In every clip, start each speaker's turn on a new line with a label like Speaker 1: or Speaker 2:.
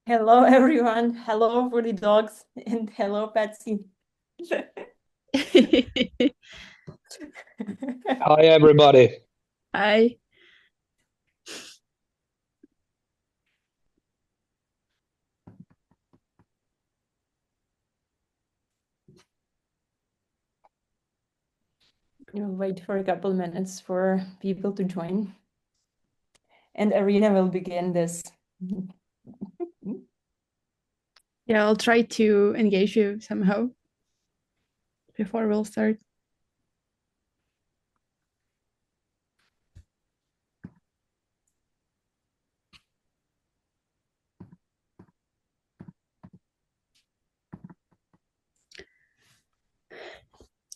Speaker 1: Hello, everyone. Hello, Woody Dogs, and hello, Patsy.
Speaker 2: Hi, everybody.
Speaker 3: Hi.
Speaker 1: We'll wait for a couple minutes for people to join, and Arena will begin this.
Speaker 3: Yeah, I'll try to engage you somehow before we'll start.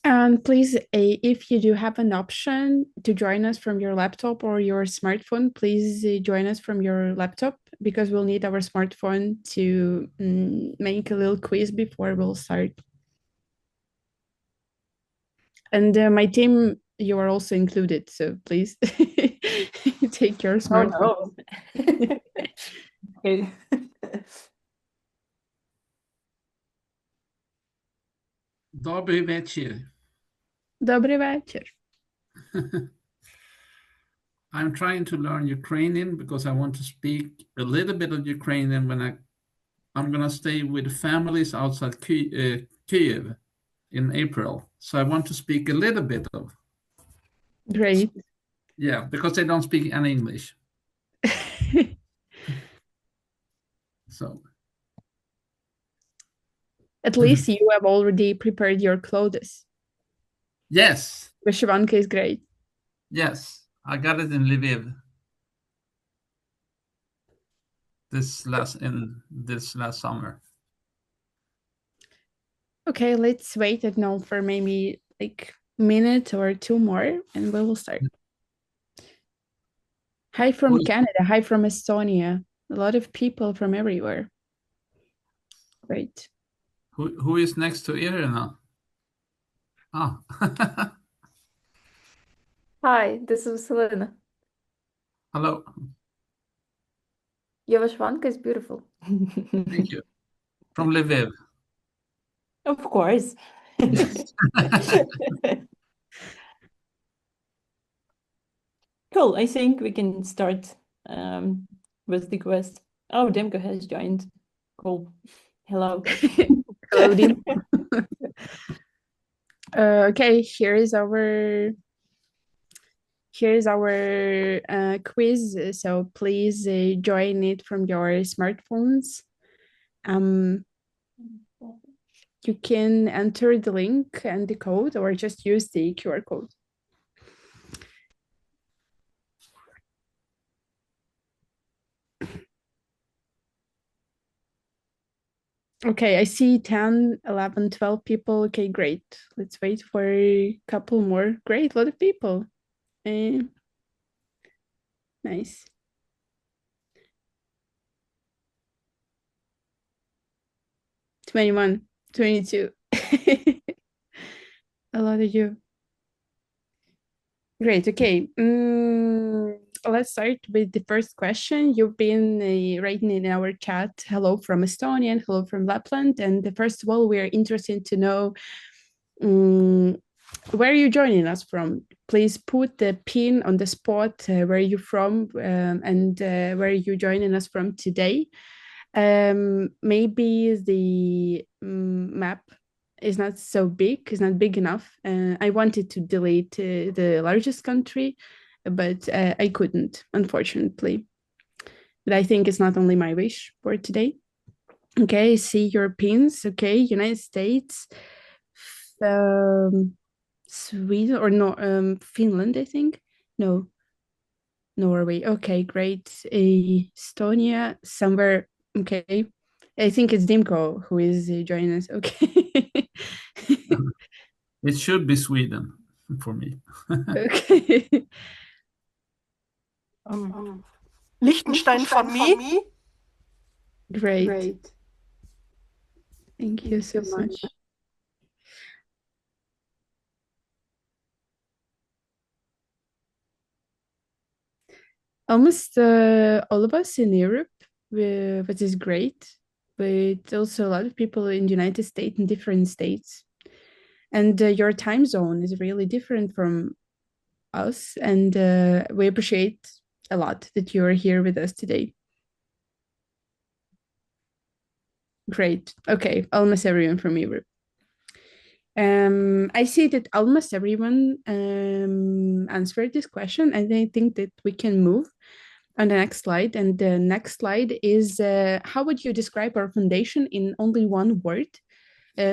Speaker 3: And please, if you do have an option to join us from your laptop or your smartphone, please join us from your laptop because we'll need our smartphone to make a little quiz before we'll start. And my team, you are also included, so please take your smartphone.
Speaker 1: Oh no. Okay.
Speaker 4: Dobry wieczór.
Speaker 3: Dobry wieczór.
Speaker 4: I'm trying to learn Ukrainian because I want to speak a little bit of Ukrainian when I'm gonna stay with families outside Kyiv in April. So I want to speak a little bit of.
Speaker 3: Great.
Speaker 4: Yeah, because they don't speak any English. So
Speaker 3: At least you have already prepared your clothes.
Speaker 4: yes,
Speaker 3: Vyshyvanka is great.
Speaker 4: yes, I got it in Lviv this last summer.
Speaker 3: Okay, let's wait at now for maybe like a minute or two more and we will start. Hi from Canada, hi from Estonia. A lot of people from everywhere. Great.
Speaker 4: Who is next to Irina? Ah,
Speaker 1: Hi, this is Selena.
Speaker 4: hello.
Speaker 1: Your Vashvanka is beautiful.
Speaker 4: Thank you. From Lviv.
Speaker 1: Of course.
Speaker 4: Yes.
Speaker 1: Cool. I think we can start with the quest. Oh, Demko has joined. Cool. Hello.
Speaker 3: Hello, Dim. Okay, here's our quiz. So please join it from your smartphones. You can enter the link and the code or just use the QR code. Okay, I see 10, 11, 12 people. Okay, great. Let's wait for a couple more. Great, a lot of people. Nice. Twenty-one, 22. A lot of you. Great, okay. Let's start with the first question. You've been writing in our chat, hello from Estonia and hello from Lapland. And first of all, we're interested to know where are you joining us from? Please put the pin on the spot where you're from and where are you joining us from today. Maybe the map is not so big, is not big enough. I wanted to delete the largest country, but I couldn't, unfortunately. But I think it's not only my wish for today. Okay, see your pins. Okay, United States, Sweden, or no, Finland, I think. No, Norway. Okay, great. Estonia, somewhere. Okay. I think it's Dimko who is joining us. Okay.
Speaker 4: It should be Sweden for me.
Speaker 3: Okay.
Speaker 5: Liechtenstein for me.
Speaker 3: Great. Thank you so much. Almost all of us in Europe which is great. But also a lot of people in the United States, in different states. And your time zone is really different from us. And we appreciate a lot that you're here with us today. Great. Okay, almost everyone from Europe. I see that almost everyone answered this question, and I think that we can move on the next slide. And the next slide is how would you describe our foundation in only one word?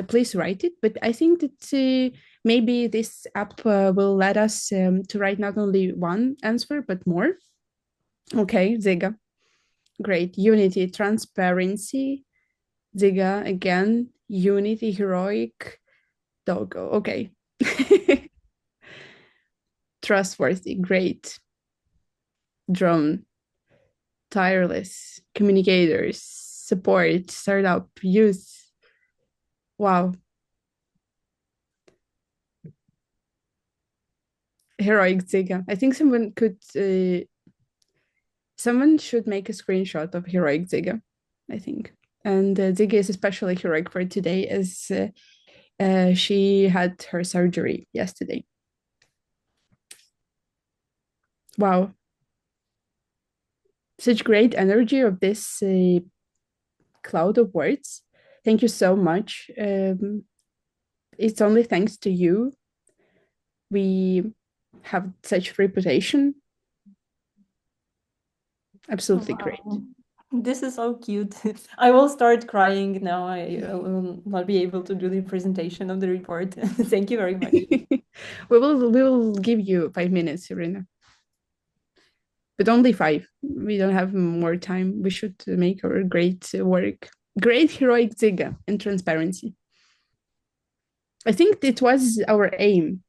Speaker 3: Please write it. But I think that maybe this app will let us to write not only one answer, but more. Okay, Dzyga. Great. Unity, transparency. Dzyga again. Unity, heroic. Doggo. Okay. Trustworthy. Great. Drone. Tireless. Communicators. Support. Startup. Youth. Wow. Heroic Dzyga. I think someone should make a screenshot of heroic Dzyga, I think. And Dzyga is especially heroic for today as she had her surgery yesterday. Wow. Such great energy of this cloud of words. Thank you so much. It's only thanks to you we have such reputation. Absolutely great.
Speaker 1: This is so cute. I will start crying now. I will not be able to do the presentation of the report. Thank you very much.
Speaker 3: we will give you 5 minutes, Irina. But only 5. We don't have more time. We should make our great work. Great heroic Dzyga and transparency. I think it was our aim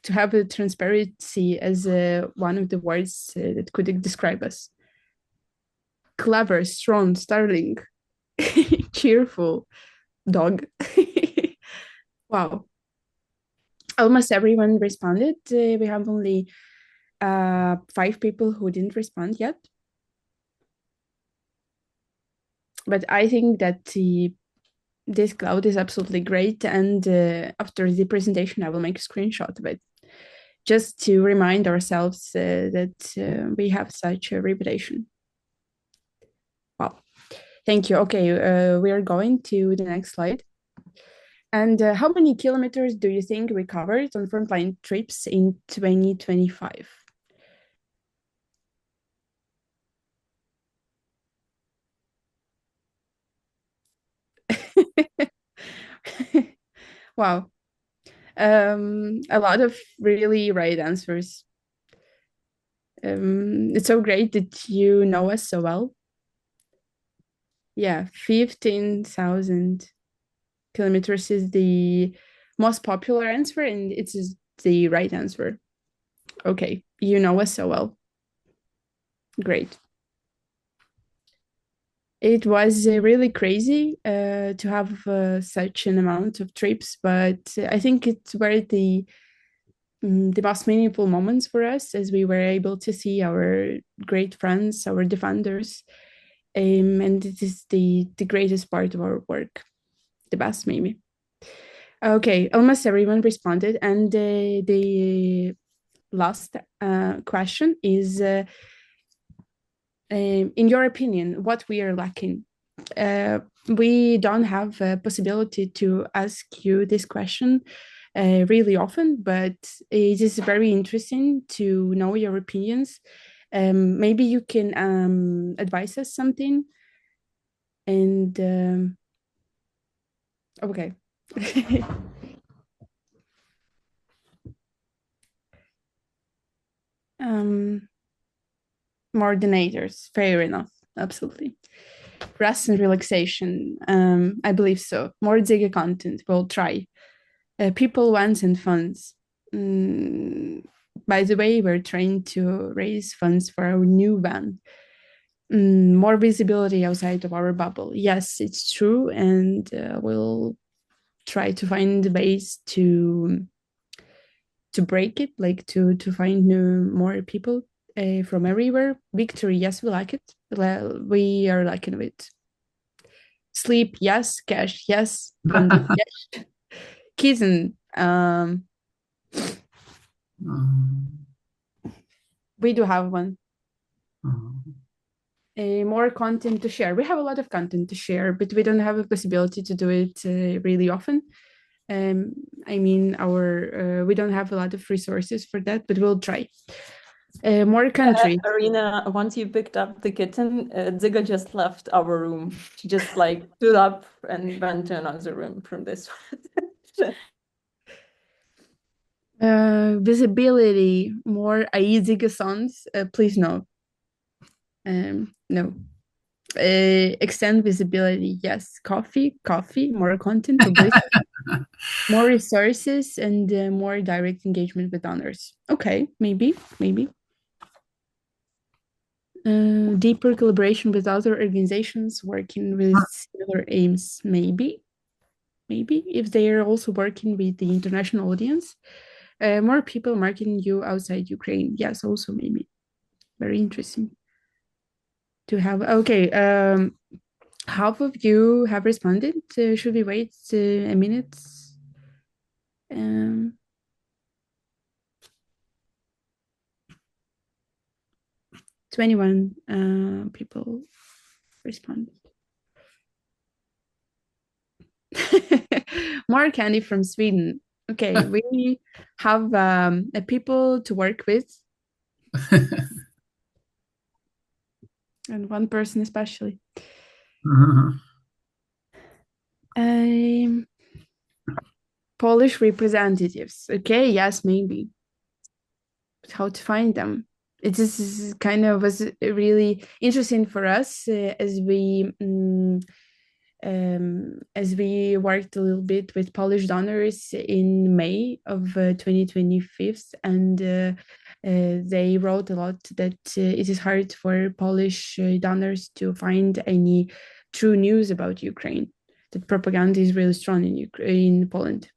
Speaker 3: to have a transparency as one of the words that could describe us. Clever, strong, startling, cheerful, dog. Wow. Almost everyone responded. We have only 5 people who didn't respond yet. But I think that this cloud is absolutely great. And after the presentation, I will make a screenshot of it, just to remind ourselves that we have such a reputation. Wow. Thank you. Okay, we are going to the next slide. And how many kilometers do you think we covered on frontline trips in 2025? Wow. A lot of really right answers. It's so great that you know us so well. Yeah, 15,000 kilometers is the most popular answer, and it is the right answer. Okay, you know us so well. Great. It was really crazy to have such an amount of trips, but I think it's where the most meaningful moments for us, as we were able to see our great friends, our defenders, and it is the greatest part of our work, the best maybe. Okay, almost everyone responded, and the last question is, in your opinion, what we are lacking? We don't have a possibility to ask you this question really often, but it is very interesting to know your opinions. Maybe you can advise us something. And okay. More donators, fair enough, absolutely. Rest and relaxation, I believe so. More Dzyga content, we'll try. People, wants, and funds. By the way, we're trying to raise funds for our new van. More visibility outside of our bubble. Yes, it's true, and we'll try to find ways to break it, like to find more people from everywhere. Victory, yes, we like it. We are liking it. Sleep, yes. Cash, yes. Pundit, yes. Kitten, we do have one. More content to share. We have a lot of content to share, but we don't have a possibility to do it really often. I mean, we don't have a lot of resources for that, but we'll try. More countries.
Speaker 1: Arena, once you picked up the kitten, Dzyga just left our room. She just like stood up and went to another room from this one.
Speaker 3: Visibility, more Dzyga songs. Please no. No. Extend visibility, yes. Coffee, more content, publicity, more resources, and more direct engagement with donors. Okay, maybe. Deeper collaboration with other organizations working with similar aims, maybe if they are also working with the international audience. More people marketing you outside Ukraine, yes, also maybe. Very interesting to have. Okay, half of you have responded. Should we wait a minute? 21 people responded. More candy from Sweden. Okay, we have people to work with. And one person especially. Polish representatives. Okay, yes, maybe. But how to find them? It is kind of was really interesting for us as we worked a little bit with Polish donors in May of 2025, and they wrote a lot that it is hard for Polish donors to find any true news about Ukraine. That propaganda is really strong in Poland.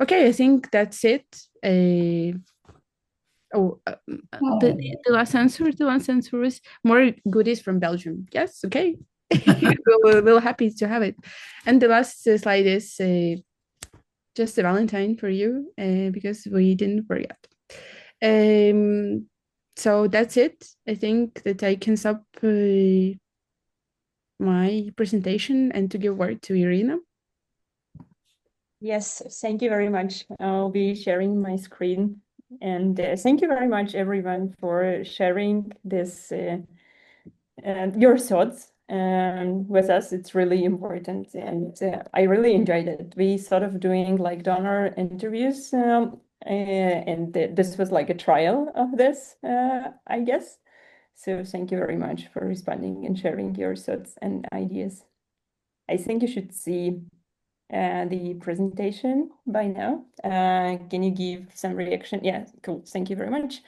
Speaker 3: Okay, I think that's it. The last answer was more goodies from Belgium. Yes, okay. we're happy to have it. And the last slide is just a Valentine for you because we didn't forget. So that's it. I think that I can stop my presentation and to give word to Irina.
Speaker 1: Yes, thank you very much. I'll be sharing my screen. And thank you very much, everyone, for sharing this your thoughts with us. It's really important, and I really enjoyed it. We sort of doing like donor interviews, and this was like a trial of this, I guess. So thank you very much for responding and sharing your thoughts and ideas. I think you should see the presentation by now. Can you give some reaction? Yeah, cool. Thank you very much.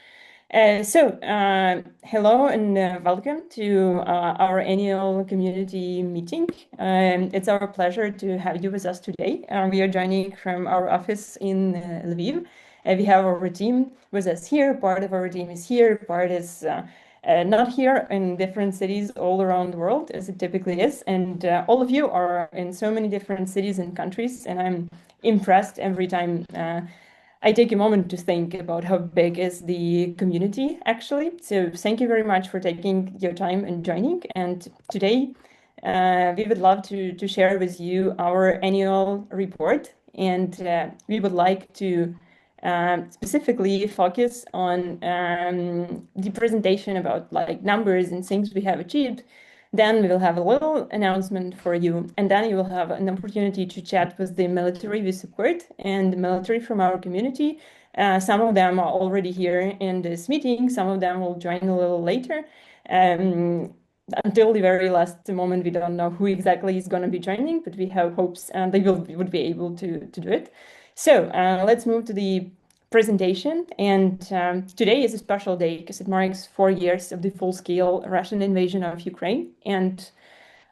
Speaker 1: Hello and welcome to our annual community meeting. It's our pleasure to have you with us today. We are joining from our office in Lviv. We have our team with us here. Part of our team is here, part is not here, in different cities all around the world, as it typically is. And all of you are in so many different cities and countries, and I'm impressed every time I take a moment to think about how big is the community, actually. So thank you very much for taking your time and joining. And today, we would love to share with you our annual report. And we would like to specifically focus on the presentation about like numbers and things we have achieved. Then we will have a little announcement for you, and then you will have an opportunity to chat with the military we support and the military from our community. Some of them are already here in this meeting. Some of them will join a little later. Until the very last moment, we don't know who exactly is going to be joining, but we have hopes they would be able to do it. So let's move to the presentation. And today is a special day because it marks 4 years of the full-scale Russian invasion of Ukraine. And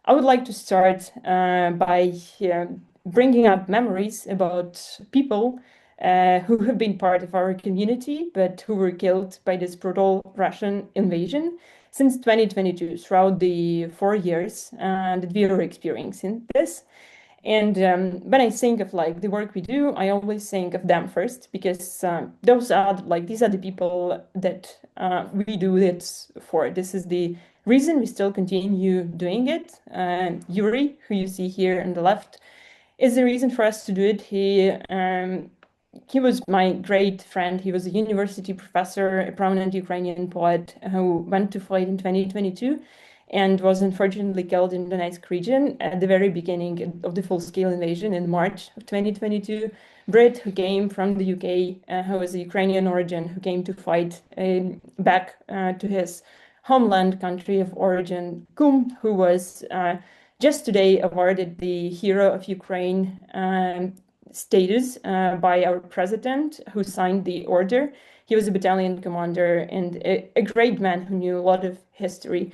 Speaker 1: I would like to start by bringing up memories about people who have been part of our community, but who were killed by this brutal Russian invasion since 2022, throughout the 4 years that we are experiencing this. And when I think of like the work we do, I always think of them first, because these are the people that we do it for. This is the reason we still continue doing it. Yuri, who you see here on the left, is the reason for us to do it. He was my great friend. He was a university professor, a prominent Ukrainian poet who went to fight in 2022 and was unfortunately killed in the Donetsk region at the very beginning of the full-scale invasion in March of 2022. Brit, who came from the UK, who was a Ukrainian origin, who came to fight back to his homeland country of origin, Kum, who was just today awarded the Hero of Ukraine status by our president, who signed the order. He was a battalion commander and a great man who knew a lot of history.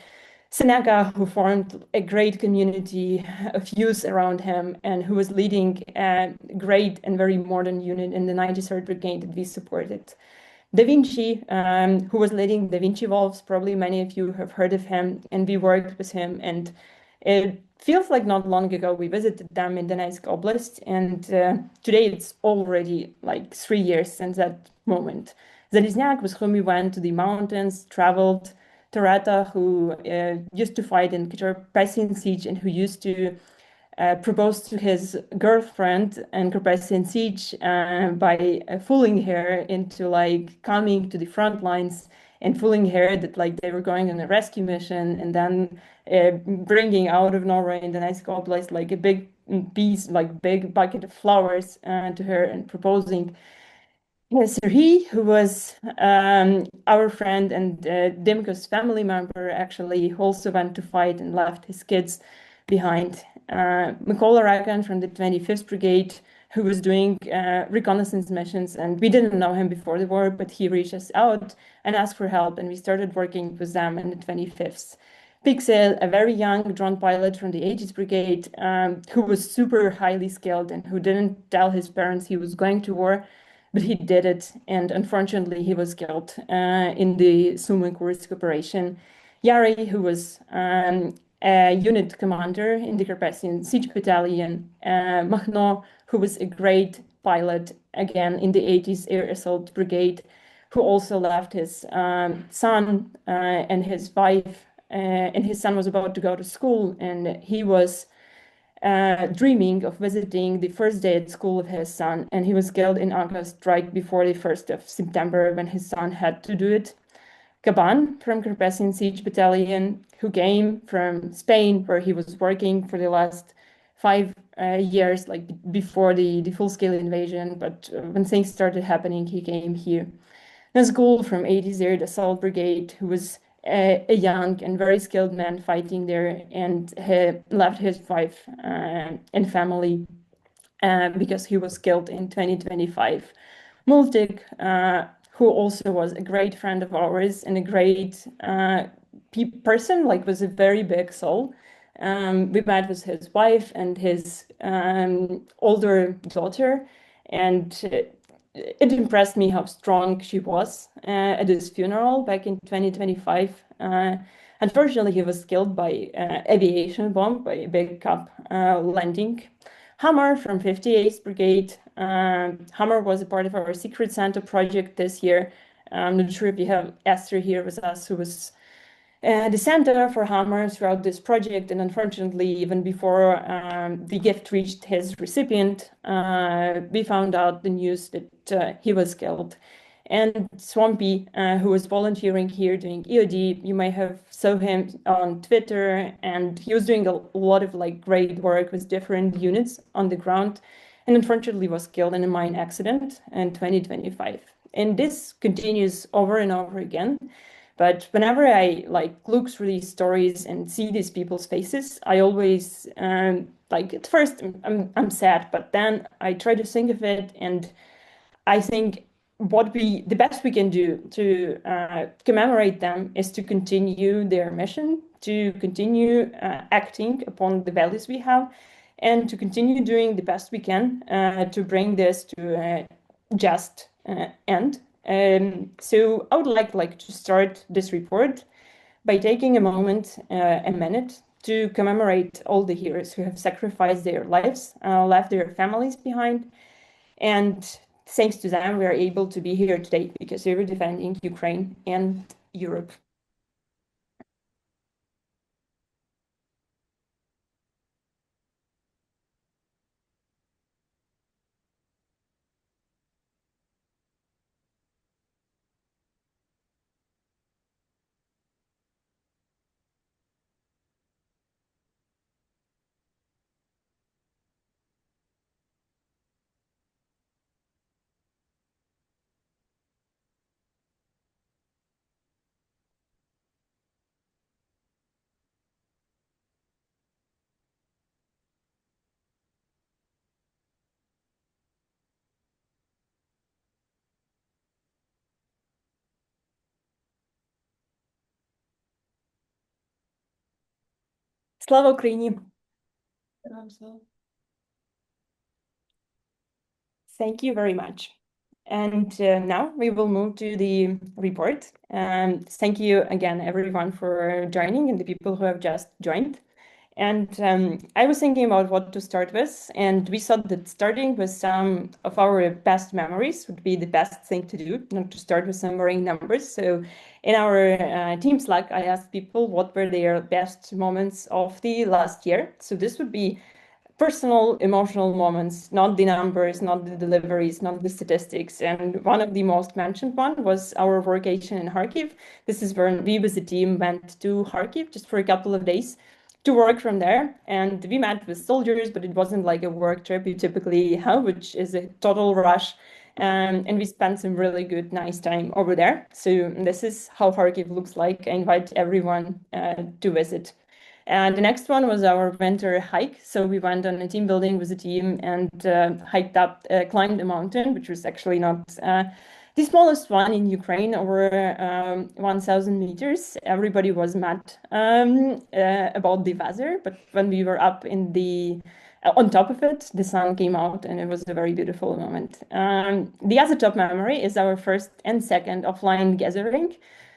Speaker 1: Seneca, who formed a great community of youth around him and who was leading a great and very modern unit in the 93rd Brigade that we supported. Da Vinci, who was leading Da Vinci Wolves, probably many of you have heard of him, and we worked with him. And it feels like not long ago we visited them in Donetsk Oblast, and today it's already like 3 years since that moment. Zalizniak, with whom we went to the mountains, traveled. Tarata, who used to fight in Carpathian Siege and who used to propose to his girlfriend in Carpathian Siege by fooling her into like coming to the front lines and fooling her that like they were going on a rescue mission, and then bringing out of nowhere in the Donetsk Oblast like a big piece, like big bucket of flowers to her and proposing. Serhii, who was our friend and Dimko's family member, actually also went to fight and left his kids behind. Mykola Ragan from the 25th Brigade, who was doing reconnaissance missions, and we didn't know him before the war, but he reached us out and asked for help, and we started working with them in the 25th. Pixel, a very young drone pilot from the 80th Brigade, who was super highly skilled and who didn't tell his parents he was going to war, but he did it, and unfortunately he was killed in the Sumy-Kursk operation. Yari, who was a unit commander in the Carpathian Siege Battalion. Mahno, who was a great pilot, again, in the 80s Air Assault Brigade, who also left his son and his wife, and his son was about to go to school, and he was dreaming of visiting the first day at school of his son, and he was killed in August, right before the 1st of September, when his son had to do it. Caban from Carpathian Siege Battalion, who came from Spain, where he was working for the last 5 years, like before the full-scale invasion, but when things started happening, he came here. Nazgul from 80th Assault Brigade, who was a young and very skilled man fighting there, and he left his wife and family because he was killed in 2025. Multik, who also was a great friend of ours and a great person, like was a very big soul. We met with his wife and his older daughter, and it impressed me how strong she was at his funeral back in 2025. Unfortunately, he was killed by aviation bomb, by a big cup landing. Hammer from 58th Brigade. Hammer was a part of our Secret Santa project this year. I'm not sure if you have Esther here with us, who was the Santa for Hammer throughout this project, and unfortunately, even before the gift reached his recipient, we found out the news that he was killed. And Swampy, who was volunteering here doing EOD, you may have saw him on Twitter, and he was doing a lot of like great work with different units on the ground, and unfortunately was killed in a mine accident in 2025. And this continues over and over again. But whenever I like look through these stories and see these people's faces, I always like at first I'm sad, but then I try to think of it, and I think the best we can do to commemorate them is to continue their mission, to continue acting upon the values we have, and to continue doing the best we can to bring this to just end. So I would like to start this report by taking a minute to commemorate all the heroes who have sacrificed their lives, left their families behind, and thanks to them, we are able to be here today because we were defending Ukraine and Europe. Slava Ukraini! Thank you very much. And now we will move to the report. Thank you again, everyone, for joining and the people who have just joined. And I was thinking about what to start with, and we thought that starting with some of our best memories would be the best thing to do, not to start with some boring numbers. So in our team Slack, I asked people what were their best moments of the last year. So this would be personal, emotional moments, not the numbers, not the deliveries, not the statistics. And one of the most mentioned one was our vacation in Kharkiv. This is where we as a team went to Kharkiv just for a couple of days to work from there. And we met with soldiers, but it wasn't like a work trip you typically have, which is a total rush. And we spent some really good, nice time over there. So this is how Kharkiv looks like. I invite everyone to visit. And the next one was our winter hike. So we went on a team building with the team and hiked up, climbed a mountain, which was actually not the smallest one in Ukraine, over 1,000 meters. Everybody was mad about the weather, but when we were up in the on top of it, the sun came out and it was a very beautiful moment. The other top memory is our first and second offline gathering.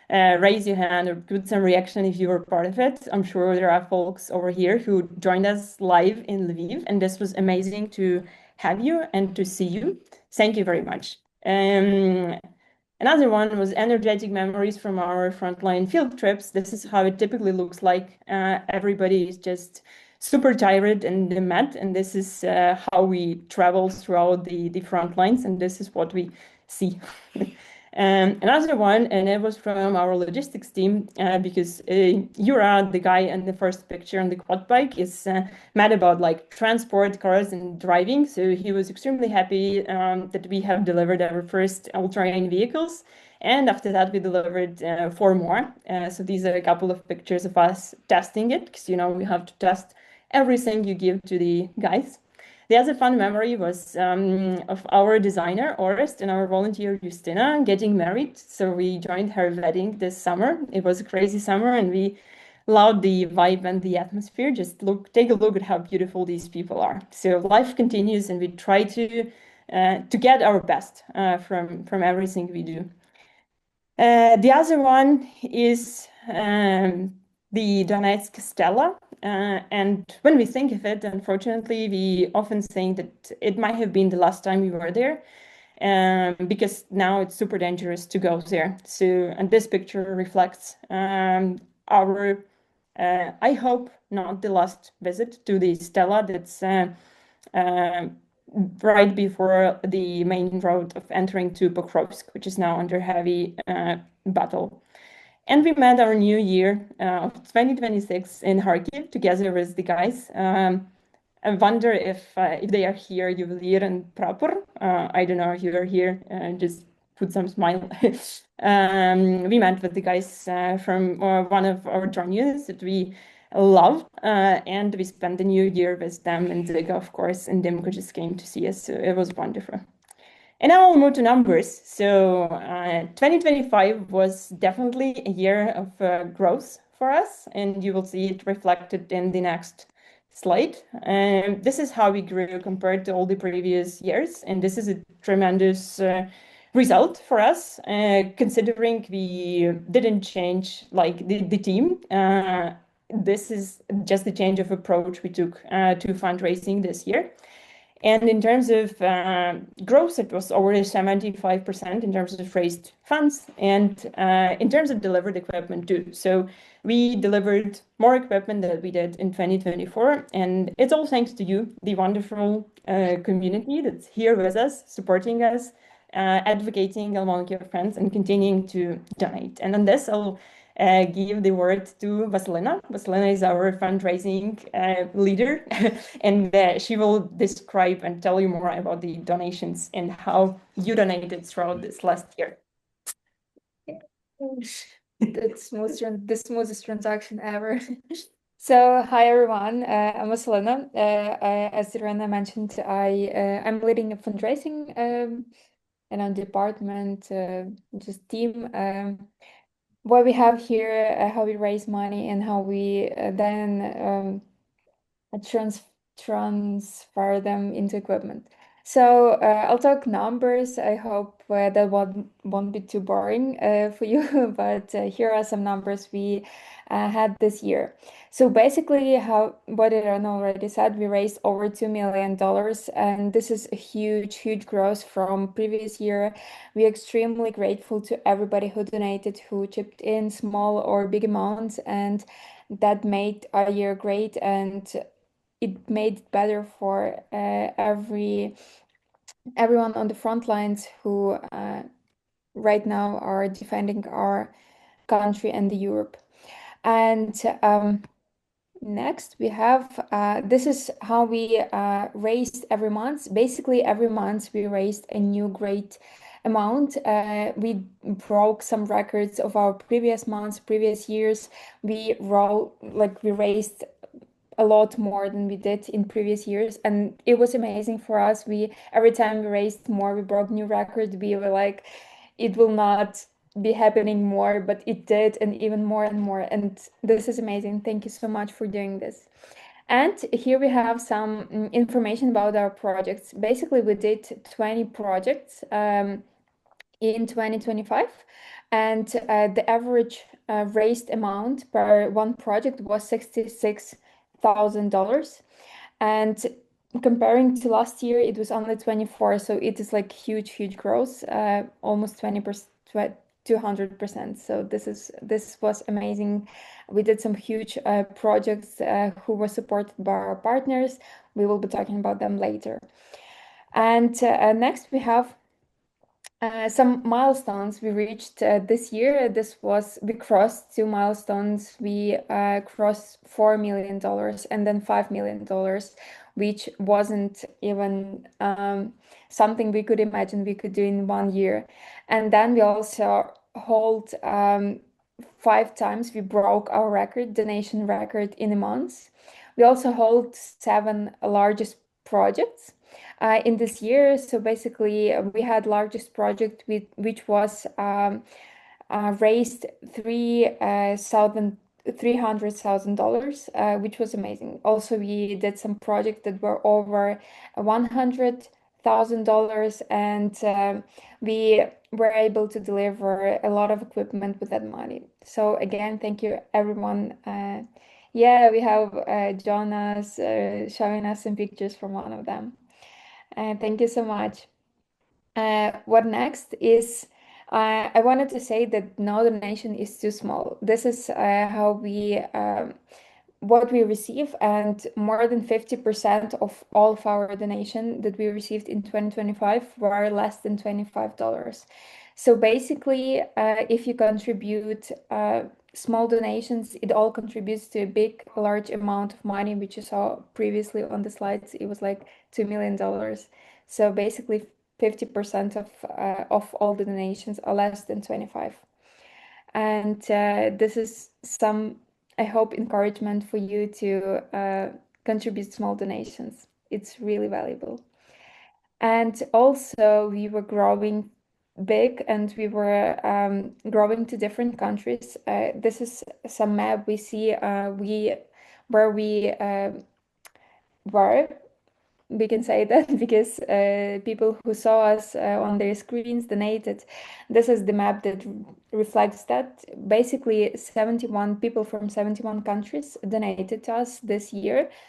Speaker 1: Raise your hand or put some reaction if you were part of it. I'm sure there are folks over here who joined us live in Lviv, and this was amazing to have you and to see you. Thank you very much. Another one was energetic memories from our frontline field trips. This is how it typically looks like. Everybody is just super tired and mad, and this is how we travel throughout the front lines, and this is what we see. Another one, and it was from our logistics team, because Yura, the guy in the first picture on the quad bike, is mad about like transport, cars, and driving. So he was extremely happy that we have delivered our first all-terrain vehicles. And after that, we delivered 4 more. So these are a couple of pictures of us testing it, because, you know, we have to test everything you give to the guys. The other fun memory was of our designer, Orest, and our volunteer, Justina, getting married. So we joined her wedding this summer. It was a crazy summer, and we loved the vibe and the atmosphere. Just take a look at how beautiful these people are. So life continues, and we try to get our best from everything we do. The other one is the Donetsk Stella. And when we think of it, unfortunately, we often think that it might have been the last time we were there, because now it's super dangerous to go there. So, and this picture reflects our, I hope, not the last visit to the Stella. That's right before the main road of entering to Pokrovsk, which is now under heavy battle. And we met our new year of 2026 in Kharkiv together with the guys. I wonder if they are here, Juvelir and Prapor. I don't know if you are here, just put some smile. We met with the guys from one of our drone units that we love, and we spent the new year with them, and Dzyga, of course, and Dimko just came to see us, so it was wonderful. And now we'll move to numbers. So 2025 was definitely a year of growth for us, and you will see it reflected in the next slide. This is how we grew compared to all the previous years, and this is a tremendous result for us, considering we didn't change like the team. This is just the change of approach we took to fundraising this year. And in terms of growth, it was already 75% in terms of raised funds and in terms of delivered equipment too. So we delivered more equipment than we did in 2024. And it's all thanks to you, the wonderful community that's here with us, supporting us, advocating along your friends and continuing to donate. And on this, I'll give the word to Vasilina. Vasilina is our fundraising leader, and she will describe and tell you more about the donations and how you donated throughout this last year.
Speaker 2: The smoothest transaction ever. So, hi everyone, I'm Vasilina. As Irena mentioned, I'm leading a fundraising department, just team. What we have here, how we raise money and how we then transfer them into equipment. So I'll talk numbers. I hope that won't be too boring for you, but here are some numbers we had this year. So basically, what Irene already said, we raised over $2 million, and this is a huge growth from previous year. We're extremely grateful to everybody who donated, who chipped in small or big amounts, and that made our year great, and it made it better for everyone on the front lines who right now are defending our country and the Europe. And next we have this is how we raised every month. Basically, every month we raised a new great amount. We broke some records of our previous months, previous years. We raised a lot more than we did in previous years, and it was amazing for us. Every time we raised more, we broke new records. We were like, it will not be happening more, but it did, and even more and more. And this is amazing. Thank you so much for doing this. And here we have some information about our projects. Basically, we did 20 projects in 2025, and the average raised amount per one project was $66,000, and comparing to last year it was only 24, so it is like huge growth, almost 20%, 200%. So this was amazing. We did some huge projects who were supported by our partners. We will be talking about them later. And next we have some milestones we reached this year. We crossed two milestones. We crossed $4 million and then $5 million, which wasn't even something we could imagine we could do in 1 year. And then we also hold 5 times we broke our donation record in a month. We also hold 7 largest projects in this year. So basically, we had largest project which was raised $300,000, which was amazing. Also, we did some projects that were over $100,000, and we were able to deliver a lot of equipment with that money. So again, thank you everyone. Yeah, we have Jonas showing us some pictures from one of them. Thank you so much. What next is, I wanted to say that no donation is too small. This is what we receive, and more than 50% of all of our donation that we received in 2025 were less than $25. So basically, if you contribute small donations, it all contributes to a large amount of money, which you saw previously on the slides. It was like $2 million. So basically 50% of all the donations are less than 25. And this is some, I hope, encouragement for you to contribute small donations. It's really valuable. And also we were growing big, and we were growing to different countries. This is some map we see where we were. We can say that because people who saw us on their screens donated. This is the map that reflects that. Basically, 71 people from 71 countries donated to us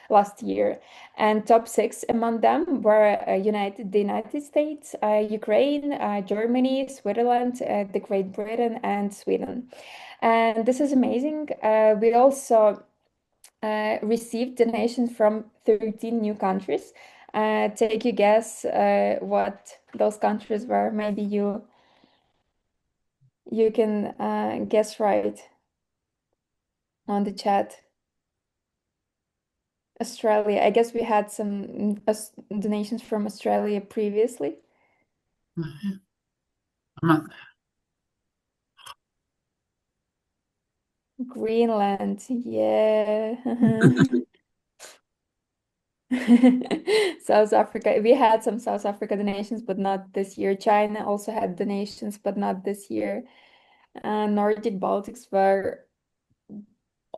Speaker 2: last year, and top 6 among them were the United States, Ukraine, Germany, Switzerland, the Great Britain, and Sweden. And this is amazing. We also received donations from 13 new countries. Take a guess what those countries were. Maybe you can guess right on the chat. Australia. I guess we had some donations from Australia previously. Greenland, yeah. South Africa. We had some South Africa donations, but not this year. China also had donations, but not this year. Nordic Baltics were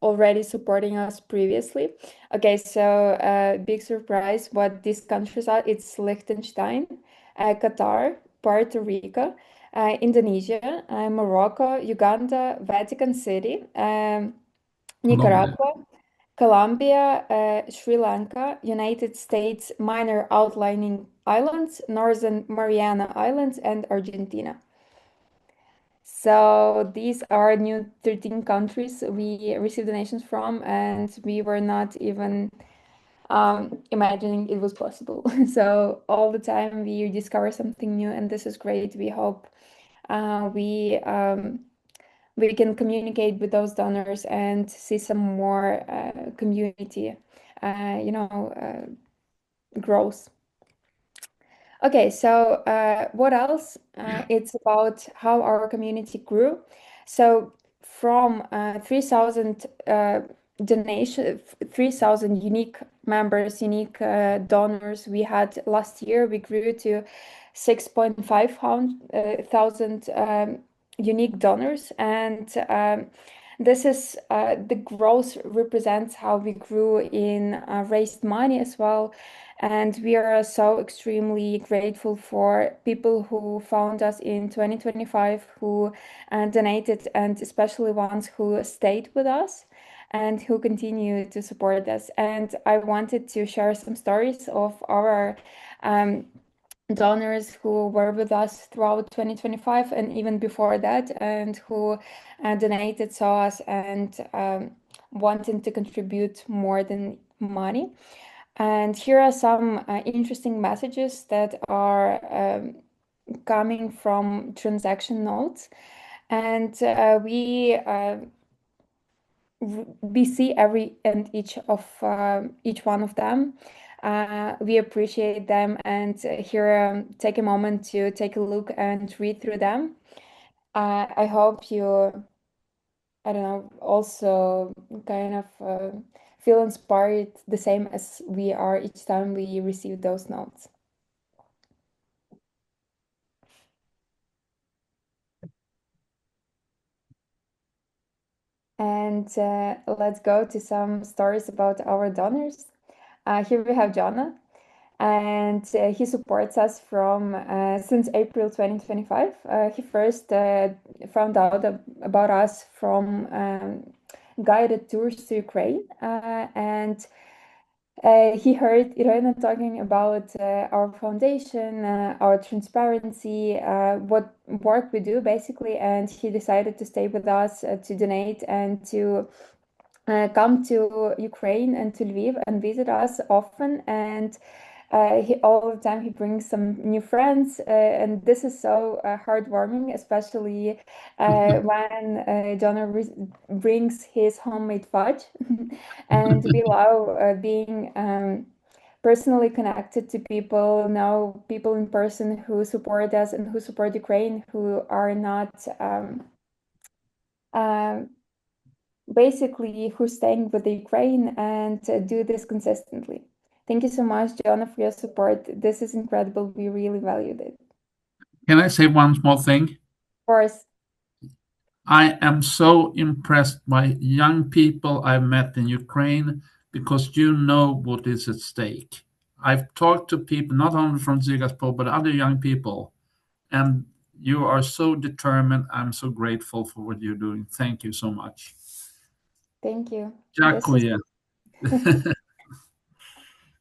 Speaker 2: already supporting us previously. Okay, so big surprise what these countries are. It's Liechtenstein, Qatar, Puerto Rico, Indonesia, Morocco, Uganda, Vatican City, Nicaragua, Colombia, Sri Lanka, United States minor outlying islands, Northern Mariana Islands, and Argentina. So these are new 13 countries we received donations from, and we were not even imagining it was possible. So all the time we discover something new, and this is great. We hope we can communicate with those donors and see some more community, growth. Okay, so what else? It's about how our community grew. So from 3,000 donation, 3,000 unique members, unique donors we had last year, we grew to 6,500 thousand unique donors, and this is the growth represents how we grew in raised money as well. And we are so extremely grateful for people who found us in 2025, who donated, and especially ones who stayed with us and who continue to support us. And I wanted to share some stories of our donors who were with us throughout 2025 and even before that, and who donated, saw us, and wanted to contribute more than money. And here are some interesting messages that are coming from transaction notes. And we see every and each one of them. We appreciate them, and here take a moment to take a look and read through them. I hope you, I don't know, also kind of feel inspired the same as we are each time we receive those notes. And let's go to some stories about our donors. Here we have Jonna, and he supports us from since April 2025. He first found out about us from guided tours to Ukraine, and he heard Irina talking about our foundation, our transparency, what work we do basically, and he decided to stay with us, to donate, and to come to Ukraine and to Lviv and visit us often. And all the time he brings some new friends, and this is so heartwarming, especially when Jonah brings his homemade fudge. And we love being personally connected to people, know people in person who support us and who support Ukraine, who are not basically who's staying with the Ukraine and do this consistently. Thank you so much, Jonah, for your support. This is incredible. We really valued it.
Speaker 4: Can I say one small thing?
Speaker 2: Of course.
Speaker 4: I am so impressed by young people I've met in Ukraine. because you know what is at stake. I've talked to people, not only from Dzyga's Pole, but other young people, and you are so determined. I'm so grateful for what you're doing. Thank you so much.
Speaker 2: Thank you.
Speaker 4: Dziękuję.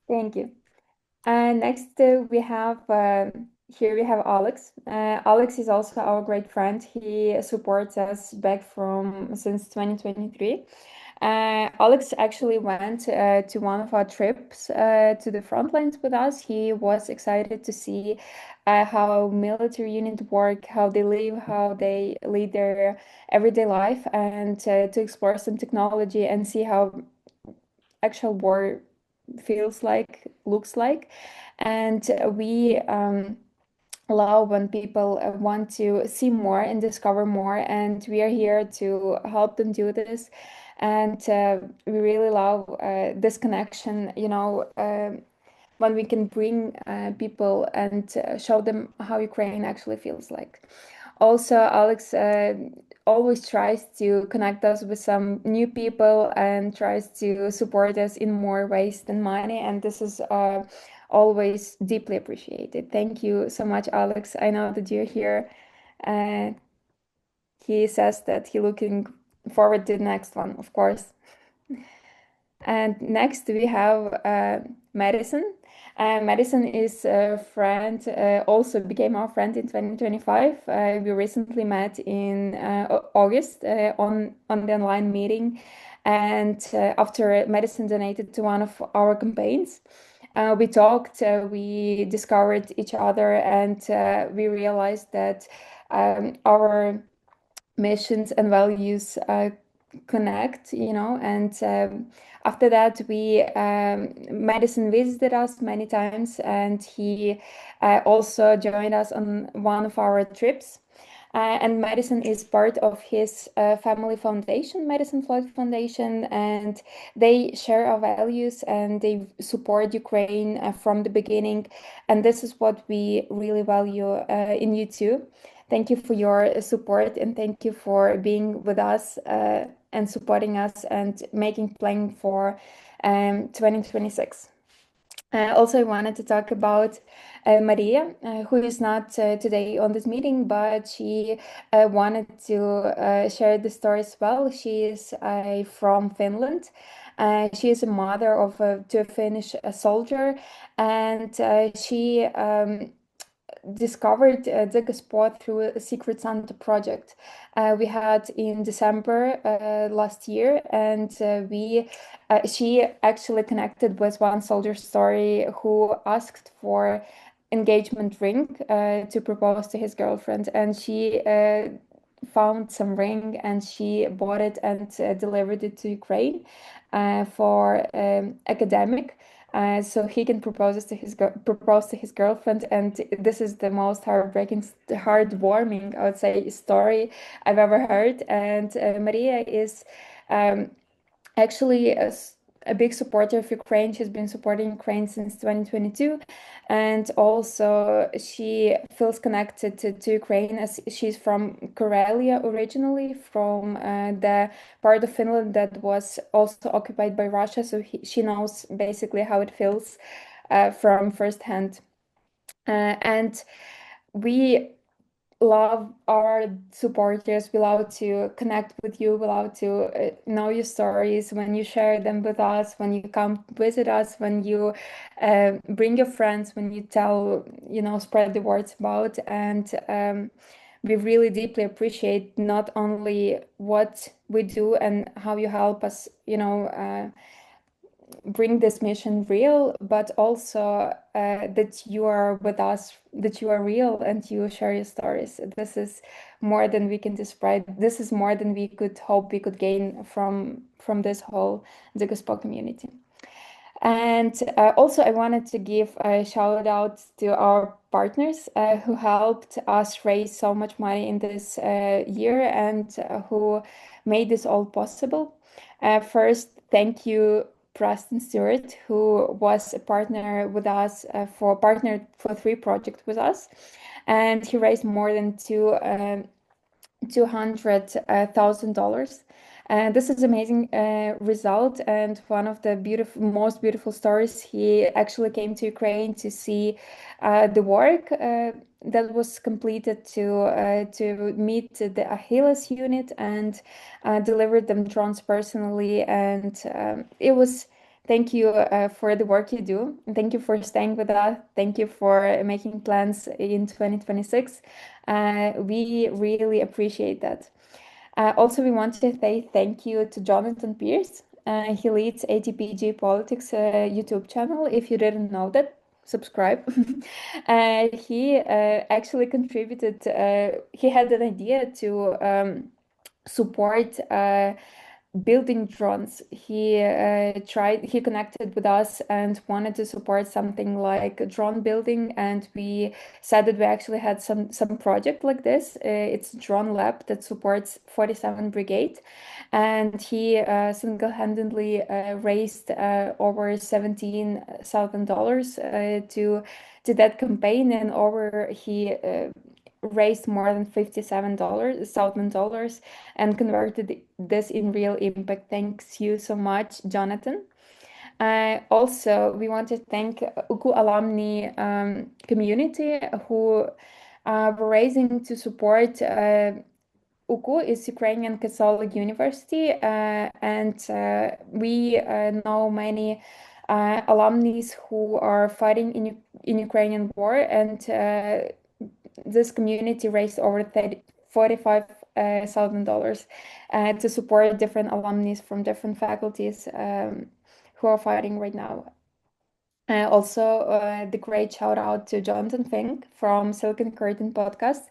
Speaker 2: Thank you. Next, here we have Alex. Alex is also our great friend. He supports us back since 2023. Alex actually went to one of our trips to the front lines with us. He was excited to see how military units work, how they live, how they lead their everyday life, and to explore some technology and see how actual war feels like, looks like. And we love when people want to see more and discover more, and we are here to help them do this. And we really love this connection, when we can bring people and show them how Ukraine actually feels like. Also, Alex always tries to connect us with some new people and tries to support us in more ways than money. And this is always deeply appreciated. Thank you so much, Alex. I know that you're here. He says that he's looking forward to the next one, of course. And next we have Madison. Madison is a friend, also became our friend in 2025. We recently met in August on the online meeting. And after Madison donated to one of our campaigns, we talked, we discovered each other, and we realized that our missions and values connect, and after that Madison visited us many times, and he also joined us on one of our trips. And Madison is part of his family foundation, Madison Floyd Foundation, and they share our values and they support Ukraine from the beginning. And this is what we really value in you too. Thank you for your support, and thank you for being with us and supporting us and making planning for 2026. Also, I wanted to talk about Maria, who is not today on this meeting, but she wanted to share the story as well. She is from Finland. She is a mother of to a Finnish soldier, and she discovered Dzyga sport through a Secret Santa project we had in December last year, and she actually connected with one soldier story who asked for engagement ring to propose to his girlfriend, and she found some ring and she bought it and delivered it to Ukraine for academic. So he can propose to his girlfriend, and this is the most heartbreaking, heartwarming, I would say, story I've ever heard. And Maria is actually a big supporter of Ukraine. She's been supporting Ukraine since 2022, and also she feels connected to Ukraine as she's from Karelia originally, from the part of Finland that was also occupied by Russia. So she knows basically how it feels from firsthand. And we love our supporters. We love to connect with you. We love to know your stories when you share them with us, when you come visit us, when you bring your friends, when you tell, spread the words about. And we really deeply appreciate not only what we do and how you help us, bring this mission real, but also that you are with us, that you are real, and you share your stories. This is more than we can describe. This is more than we could hope we could gain from this whole Dzyga community. And also, I wanted to give a shout out to our partners who helped us raise so much money in this year, and who made this all possible. First, thank you, Preston Stewart, who was a partner with us for 3 projects with us, and he raised more than $200,000. And this is amazing result, and one of the most beautiful stories. He actually came to Ukraine to see the work that was completed to meet the Achilles unit and delivered them drones personally. And it was. Thank you for the work you do. And thank you for staying with us. Thank you for making plans in 2026. We really appreciate that. Also, we want to say thank you to Jonathan Pierce. He leads ATPG Politics YouTube channel. If you didn't know that, subscribe. He actually contributed, he had an idea to support building drones. He connected with us and wanted to support something like drone building, and we said that we actually had some project like this. It's a drone lab that supports 47 brigade, and he single-handedly raised over $17,000 to that campaign, and he raised more than $57,000 and converted this in real impact. Thanks you so much, Jonathan. Also, we want to thank UKU alumni community who were raising to support UKU is Ukrainian Catholic University, and we know many alumni who are fighting in Ukrainian war, and this community raised over $45,000 to support different alumni from different faculties who are fighting right now. Also, the great shout out to Jonathan Fink from Silicon Curtain podcast.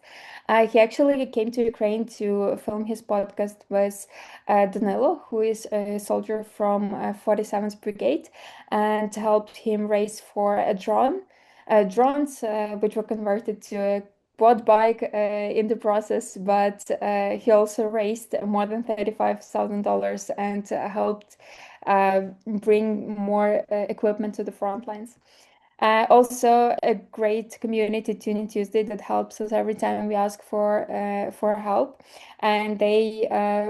Speaker 2: He actually came to Ukraine to film his podcast with Danilo, who is a soldier from 47th Brigade, and helped him raise for a drones, which were converted to a quad bike in the process, but he also raised more than $35,000 and helped bring more equipment to the front lines. Also, a great community Tuning Tuesday that helps us every time we ask for help, and they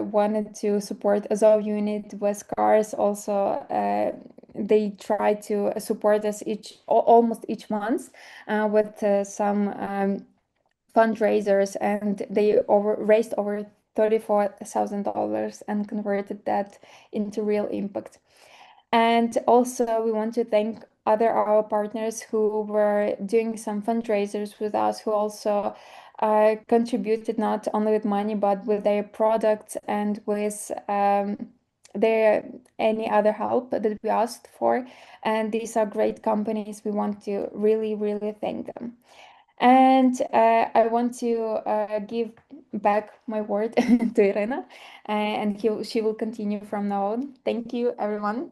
Speaker 2: wanted to support Azov unit with cars. Also, they try to support us almost each month with some fundraisers, and they raised over $34,000 and converted that into real impact. And also, we want to thank our partners who were doing some fundraisers with us, who also contributed not only with money but with their products and with their any other help that we asked for. And these are great companies. We want to really, really thank them. And I want to give back my word to Irena, and she will continue from now on. Thank you, everyone.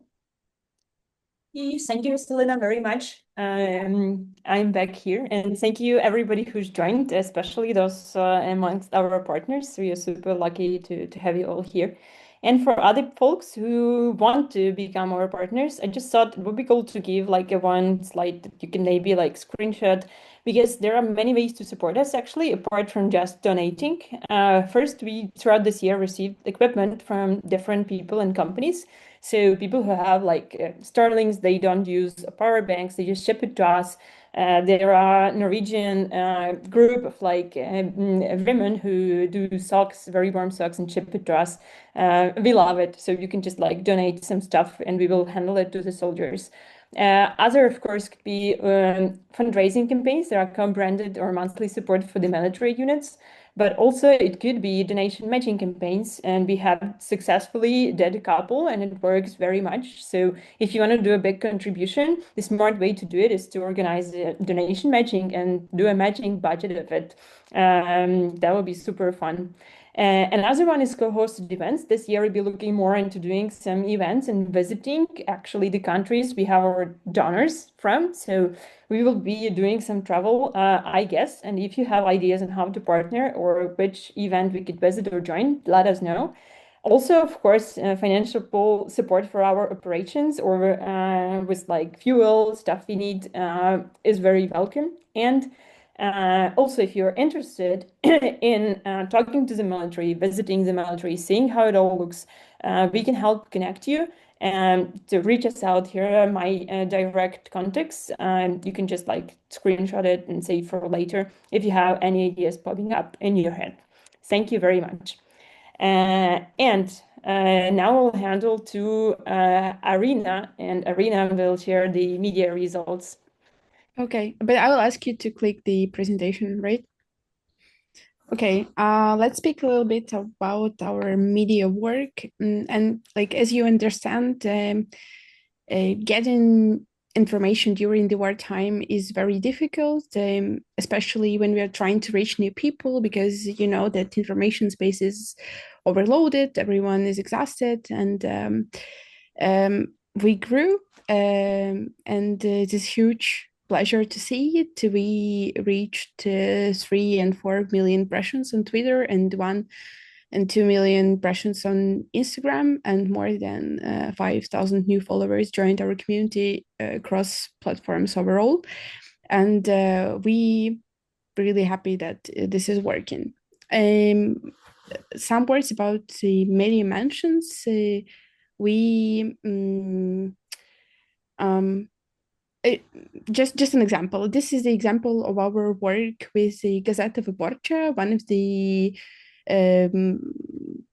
Speaker 1: Yes, thank you, Stelina, very much. I'm back here, and thank you everybody who's joined, especially those amongst our partners. We are super lucky to have you all here. And for other folks who want to become our partners, I just thought it would be cool to give like a one slide that you can maybe like screenshot, because there are many ways to support us actually, apart from just donating. First, we throughout this year received equipment from different people and companies. So people who have like Starlings, they don't use power banks, they just ship it to us. There are Norwegian group of like women who do socks, very warm socks, and ship it to us. We love it. So you can just like donate some stuff and we will handle it to the soldiers. Other, of course, could be fundraising campaigns. There are co-branded or monthly support for the military units. But also it could be donation matching campaigns, and we have successfully did a couple, and it works very much. So if you want to do a big contribution, the smart way to do it is to organize a donation matching and do a matching budget of it. That would be super fun. Another one is co-hosted events. This year we'll be looking more into doing some events and visiting actually the countries we have our donors from. So we will be doing some travel, I guess. And if you have ideas on how to partner or which event we could visit or join, let us know. Also, of course, financial support for our operations or with like fuel stuff we need is very welcome. And Also, if you're interested in talking to the military, visiting the military, seeing how it all looks, we can help connect you. And to reach us out, here are my direct contacts. You can just like screenshot it and save for later if you have any ideas popping up in your head. Thank you very much. And now I'll handle to Arina, and Arina will share the media results.
Speaker 3: Okay, but I will ask you to click the presentation, right? Okay, let's speak a little bit about our media work. And like, as you understand, getting information during the wartime is very difficult, especially when we are trying to reach new people, because you know that information space is overloaded, everyone is exhausted, and we grew, and it is huge pleasure to see it. We reached 3 and 4 million impressions on Twitter and 1 and 2 million impressions on Instagram, and more than 5,000 new followers joined our community across platforms overall. And we really happy that this is working. Some words about the media mentions. We just an example. This is the example of our work with the Gazeta Wyborcza, one of the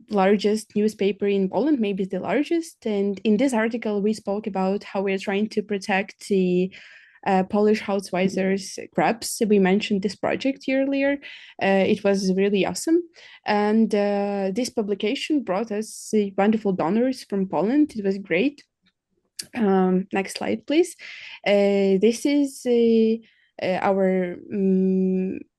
Speaker 3: largest newspaper in Poland, maybe the largest. And in this article, we spoke about how we're trying to protect the Polish housewives' crops. We mentioned this project earlier. It was really awesome. And this publication brought us wonderful donors from Poland. It was great. Next slide, please. This is our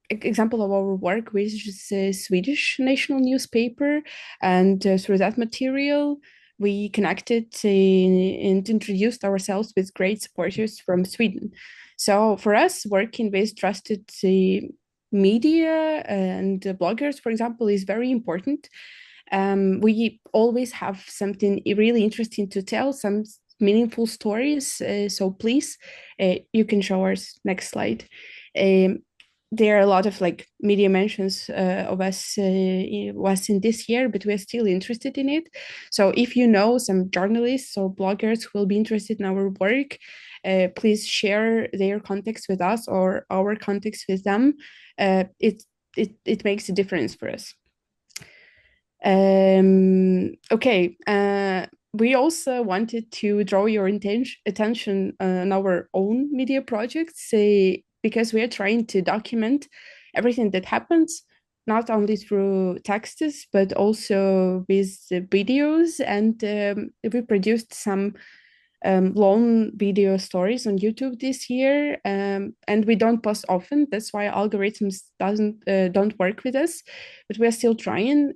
Speaker 3: example of our work, which is a Swedish national newspaper. And through that material, we connected and introduced ourselves with great supporters from Sweden. So for us, working with trusted media and bloggers, for example, is very important. We always have something really interesting to tell, some meaningful stories. So please, you can show us next slide. There are a lot of like media mentions of us in this year, but we're still interested in it. So if you know some journalists or bloggers who will be interested in our work, please share their contacts with us or our contacts with them. It makes a difference for us. Okay. We also wanted to draw your attention on our own media projects, because we are trying to document everything that happens, not only through texts, but also with videos. And we produced some long video stories on YouTube this year, and we don't post often. That's why algorithms don't work with us, but we're still trying.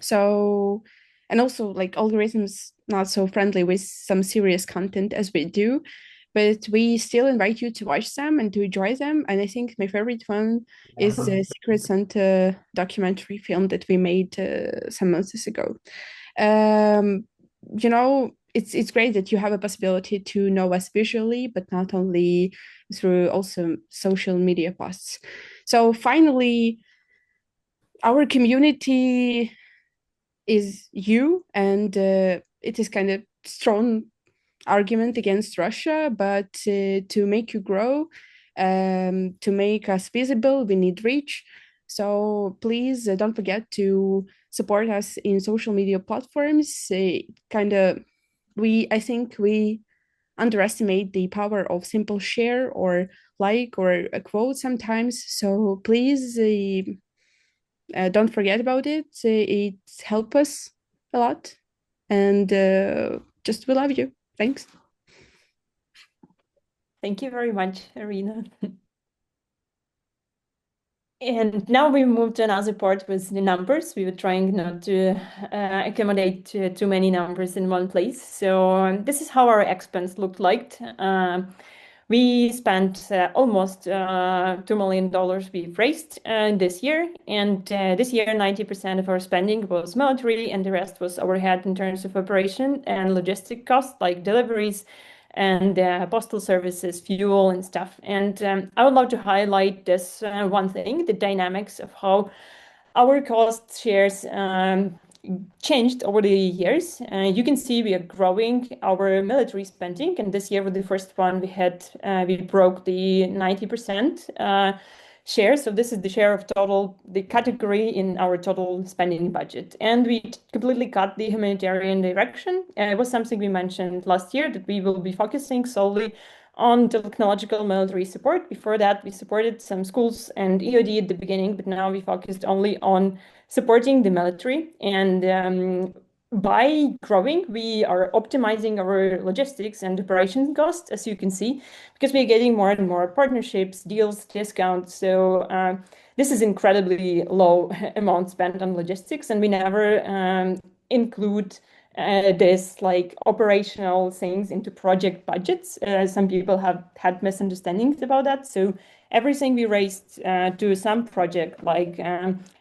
Speaker 3: So, and also like algorithms not so friendly with some serious content as we do, but we still invite you to watch them and to enjoy them. And I think my favorite one is the Secret Santa documentary film that we made some months ago. You know, it's great that you have a possibility to know us visually, but not only through also social media posts. So finally, our community is you, and it is kind of strong argument against Russia, but to make you grow, to make us visible, we need reach. So please don't forget to support us in social media platforms. I think we underestimate the power of simple share or like or a quote sometimes. So please don't forget about it. It helps us a lot, and just we love you. Thanks.
Speaker 1: Thank you very much, Arina. And now we move to another part with the numbers. We were trying not to accommodate too many numbers in one place. So this is how our expense looked like. We spent almost $2 million we've raised this year. And this year, 90% of our spending was military, and the rest was overhead in terms of operation and logistic costs like deliveries, and postal services, fuel and stuff. And I would love to highlight this one thing, the dynamics of how our cost shares changed over the years. You can see we are growing our military spending, and this year with the first one we broke the 90% share. So this is the share of the category in our total spending budget. And we completely cut the humanitarian direction. It was something we mentioned last year, that we will be focusing solely on technological military support. Before that, we supported some schools and EOD at the beginning, but now we focused only on supporting the military. And by growing, we are optimizing our logistics and operation costs, as you can see, because we're getting more and more partnerships, deals, discounts. So this is incredibly low amount spent on logistics, and we never include this like operational things into project budgets. Some people have had misunderstandings about that. So everything we raised to some project, like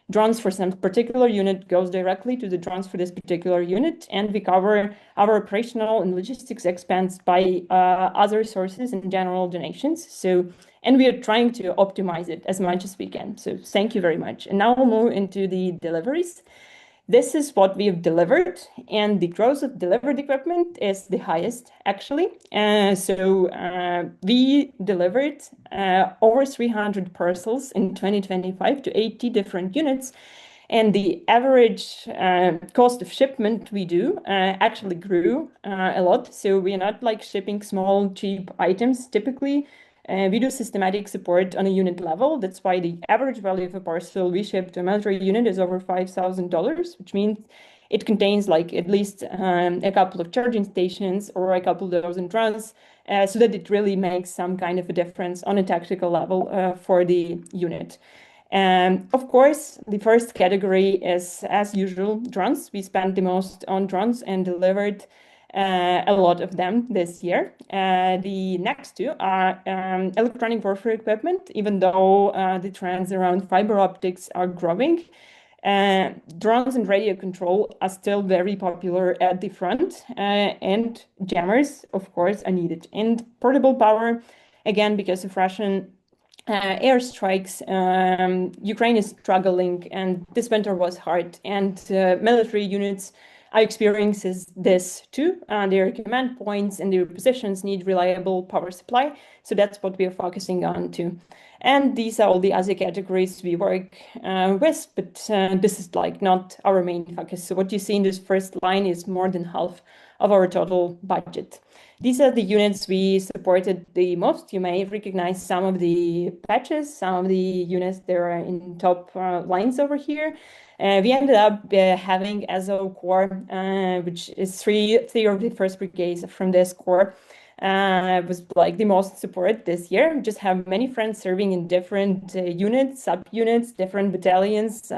Speaker 1: drones for some particular unit, goes directly to the drones for this particular unit, and we cover our operational and logistics expense by other sources and general donations. So, and we are trying to optimize it as much as we can. So thank you very much. And now we'll move into the deliveries. This is what we have delivered, and the growth of delivered equipment is the highest, actually. We delivered over 300 parcels in 2025 to 80 different units, and the average cost of shipment we do actually grew a lot. So we are not like shipping small, cheap items typically. We do systematic support on a unit level. That's why the average value of a parcel we ship to a military unit is over $5,000, which means it contains like at least a couple of charging stations or a couple of dozen drones, so that it really makes some kind of a difference on a tactical level for the unit. Of course, the first category is, as usual, drones. We spent the most on drones and delivered a lot of them this year. The next two are electronic warfare equipment, even though the trends around fiber optics are growing. Drones and radio control are still very popular at the front, and jammers, of course, are needed. And portable power, again, because of Russian airstrikes, Ukraine is struggling, and this winter was hard, and military units are experiencing this too. Their command points and their positions need reliable power supply, so that's what we are focusing on too. And these are all the other categories we work with, but this is like not our main focus. So what you see in this first line is more than half of our total budget. These are the units we supported the most. You may recognize some of the patches, some of the units that are in top lines over here. We ended up having Azov Corps, which is three of the first brigades from this corps. Was like the most support this year. We just have many friends serving in different units, sub-units, different battalions.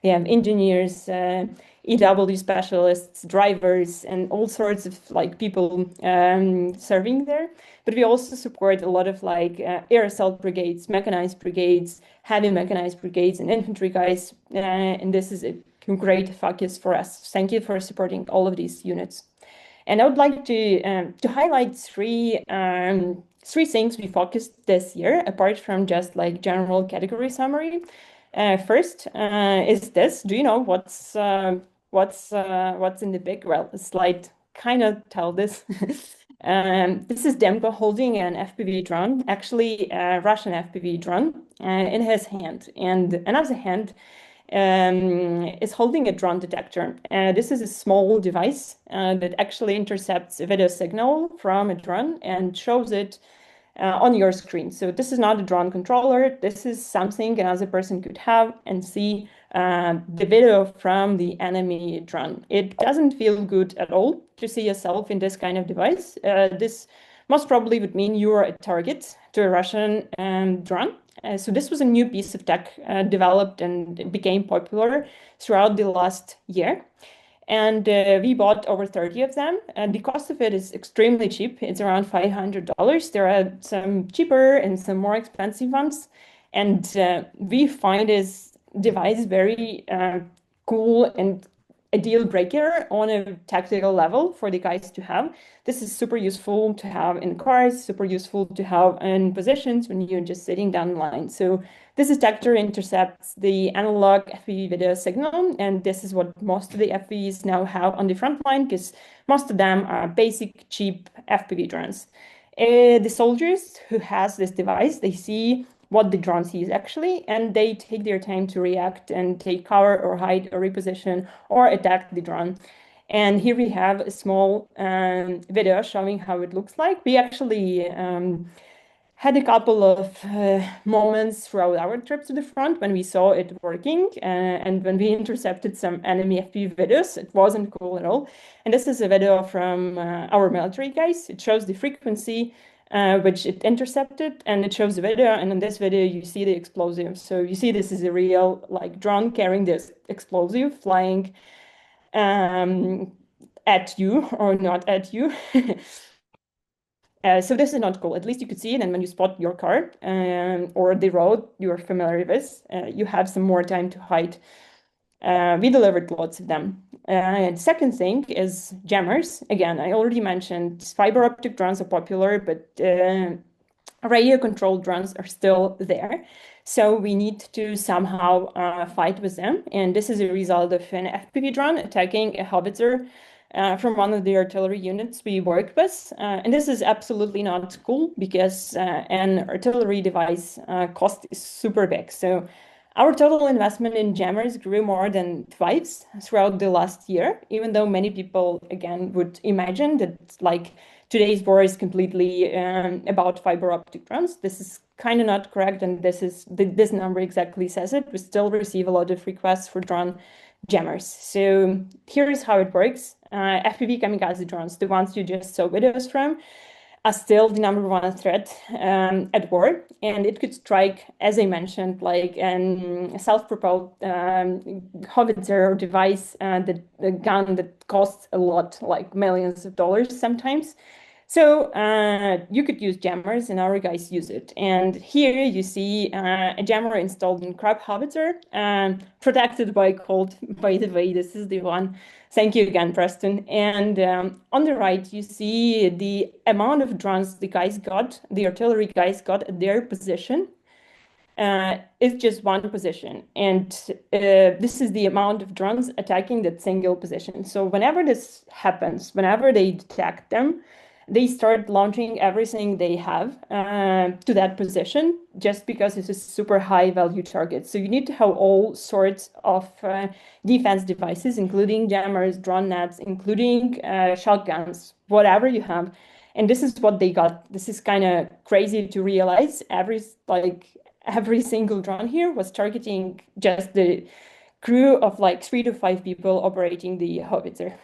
Speaker 1: We have engineers, EW specialists, drivers, and all sorts of like people serving there. But we also support a lot of like air assault brigades, mechanized brigades, heavy mechanized brigades, and infantry guys. And this is a great focus for us. Thank you for supporting all of these units. And I would like to highlight three things we focused this year, apart from just like general category summary. First is this. Do you know what's in the big? Well, the slide kind of tell this. This is Demko holding an FPV drone, actually a Russian FPV drone, in his hand, and another hand is holding a drone detector. This is a small device that actually intercepts a video signal from a drone and shows it on your screen. So this is not a drone controller. This is something another person could have and see the video from the enemy drone. It doesn't feel good at all to see yourself in this kind of device. This most probably would mean you are a target to a Russian drone. So this was a new piece of tech developed and became popular throughout the last year. And we bought over 30 of them. And the cost of it is extremely cheap. It's around $500. There are some cheaper and some more expensive ones. And we find this device very cool and a deal breaker on a tactical level for the guys to have. This is super useful to have in cars, super useful to have in positions when you're just sitting down the line. So this detector intercepts the analog FPV video signal, and this is what most of the FPVs now have on the front line, because most of them are basic, cheap FPV drones. The soldiers who has this device, they see what the drone sees actually, and they take their time to react and take cover or hide or reposition or attack the drone. And here we have a small video showing how it looks like. We actually had a couple of moments throughout our trip to the front when we saw it working, and when we intercepted some enemy FPV videos. It wasn't cool at all. And this is a video from our military guys. It shows the frequency which it intercepted, and it shows the video, and in this video you see the explosive. So you see this is a real like drone carrying this explosive flying at you or not at you. So this is not cool. At least you could see it, and when you spot your car or the road you're familiar with, you have some more time to hide. We delivered lots of them. And second thing is jammers. Again, I already mentioned fiber optic drones are popular, but radio controlled drones are still there. So we need to somehow fight with them. And this is a result of an FPV drone attacking a howitzer from one of the artillery units we work with. And this is absolutely not cool, because an artillery device cost is super big. So our total investment in jammers grew more than twice throughout the last year, even though many people, again, would imagine that like today's war is completely about fiber optic drones. This is kind of not correct, and this number exactly says it. We still receive a lot of requests for drone jammers. So here's how it works. FPV kamikaze drones, the ones you just saw videos from, are still the number one threat at war, and it could strike, as I mentioned, like a self-propelled howitzer or device, the gun that costs a lot, like millions of dollars sometimes. So you could use jammers, and our guys use it. And here you see a jammer installed in Crab howitzer, protected by cold. By the way, this is the one. Thank you again, Preston. And on the right, you see the amount of drones the artillery guys got at their position. It's just one position. And this is the amount of drones attacking that single position. So whenever this happens, whenever they detect them, they start launching everything they have to that position, just because it's a super high value target. So you need to have all sorts of defense devices, including jammers, drone nets, including shotguns, whatever you have. And this is what they got. This is kind of crazy to realize. Every single drone here was targeting just the crew of like 3 to 5 people operating the howitzer.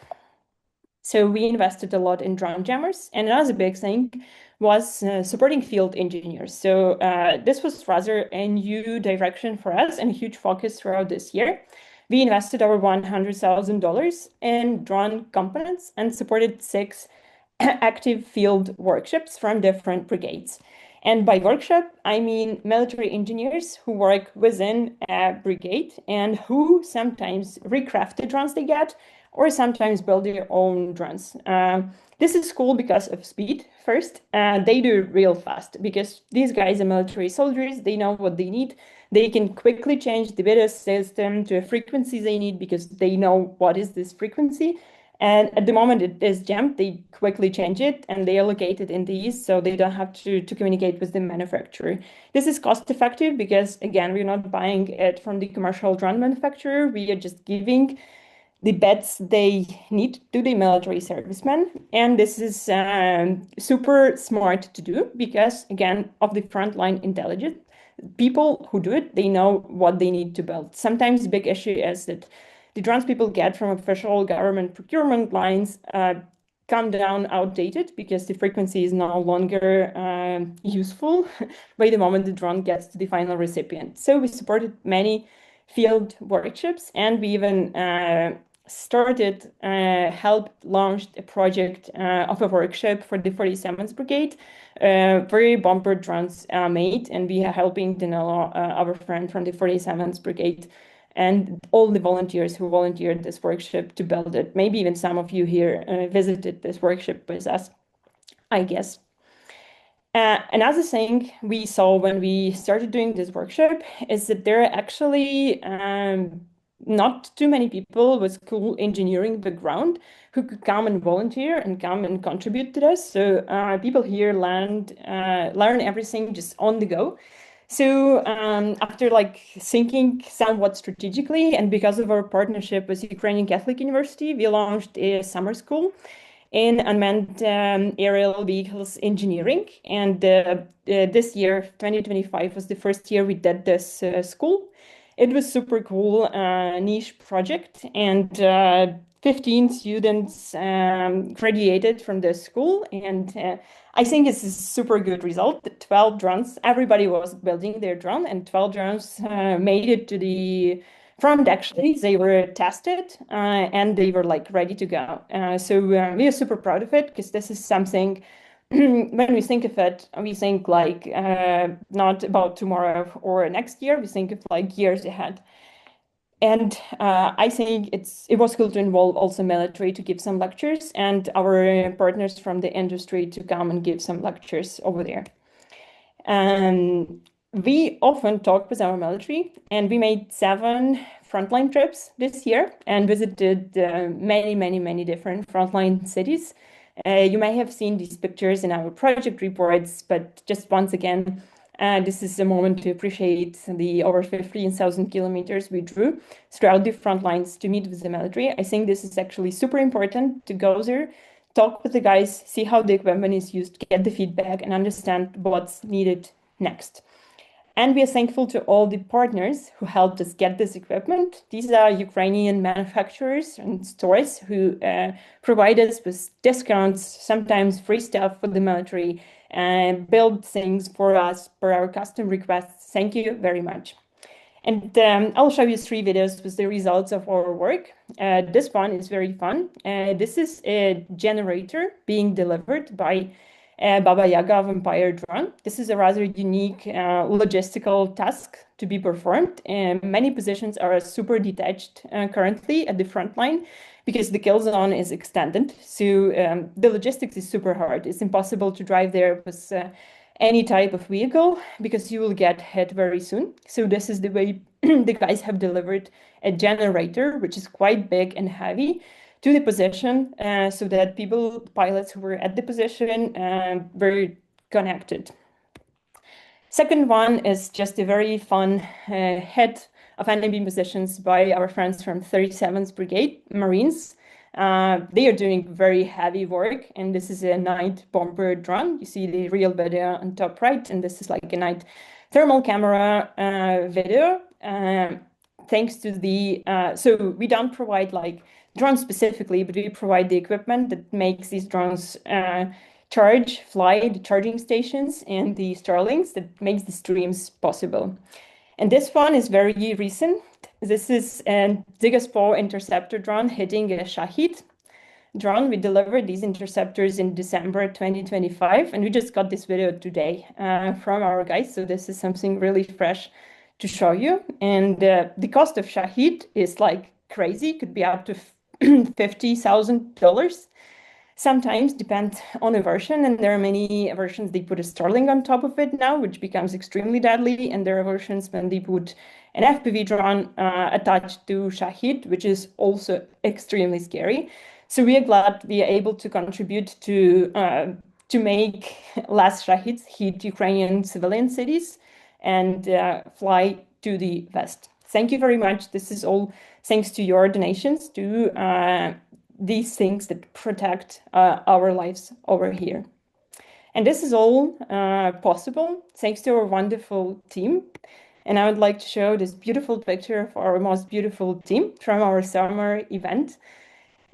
Speaker 1: So we invested a lot in drone jammers. And another big thing was supporting field engineers. So this was rather a new direction for us and a huge focus throughout this year. We invested over $100,000 in drone components and supported 6 active field workshops from different brigades. And by workshop, I mean military engineers who work within a brigade and who sometimes recraft the drones they get, or sometimes build their own drones. This is cool because of speed. First, they do real fast, because these guys are military soldiers. They know what they need. They can quickly change the video system to a frequency they need, because they know what is this frequency. And at the moment it is jammed, they quickly change it and they allocate it in these, so they don't have to communicate with the manufacturer. This is cost effective because, again, we're not buying it from the commercial drone manufacturer. We are just giving the bets they need to the military servicemen. And this is super smart to do because, again, of the frontline intelligence. People who do it, they know what they need to build. Sometimes the big issue is that the drones people get from official government procurement lines come down outdated because the frequency is no longer useful by the moment the drone gets to the final recipient. So we supported many field workshops, and we even helped launched a project of a workshop for the 47th Brigade, where bomber drones made, and we are helping Danilo, our friend from the 47th Brigade, and all the volunteers who volunteered this workshop to build it. Maybe even some of you here visited this workshop with us, I guess. Another thing we saw when we started doing this workshop is that there are actually not too many people with cool engineering background who could come and volunteer and come and contribute to this. So people here learn everything just on the go. So after like thinking somewhat strategically, and because of our partnership with Ukrainian Catholic University, we launched a summer school in unmanned aerial vehicles engineering. And this year, 2025, was the first year we did this school. It was super cool, niche project, and 15 students graduated from the school. And I think it's a super good result. The 12 drones, everybody was building their drone, and 12 drones made it to the front. Actually, they were tested and they were like ready to go. So we are super proud of it, because this is something when we think of it, we think like not about tomorrow or next year, we think of like years ahead. And I think it was cool to involve also military to give some lectures, and our partners from the industry to come and give some lectures over there. We often talk with our military, and we made 7 frontline trips this year and visited many different frontline cities. You may have seen these pictures in our project reports, but just once again, this is a moment to appreciate the over 15,000 kilometers we drew throughout the front lines to meet with the military. I think this is actually super important to go there, talk with the guys, see how the equipment is used, get the feedback, and understand what's needed next. And we are thankful to all the partners who helped us get this equipment. These are Ukrainian manufacturers and stores who provide us with discounts, sometimes free stuff for the military, and build things for us per our custom requests. Thank you very much. And I'll show you 3 videos with the results of our work. This one is very fun. This is a generator being delivered by Baba Yaga vampire drone. This is a rather unique logistical task to be performed. Many positions are super detached currently at the front line because the kill zone is extended. So the logistics is super hard. It's impossible to drive there with any type of vehicle because you will get hit very soon. So this is the way the guys have delivered a generator, which is quite big and heavy, to the position so that pilots who were at the position were connected. Second one is just a very fun hit of enemy positions by our friends from 37th Brigade Marines. They are doing very heavy work, and this is a night bomber drone. You see the real video on top right, and this is like a night thermal camera video. Thanks to the, so we don't provide like drones specifically, but we provide the equipment that makes these drones fly the charging stations and the Starlinks that makes the streams possible. And this one is very recent. This is a Dzyga 4 interceptor drone hitting a Shahid drone. We delivered these interceptors in December 2025, and we just got this video today from our guys. So this is something really fresh to show you. And the cost of Shahid is like crazy, could be up to $50,000. Sometimes depends on a version, and there are many versions they put a Starlink on top of it now, which becomes extremely deadly. And there are versions when they put an FPV drone attached to Shahid, which is also extremely scary. So we are glad we are able to contribute to make less Shahids hit Ukrainian civilian cities and fly to the west. Thank you very much. This is all thanks to your donations to these things that protect our lives over here. And this is all possible thanks to our wonderful team. And I would like to show this beautiful picture of our most beautiful team from our summer event.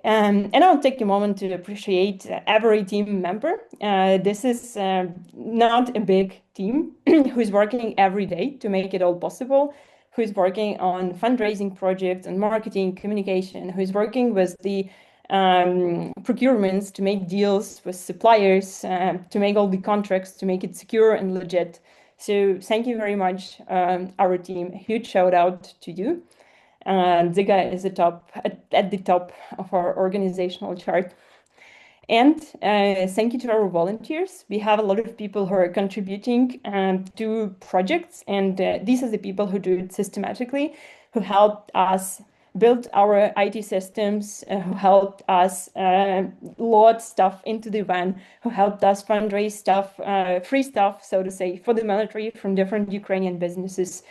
Speaker 1: And I'll take a moment to appreciate every team member. This is not a big team who is working every day to make it all possible, who is working on fundraising projects and marketing, communication, who is working with the procurements to make deals with suppliers, to make all the contracts, to make it secure and legit. So thank you very much, our team. A huge shout out to you. Dzyga is at the top of our organizational chart. And thank you to our volunteers. We have a lot of people who are contributing to projects, and these are the people who do it systematically, who helped us build our IT systems, who helped us load stuff into the van, who helped us fundraise stuff, free stuff, so to say, for the military from different Ukrainian businesses.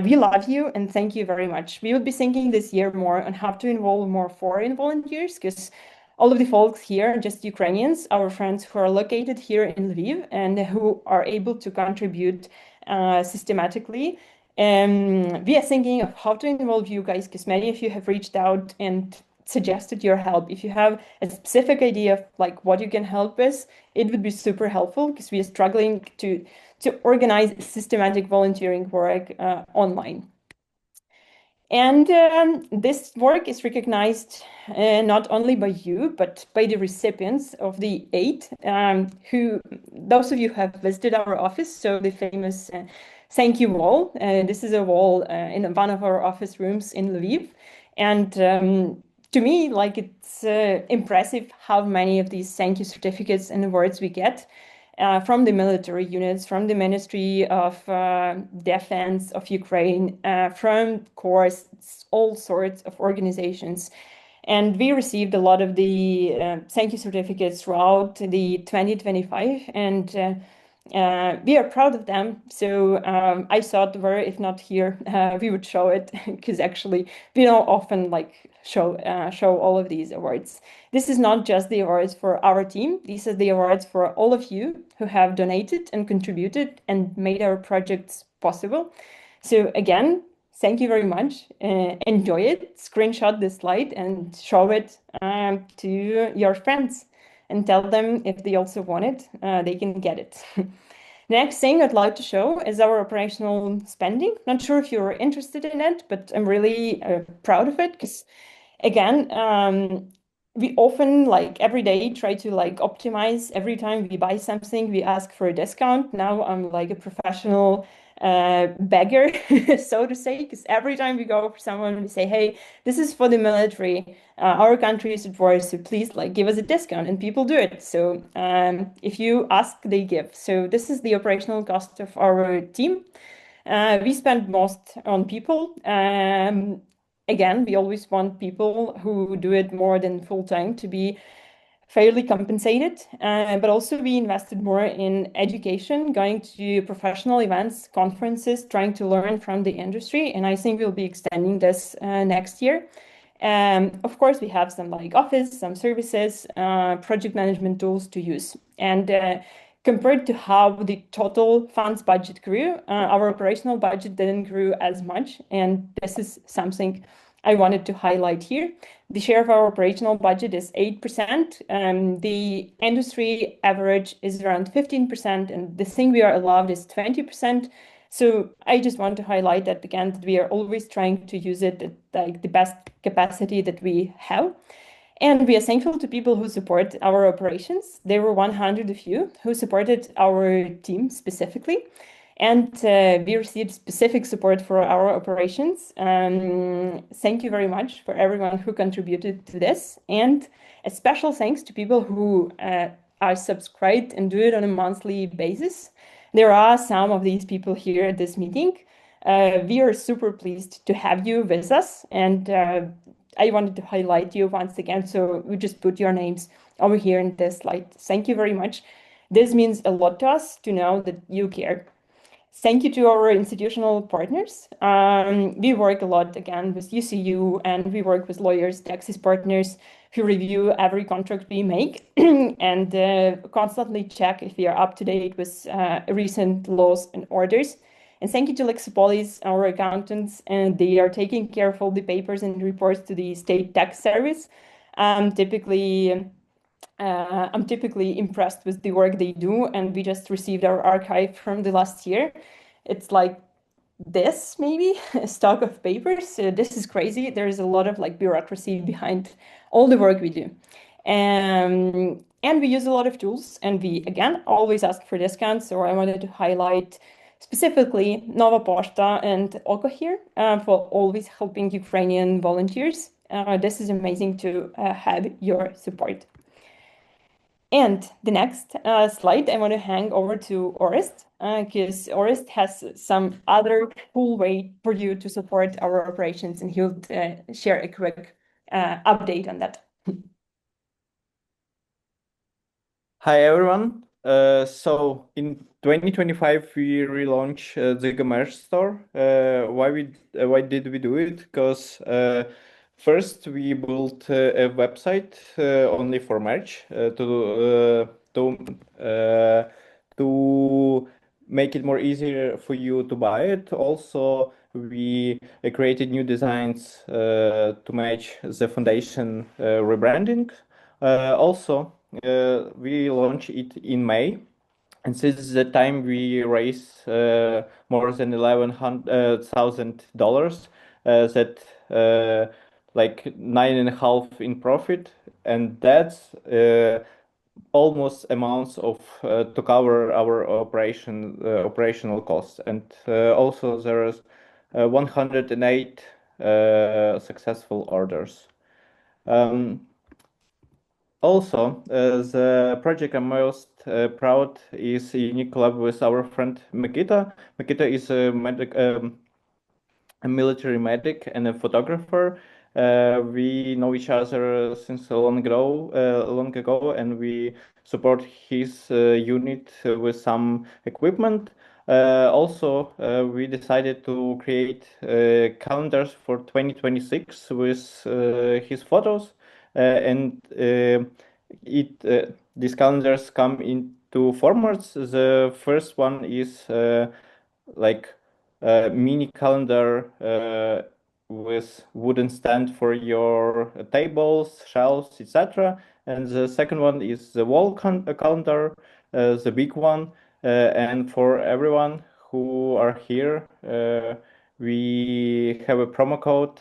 Speaker 1: We love you and thank you very much. We will be thinking this year more on how to involve more foreign volunteers, because all of the folks here are just Ukrainians, our friends who are located here in Lviv and who are able to contribute systematically. We are thinking of how to involve you guys, because many of you have reached out and suggested your help. If you have a specific idea of like what you can help with, it would be super helpful, because we are struggling to organize systematic volunteering work online. And this work is recognized not only by you, but by the recipients of the aid, those of you who have visited our office, so the famous thank you wall. This is a wall in one of our office rooms in Lviv. And to me, like, it's impressive how many of these thank you certificates and awards we get. From the military units, from the Ministry of Defense of Ukraine, from course, all sorts of organizations. And we received a lot of the thank you certificates throughout the 2025, and we are proud of them. So I thought, where if not here, we would show it, because actually we don't often like show all of these awards. This is not just the awards for our team. These are the awards for all of you who have donated and contributed and made our projects possible. So again, thank you very much. Enjoy it. Screenshot this slide and show it to your friends and tell them if they also want it, they can get it. Next thing I'd like to show is our operational spending. Not sure if you're interested in it, but I'm really proud of it, because again, we often, like, every day try to like optimize. Every time we buy something, we ask for a discount. Now I'm like a professional beggar, so to say, because every time we go for someone, we say, hey, this is for the military, our country is at war, so please like give us a discount, and people do it. So if you ask, they give. So this is the operational cost of our team. We spend most on people. Again, we always want people who do it more than full time to be fairly compensated, but also we invested more in education, going to professional events, conferences, trying to learn from the industry, and I think we'll be extending this next year. Of course, we have some like office, some services, project management tools to use. And compared to how the total funds budget grew, our operational budget didn't grow as much, and this is something I wanted to highlight here. The share of our operational budget is 8%. The industry average is around 15%, and the thing we are allowed is 20%. So I just want to highlight that again, that we are always trying to use it at like the best capacity that we have. And we are thankful to people who support our operations. There were 100 of you who supported our team specifically. And we received specific support for our operations. Thank you very much for everyone who contributed to this. And a special thanks to people who are subscribed and do it on a monthly basis. There are some of these people here at this meeting. We are super pleased to have you with us. And I wanted to highlight you once again. So we just put your names over here in this slide. Thank you very much. This means a lot to us to know that you care. Thank you to our institutional partners. We work a lot, again, with UCU, and we work with lawyers, taxes partners, who review every contract we make and constantly check if we are up to date with recent laws and orders. And thank you to Lexopolis, our accountants, and they are taking care of all the papers and reports to the state tax service. I'm typically impressed with the work they do, and we just received our archive from the last year. It's like this, maybe, a stock of papers. This is crazy. There is a lot of like bureaucracy behind all the work we do. And we use a lot of tools, and we, again, always ask for discounts. So I wanted to highlight specifically Nova Poshta and Oko here for always helping Ukrainian volunteers. This is amazing to have your support. And the next slide, I want to hand over to Orest, because Orest has some other cool way for you to support our operations, and he'll share a quick update on that.
Speaker 6: Hi everyone. So in 2025 we relaunched the merch store. Why did we do it? Because first we built a website only for merch to make it more easier for you to buy it. Also, we created new designs to match the foundation rebranding. Also, we launched it in May, and since the time we raised more than $11,000, that like 9.5 in profit, and that's almost amounts of to cover our operational costs. And also there is 108 successful orders. Also, the project I'm most proud is a unique collab with our friend Mikita. Mikita is a military medic and a photographer. We know each other since long ago, and we support his unit with some equipment. Also, we decided to create calendars for 2026 with his photos, and these calendars come in two formats. The first one is like a mini calendar with wooden stand for your tables, shelves, etc. And the second one is the wall calendar, the big one. And for everyone who are here, we have a promo code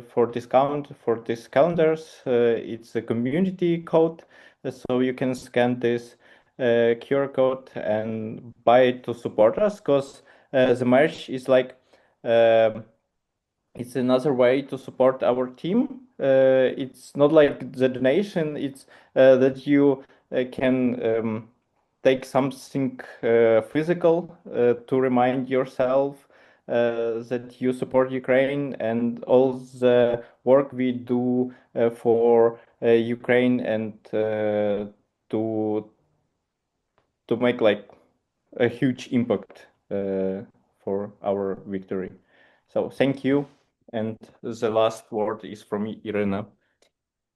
Speaker 6: for discount for these calendars. It's a community code, so you can scan this QR code and buy it to support us, because the merch is like it's another way to support our team. It's not like the donation, it's that you can take something physical to remind yourself that you support Ukraine and all the work we do for Ukraine, and to make like a huge impact for our victory. So thank you. And the last word is from Irina.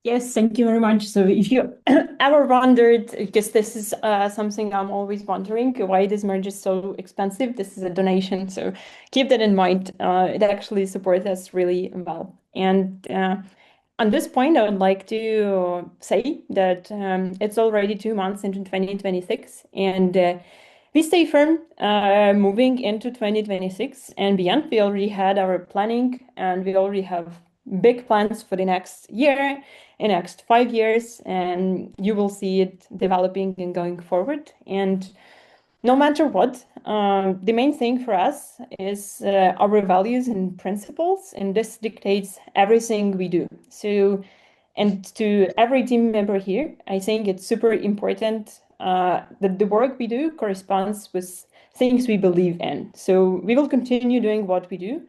Speaker 1: Yes, thank you very much. So if you ever wondered, because this is something I'm always wondering, why this merge is so expensive, this is a donation. So keep that in mind. It actually supports us really well. And on this point, I would like to say that it's already 2 months into 2026, and we stay firm moving into 2026 and beyond. We already had our planning, and we already have big plans for the next year, the next 5 years, and you will see it developing and going forward. And no matter what, the main thing for us is our values and principles, and this dictates everything we do. So, and to every team member here, I think it's super important that the work we do corresponds with things we believe in. So we will continue doing what we do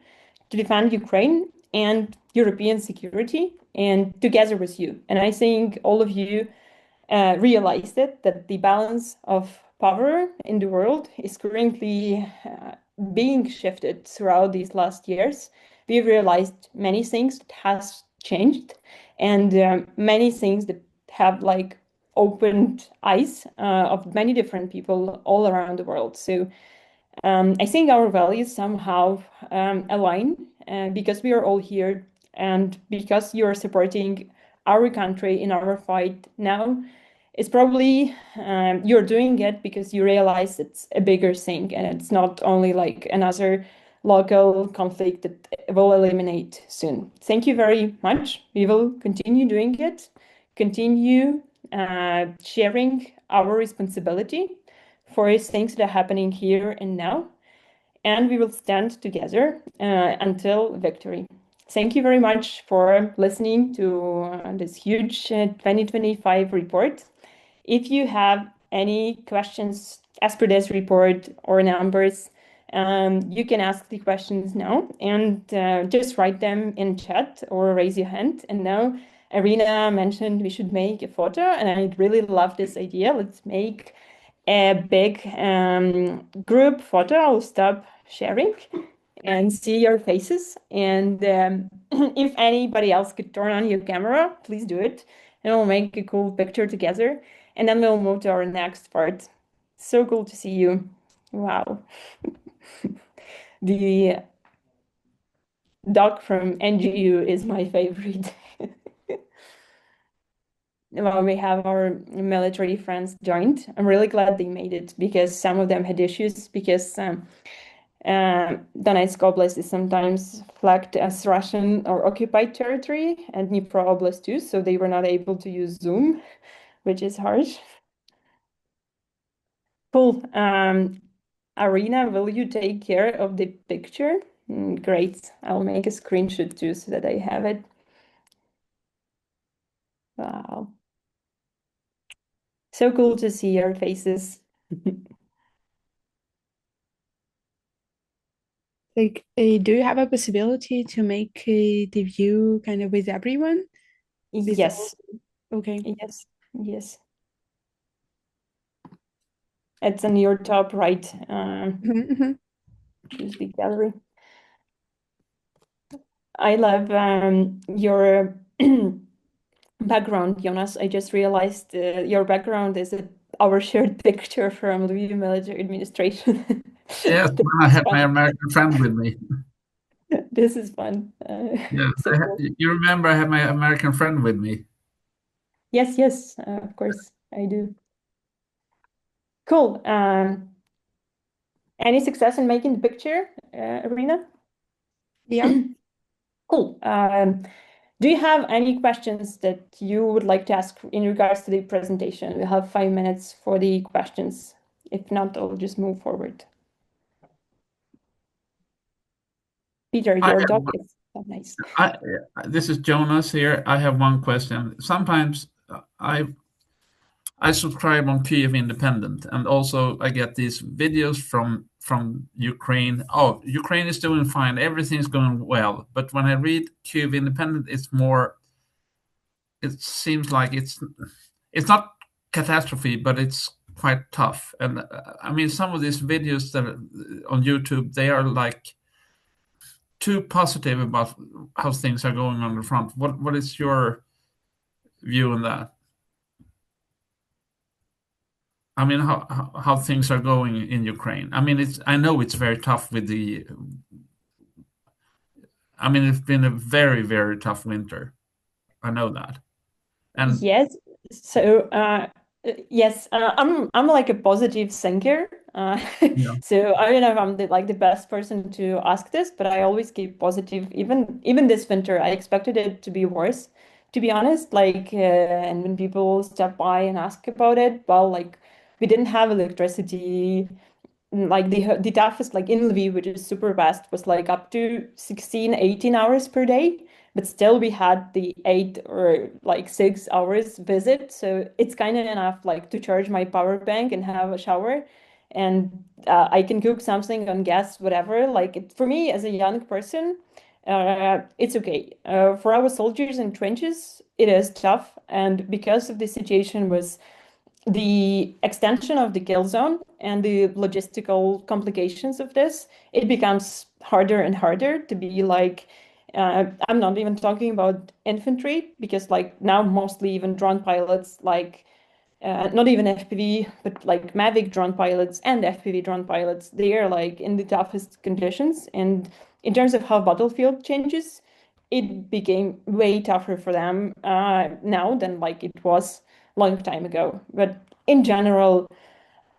Speaker 1: to defend Ukraine and European security, and together with you. And I think all of you realized that the balance of power in the world is currently being shifted throughout these last years. We realized many things that has changed, and many things that have like opened eyes of many different people all around the world. So I think our values somehow align because we are all here, and because you are supporting our country in our fight now. It's probably you're doing it because you realize it's a bigger thing, and it's not only like another local conflict that will eliminate soon. Thank you very much. We will continue doing it, continue sharing our responsibility for things that are happening here and now, and we will stand together until victory. Thank you very much for listening to this huge 2025 report. If you have any questions as per this report or numbers, you can ask the questions now and just write them in chat or raise your hand. And now Irina mentioned we should make a photo, and I really love this idea. Let's make a big group photo. I'll stop sharing and see your faces. And if anybody else could turn on your camera, please do it. And we'll make a cool picture together. And then we'll move to our next part. So cool to see you. Wow. The dog from NGU is my favorite. Well, we have our military friends joined. I'm really glad they made it because some of them had issues because Donetsk Oblast is sometimes flagged as Russian or occupied territory, and Dnipro Oblast too, so they were not able to use Zoom, which is harsh. Cool. Arina, will you take care of the picture? Great. I'll make a screenshot too so that I have it. Wow. So cool to see your faces.
Speaker 3: Like, do you have a possibility to make the view kind of with everyone?
Speaker 1: Yes.
Speaker 3: Okay.
Speaker 1: Yes. Yes. It's on your top right. Choose the gallery. I love your background, Jonas. I just realized your background is our shared picture from Lviv military administration.
Speaker 4: Yes, I have my American friend with me.
Speaker 1: This is fun.
Speaker 4: Yeah,
Speaker 1: So cool.
Speaker 4: you remember I have my American friend with me.
Speaker 1: Yes, yes, of course I do. Cool. Any success in making the picture, Arina?
Speaker 3: Yeah.
Speaker 1: Cool. Do you have any questions that you would like to ask in regards to the presentation? We have 5 minutes for the questions. If not, I'll just move forward. Peter, your dog is so nice.
Speaker 4: This is Jonas here. I have one question. Sometimes I subscribe on Kyiv Independent, and also I get these videos from Ukraine. Oh, Ukraine is doing fine. Everything's going well. But when I read Kyiv Independent, it's more. It seems like it's not catastrophe, but it's quite tough. And I mean, some of these videos that are on YouTube, they are like too positive about how things are going on the front. What is your view on that? I mean, how things are going in Ukraine. I mean, I know it's very tough with the. I mean, it's been a very, very tough winter. I know that. And
Speaker 1: yes, so yes, I'm like a positive thinker.
Speaker 4: yeah.
Speaker 1: So I don't know if I'm the best person to ask this, but I always keep positive. Even this winter, I expected it to be worse, to be honest. And when people step by and ask about it, well, like we didn't have electricity. Like the toughest, like in Lviv, which is super fast, was like up to 16, 18 hours per day. But still we had the 8 or like 6 hours visit. So it's kind of enough like to charge my power bank and have a shower. And I can cook something on gas, whatever. For me as a young person, it's okay. For our soldiers in trenches, it is tough. And because of the situation was the extension of the kill zone and the logistical complications of this, it becomes harder and harder to be like, I'm not even talking about infantry because like now mostly even drone pilots, not even FPV, but like Mavic drone pilots and FPV drone pilots, they are like in the toughest conditions. And in terms of how battlefield changes, it became way tougher for them now than like it was a long time ago. But in general,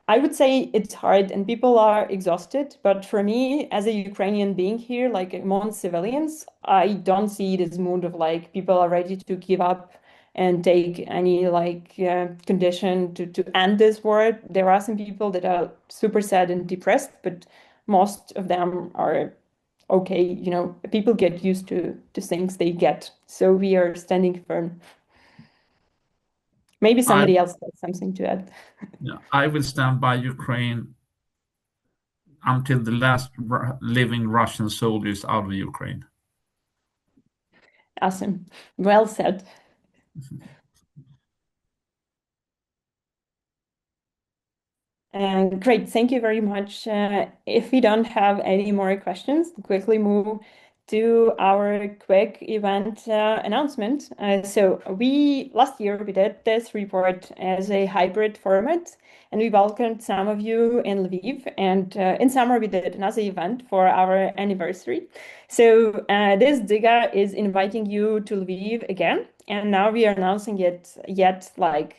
Speaker 1: I would say it's hard and people are exhausted. But for me, as a Ukrainian being here, like among civilians, I don't see this mood of like people are ready to give up and take any condition to end this war. There are some people that are super sad and depressed, but most of them are okay. You know, people get used to things they get. So we are standing firm. Maybe somebody else has something to add.
Speaker 4: Yeah, I will stand by Ukraine until the last living Russian soldier is out of Ukraine.
Speaker 1: Awesome. Well said. Great, thank you very much. If we don't have any more questions, quickly move to our quick event announcement. So last year we did this report as a hybrid format, and we welcomed some of you in Lviv. And in summer we did another event for our anniversary. So this Dzyga is inviting you to Lviv again. And now we are announcing it yet like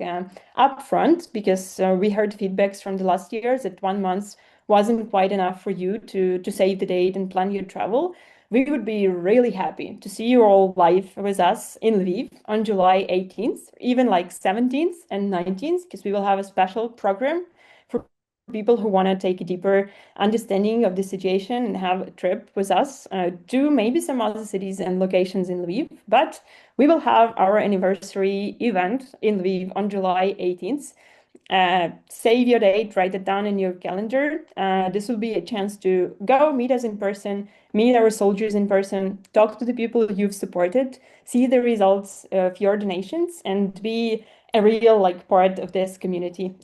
Speaker 1: upfront because we heard feedbacks from the last years that 1 month wasn't quite enough for you to save the date and plan your travel. We would be really happy to see you all live with us in Lviv on July 18th, even like 17th and 19th, because we will have a special program for people who want to take a deeper understanding of the situation and have a trip with us to maybe some other cities and locations in Lviv. But we will have our anniversary event in Lviv on July 18th. Save your date, write it down in your calendar. This will be a chance to go meet us in person, meet our soldiers in person, talk to the people you've supported, see the results of your donations, and be a real part of this community.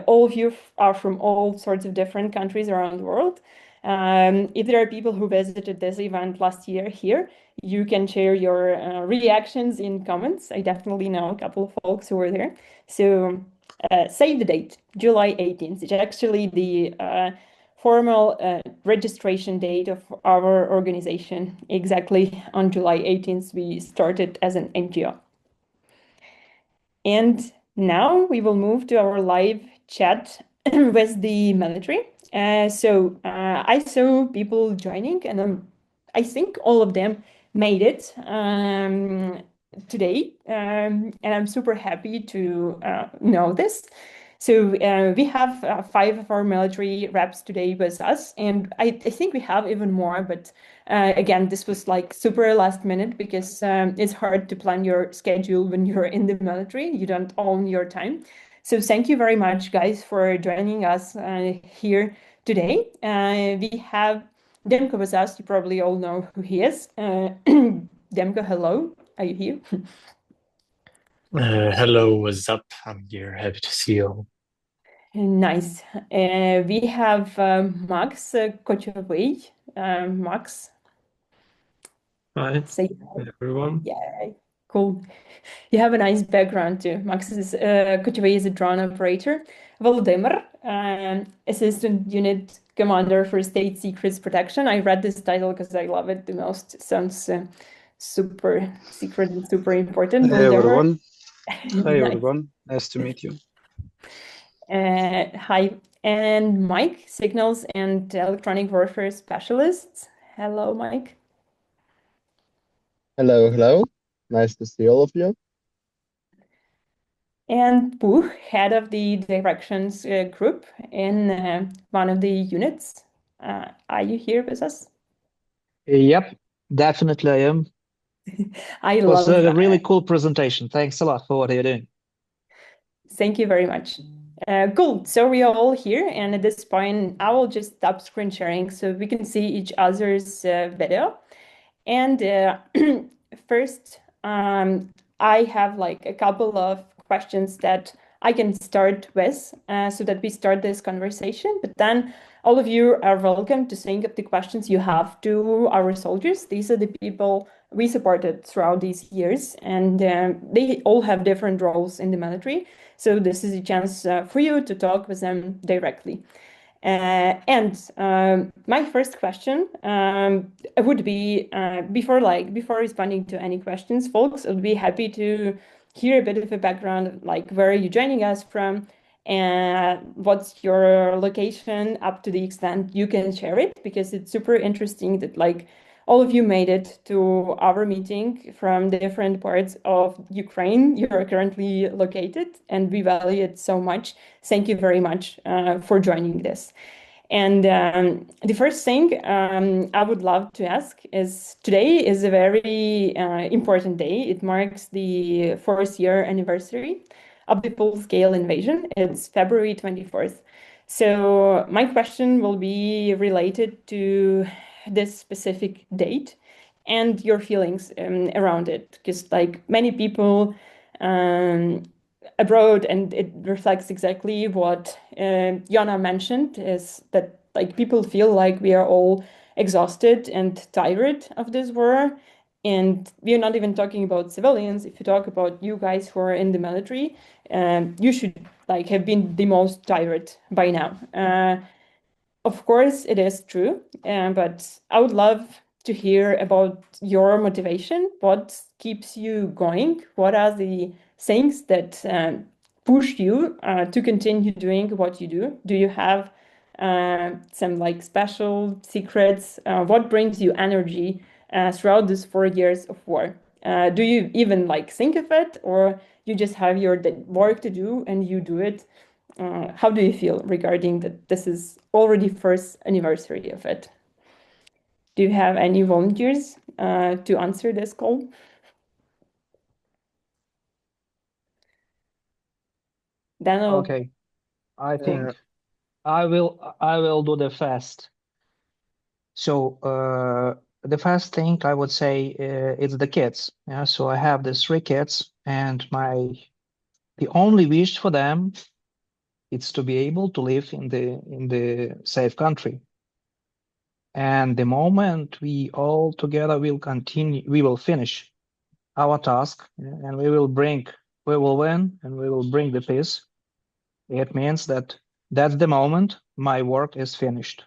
Speaker 1: All of you are from all sorts of different countries around the world. If there are people who visited this event last year here, you can share your reactions in comments. I definitely know a couple of folks who were there. So save the date, July 18th. It's actually the formal registration date of our organization. Exactly on July 18th, we started as an NGO. And now we will move to our live chat with the military. I saw people joining, and I think all of them made it today, and I'm super happy to know this. So we have 5 of our military reps today with us, and I think we have even more, but again, this was like super last minute because it's hard to plan your schedule when you're in the military. You don't own your time. So thank you very much, guys, for joining us here today. We have Demko with us. You probably all know who he is. Demko, hello. Are you here?
Speaker 7: Hello, what's up? I'm here. Happy to see you all.
Speaker 1: Nice. We have Max Kochovey. Max,
Speaker 7: Hi,
Speaker 1: say
Speaker 7: hi everyone.
Speaker 1: yeah, cool. You have a nice background too. Max is Kochovey is a drone operator. Volodymyr, Assistant Unit Commander for State Secrets Protection. I read this title because I love it the most. It sounds super secret and super important.
Speaker 8: Hey
Speaker 1: Volodymyr.
Speaker 8: everyone. Hi
Speaker 1: Nice.
Speaker 8: everyone. Nice to meet you.
Speaker 1: Hi. And Mike, Signals and Electronic Warfare Specialist. Hello, Mike.
Speaker 9: Hello, hello. Nice to see all of you.
Speaker 1: And Buch, head of the directions group in one of the units. Are you here with us?
Speaker 10: Yep, definitely I am.
Speaker 1: I
Speaker 10: It was
Speaker 1: love
Speaker 10: a really cool presentation. Thanks a lot for what you're doing.
Speaker 1: Thank you very much. Cool. So we are all here, and at this point, I will just stop screen sharing so we can see each other's video. And first, I have like a couple of questions that I can start with so that we start this conversation. But then all of you are welcome to think of the questions you have to our soldiers. These are the people we supported throughout these years, and they all have different roles in the military. So this is a chance for you to talk with them directly. And my first question would be before responding to any questions, folks, I would be happy to hear a bit of a background, like where are you joining us from, and what's your location, up to the extent you can share it, because it's super interesting that like all of you made it to our meeting from the different parts of Ukraine you are currently located, and we value it so much. Thank you very much for joining this. And the first thing I would love to ask is today is a very important day. It marks the 4th-year anniversary of the full-scale invasion. It's February 24th. So my question will be related to this specific date and your feelings around it, because like many people abroad, and it reflects exactly what Jana mentioned, is that like people feel like we are all exhausted and tired of this war. And we are not even talking about civilians. If you talk about you guys who are in the military, you should like have been the most tired by now. Of course, it is true, but I would love to hear about your motivation. What keeps you going? What are the things that push you to continue doing what you do? Do you have some like special secrets? What brings you energy throughout these 4 years of war? Do you even like think of it, or you just have your work to do and you do it? How do you feel regarding that this is already first anniversary of it? Do you have any volunteers to answer this call? Daniel.
Speaker 10: Okay, I think I will do the fast. So the first thing I would say is the kids. Yeah, so I have these 3 kids, and the only wish for them is to be able to live in the safe country. And the moment we all together will continue, we will finish our task, and we will win, and we will bring the peace. It means that that's the moment my work is finished.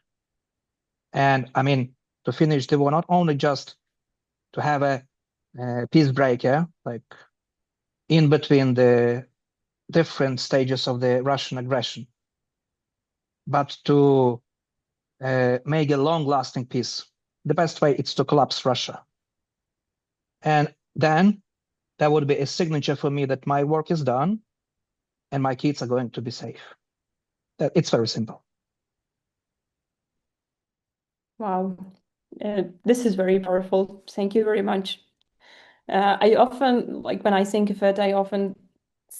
Speaker 10: And I mean, to finish the war, not only just to have a peace break, yeah, like in between the different stages of the Russian aggression, but to make a long-lasting peace. The best way is to collapse Russia. And then that would be a signature for me that my work is done and my kids are going to be safe. It's very simple.
Speaker 1: Wow, this is very powerful. Thank you very much. I often, like when I think of it, I often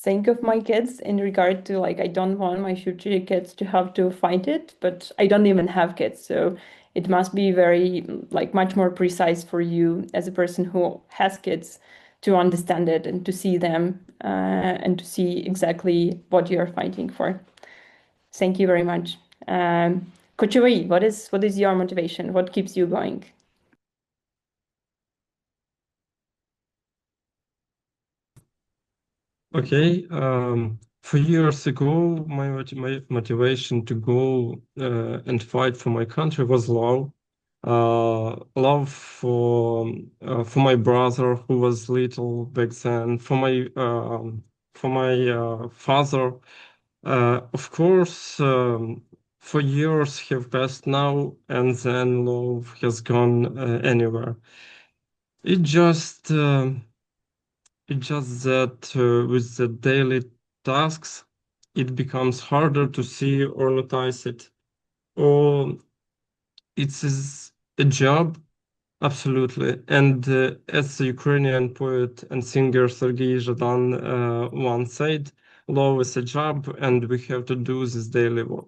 Speaker 1: think of my kids in regard to like I don't want my future kids to have to fight it, but I don't even have kids, so it must be very like much more precise for you as a person who has kids to understand it and to see them and to see exactly what you're fighting for. Thank you very much. Kochuvei, what is your motivation? What keeps you going?
Speaker 7: Okay, 4 years ago, my motivation to go and fight for my country was love. Love for my brother who was little back then, for my father. Of course, 4 years have passed now, and then love has gone anywhere. It just it's just that with the daily tasks, it becomes harder to see or notice it. Or it is a job, absolutely. And as the Ukrainian poet and singer Sergei Zhadan once said, love is a job, and we have to do this daily work.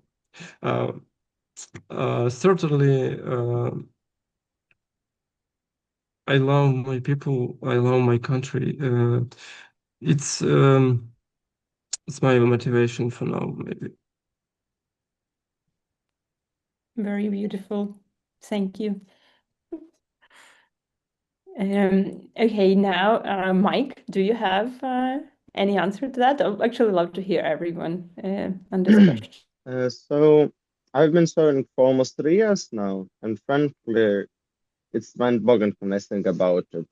Speaker 7: Certainly, I love my people. I love my country. It's it's my motivation for now, maybe.
Speaker 1: Very beautiful. Thank you. Okay, now, Mike, do you have any answer to that? I'd actually love to hear everyone on this question.
Speaker 9: So I've been serving for almost 3 years now, and frankly, it's mind-boggling when I think about it.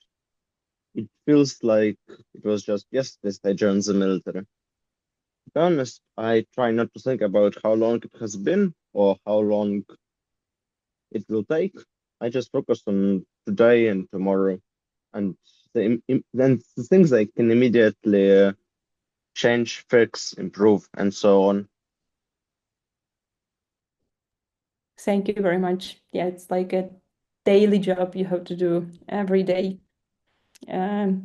Speaker 9: It feels like it was just yesterday I joined the military. To be honest, I try not to think about how long it has been or how long it will take. I just focus on today and tomorrow, and then the things I can immediately change, fix, improve, and so on.
Speaker 1: Thank you very much. Yeah, it's like a daily job you have to do every day. Thank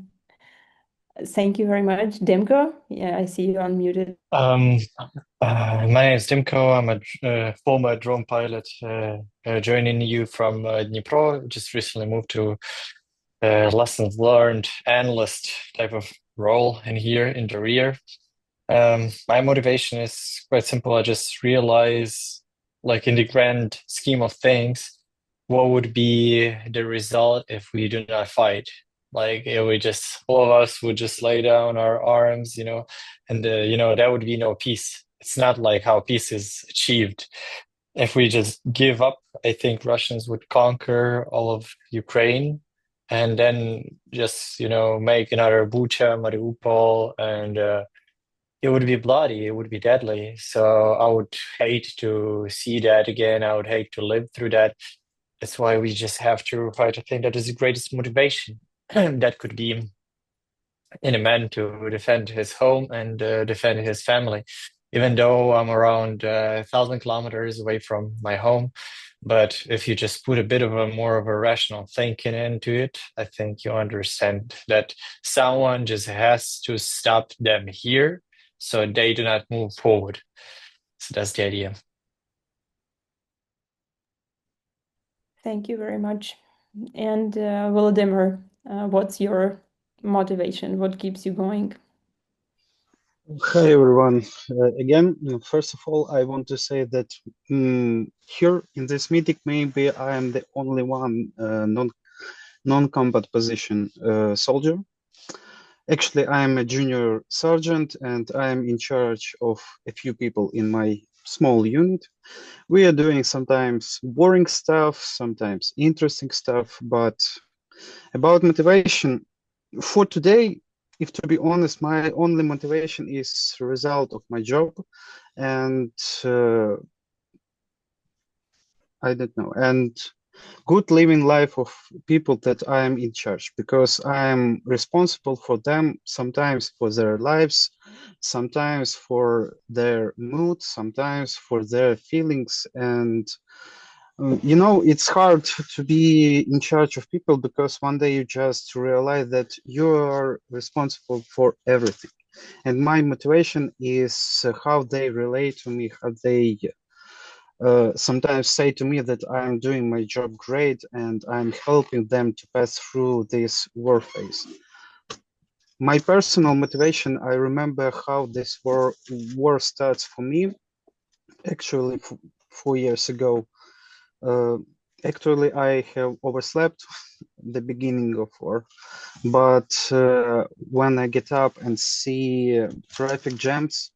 Speaker 1: you very much. Demko, yeah, I see you unmuted.
Speaker 11: My name is Dimko. I'm a former drone pilot, joining you from Dnipro. Just recently moved to lessons learned analyst type of role in here in the rear. My motivation is quite simple. I just realize, like in the grand scheme of things, what would be the result if we do not fight? Like if we just, all of us would just lay down our arms, and that would be no peace. It's not like how peace is achieved. If we just give up, I think Russians would conquer all of Ukraine and then just, make another Bucha, Mariupol, and it would be bloody, it would be deadly. So I would hate to see that again. I would hate to live through that. That's why we just have to fight. I think that is the greatest motivation that could be in a man to defend his home and defend his family. Even though I'm around 1,000 kilometers away from my home, but if you just put a bit of a more of a rational thinking into it, I think you understand that someone just has to stop them here so they do not move forward. So that's the idea.
Speaker 1: Thank you very much. And Volodymyr, what's your motivation? What keeps you going?
Speaker 8: Hi everyone. Again, first of all, I want to say that here in this meeting, maybe I am the only one non-combat position soldier. Actually, I am a junior sergeant and I am in charge of a few people in my small unit. We are doing sometimes boring stuff, sometimes interesting stuff, but about motivation, for today, if to be honest, my only motivation is the result of my job and I don't know, and good living life of people that I am in charge, because I am responsible for them, sometimes for their lives, sometimes for their mood, sometimes for their feelings. And it's hard to be in charge of people because one day you just realize that you are responsible for everything. And my motivation is how they relate to me, how they sometimes say to me that I'm doing my job great and I'm helping them to pass through this war phase. My personal motivation, I remember how this war starts for me, actually 4 years ago. Actually, I have overslept the beginning of war, but when I get up and see traffic jams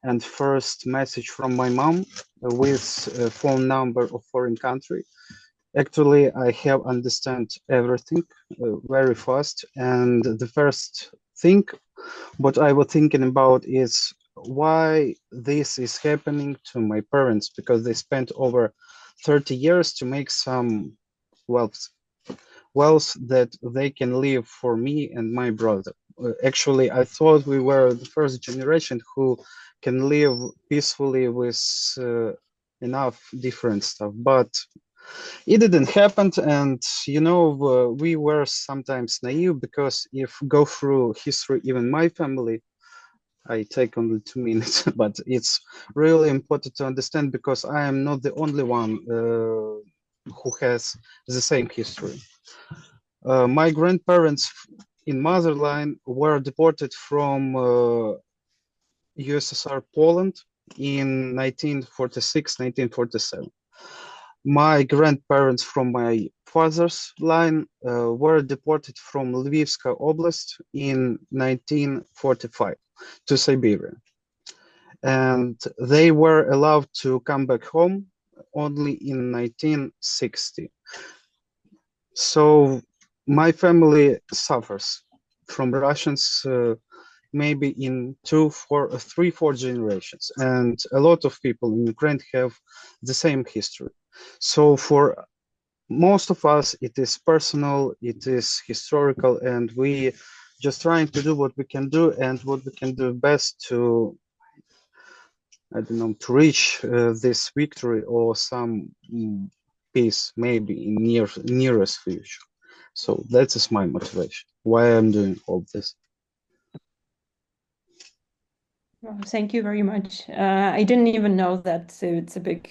Speaker 8: and first message from my mom with a phone number of foreign country, actually I have understand everything very fast. And the first thing what I was thinking about is why this is happening to my parents, because they spent over 30 years to make some wealth that they can live for me and my brother. Actually, I thought we were the first generation who can live peacefully with enough different stuff, but it didn't happen. And we were sometimes naive, because if go through history, even my family, I take only 2 minutes, but it's really important to understand, because I am not the only one who has the same history. My grandparents in motherline were deported from USSR Poland in 1946, 1947. My grandparents from my father's line were deported from Lvivska Oblast in 1945 to Siberia. And they were allowed to come back home only in 1960. So my family suffers from Russians maybe in 4 generations, and a lot of people in Ukraine have the same history. So for most of us, it is personal, it is historical, and we just trying to do what we can do and what we can do best to I don't know, to reach this victory or some peace, maybe in nearest future. So that is my motivation. Why I'm doing all this.
Speaker 1: Well, thank you very much. I didn't even know that, so it's a big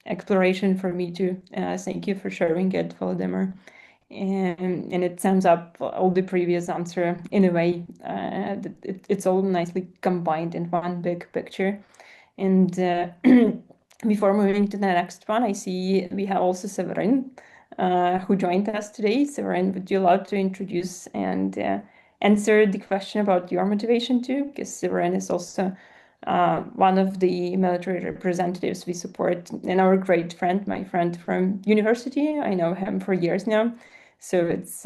Speaker 1: exploration for me too. Thank you for sharing it, Volodymyr. And it sums up all the previous answer in a way. It's all nicely combined in one big picture. And before moving to the next one, I see we have also Severin, who joined us today. Severin, would you love to introduce and answer the question about your motivation too? Because Severin is also one of the military representatives we support, and our great friend, my friend from university. I know him for years now. So it's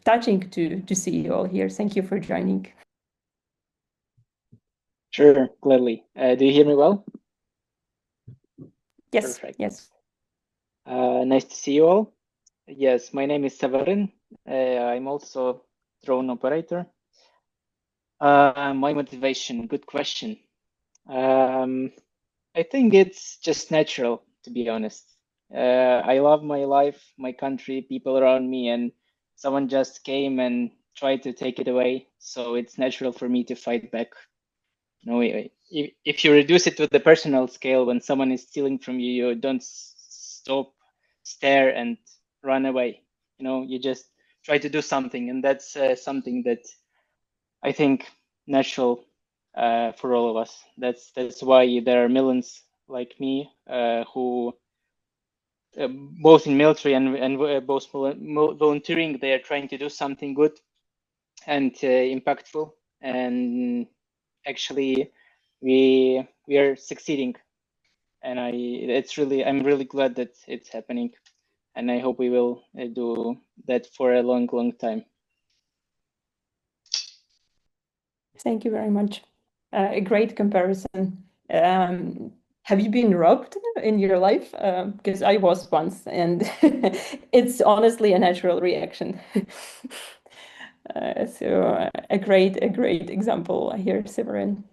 Speaker 1: touching to see you all here. Thank you for joining.
Speaker 12: Sure, gladly. Do you hear me well?
Speaker 1: Yes.
Speaker 12: Perfect.
Speaker 1: Yes.
Speaker 12: Nice to see you all. Yes, my name is Severin. I'm also drone operator. My motivation, good question. I think it's just natural, to be honest. I love my life, my country, people around me, and someone just came and tried to take it away. So it's natural for me to fight back. No, if you reduce it to the personal scale, when someone is stealing from you, you don't stop, stare, and run away. You know, you just try to do something, and that's something that I think natural for all of us. That's why there are millions like me who both in military and both volunteering. They are trying to do something good and impactful, and actually we are succeeding. And I'm really glad that it's happening, and I hope we will do that for a long time.
Speaker 1: Thank you very much. A great comparison. Have you been robbed in your life? Because I was once, and it's honestly a natural reaction. So a great example here, Severin.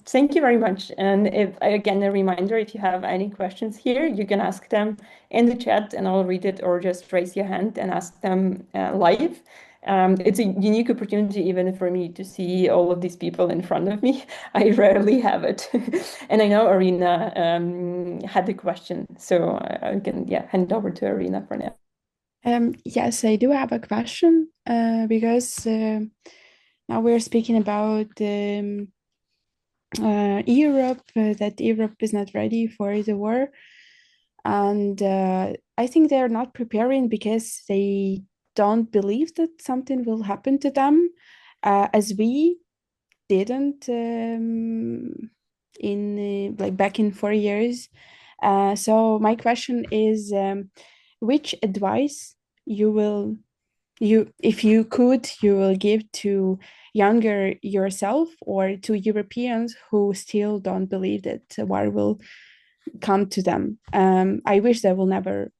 Speaker 1: Thank you very much. And if again, a reminder, if you have any questions here, you can ask them in the chat and I'll read it, or just raise your hand and ask them live. It's a unique opportunity even for me to see all of these people in front of me. I rarely have it. And I know Arina had the question, so I can hand over to Arina for now.
Speaker 3: Yes, I do have a question because now we're speaking about Europe, that Europe is not ready for the war. And I think they're not preparing because they don't believe that something will happen to them, as we didn't in like back in 4 years. So my question is, which advice if you could, you will give to younger yourself or to Europeans who still don't believe that war will come to them? I wish they will never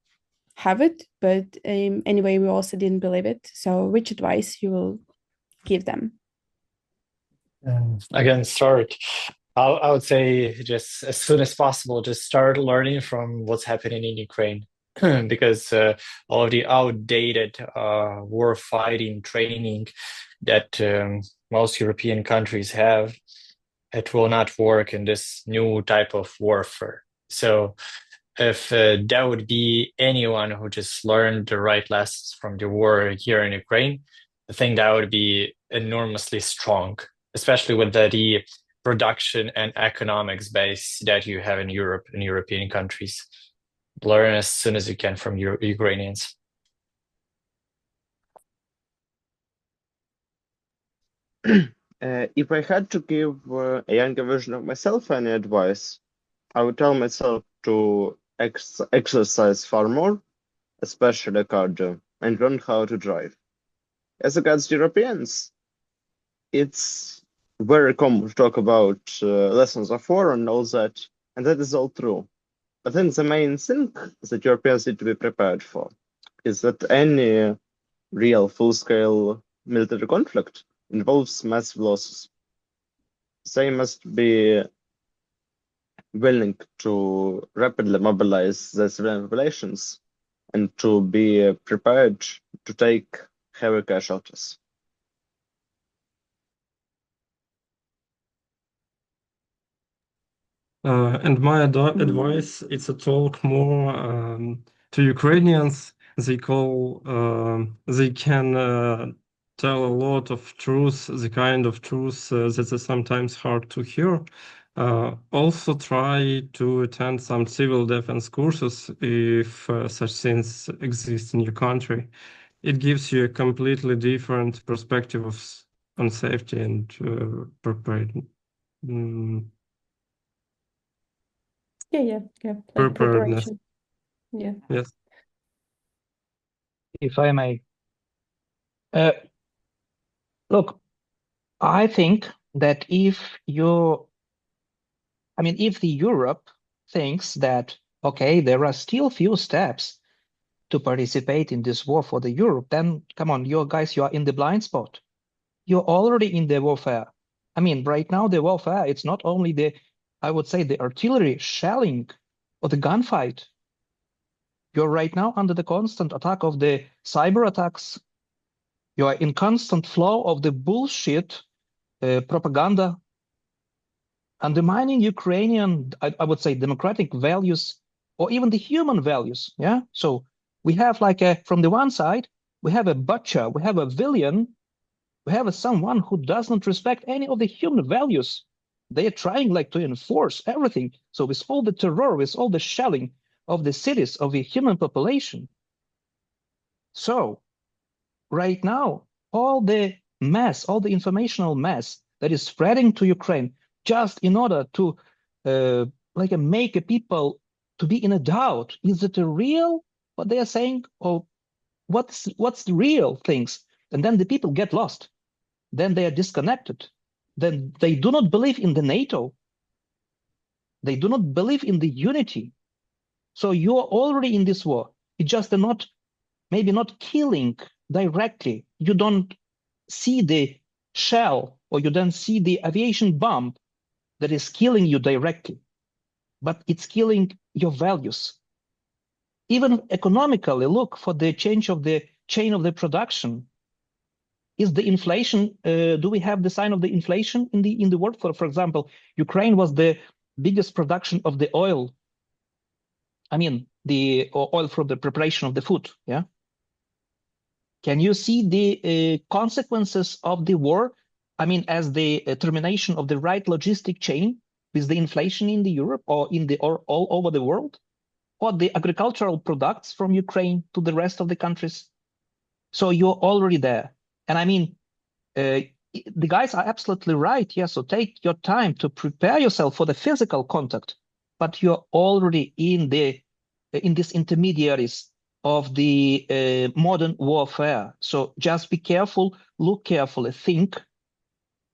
Speaker 3: have it, but anyway, we also didn't believe it. So which advice you will give them?
Speaker 11: Again, start. I would say just as soon as possible, just start learning from what's happening in Ukraine. Because all of the outdated war fighting training that most European countries have, it will not work in this new type of warfare. So if there would be anyone who just learned the right lessons from the war here in Ukraine, I think that would be enormously strong, especially with the production and economics base that you have in Europe and European countries. Learn as soon as you can from Ukrainians.
Speaker 9: If I had to give a younger version of myself any advice, I would tell myself to exercise far more, especially cardio, and learn how to drive. As regards Europeans, it's very common to talk about lessons of war and all that, and that is all true. I think the main thing that Europeans need to be prepared for is that any real full-scale military conflict involves massive losses. They must be willing to rapidly mobilize the civilian populations and to be prepared to take heavy casualties.
Speaker 7: And my advice is to talk more to Ukrainians. They can tell a lot of truth, the kind of truth that is sometimes hard to hear. Also try to attend some civil defense courses if such things exist in your country. It gives you a completely different perspective on safety and preparedness.
Speaker 1: Yeah. Like
Speaker 7: Preparedness.
Speaker 1: preparation. Yeah.
Speaker 7: Yes.
Speaker 10: If I may. Look, I think that if the Europe thinks that, okay, there are still few steps to participate in this war for the Europe, then come on, you guys, you are in the blind spot. You're already in the warfare. I mean, right now, the warfare, it's not only I would say, the artillery shelling or the gunfight. You're right now under the constant attack of the cyber attacks. You are in constant flow of the bullshit propaganda, undermining Ukrainian, I would say, democratic values or even the human values. Yeah. So we have from the one side, we have a butcher, we have a villain, we have someone who doesn't respect any of the human values. They are trying to enforce everything. So with all the terror, with all the shelling of the cities, of the human population. So right now, all the mess, all the informational mess that is spreading to Ukraine, just in order to make people to be in a doubt, is it a real what they are saying, or what's the real things? And then the people get lost. Then they are disconnected. Then they do not believe in the NATO. They do not believe in the unity. So you are already in this war. It's just maybe not killing directly. You don't see the shell or you don't see the aviation bomb that is killing you directly, but it's killing your values. Even economically, look for the change of the chain of the production. Is the inflation, do we have the sign of the inflation in the world? For example, Ukraine was the biggest production of the oil. I mean, the oil from the preparation of the food, yeah? Can you see the consequences of the war? I mean, as the termination of the right logistic chain with the inflation in the Europe or all over the world, or the agricultural products from Ukraine to the rest of the countries. So you're already there. And I mean, the guys are absolutely right. Yeah, so take your time to prepare yourself for the physical contact, but you're already in these intermediaries of the modern warfare. So just be careful, look carefully, think,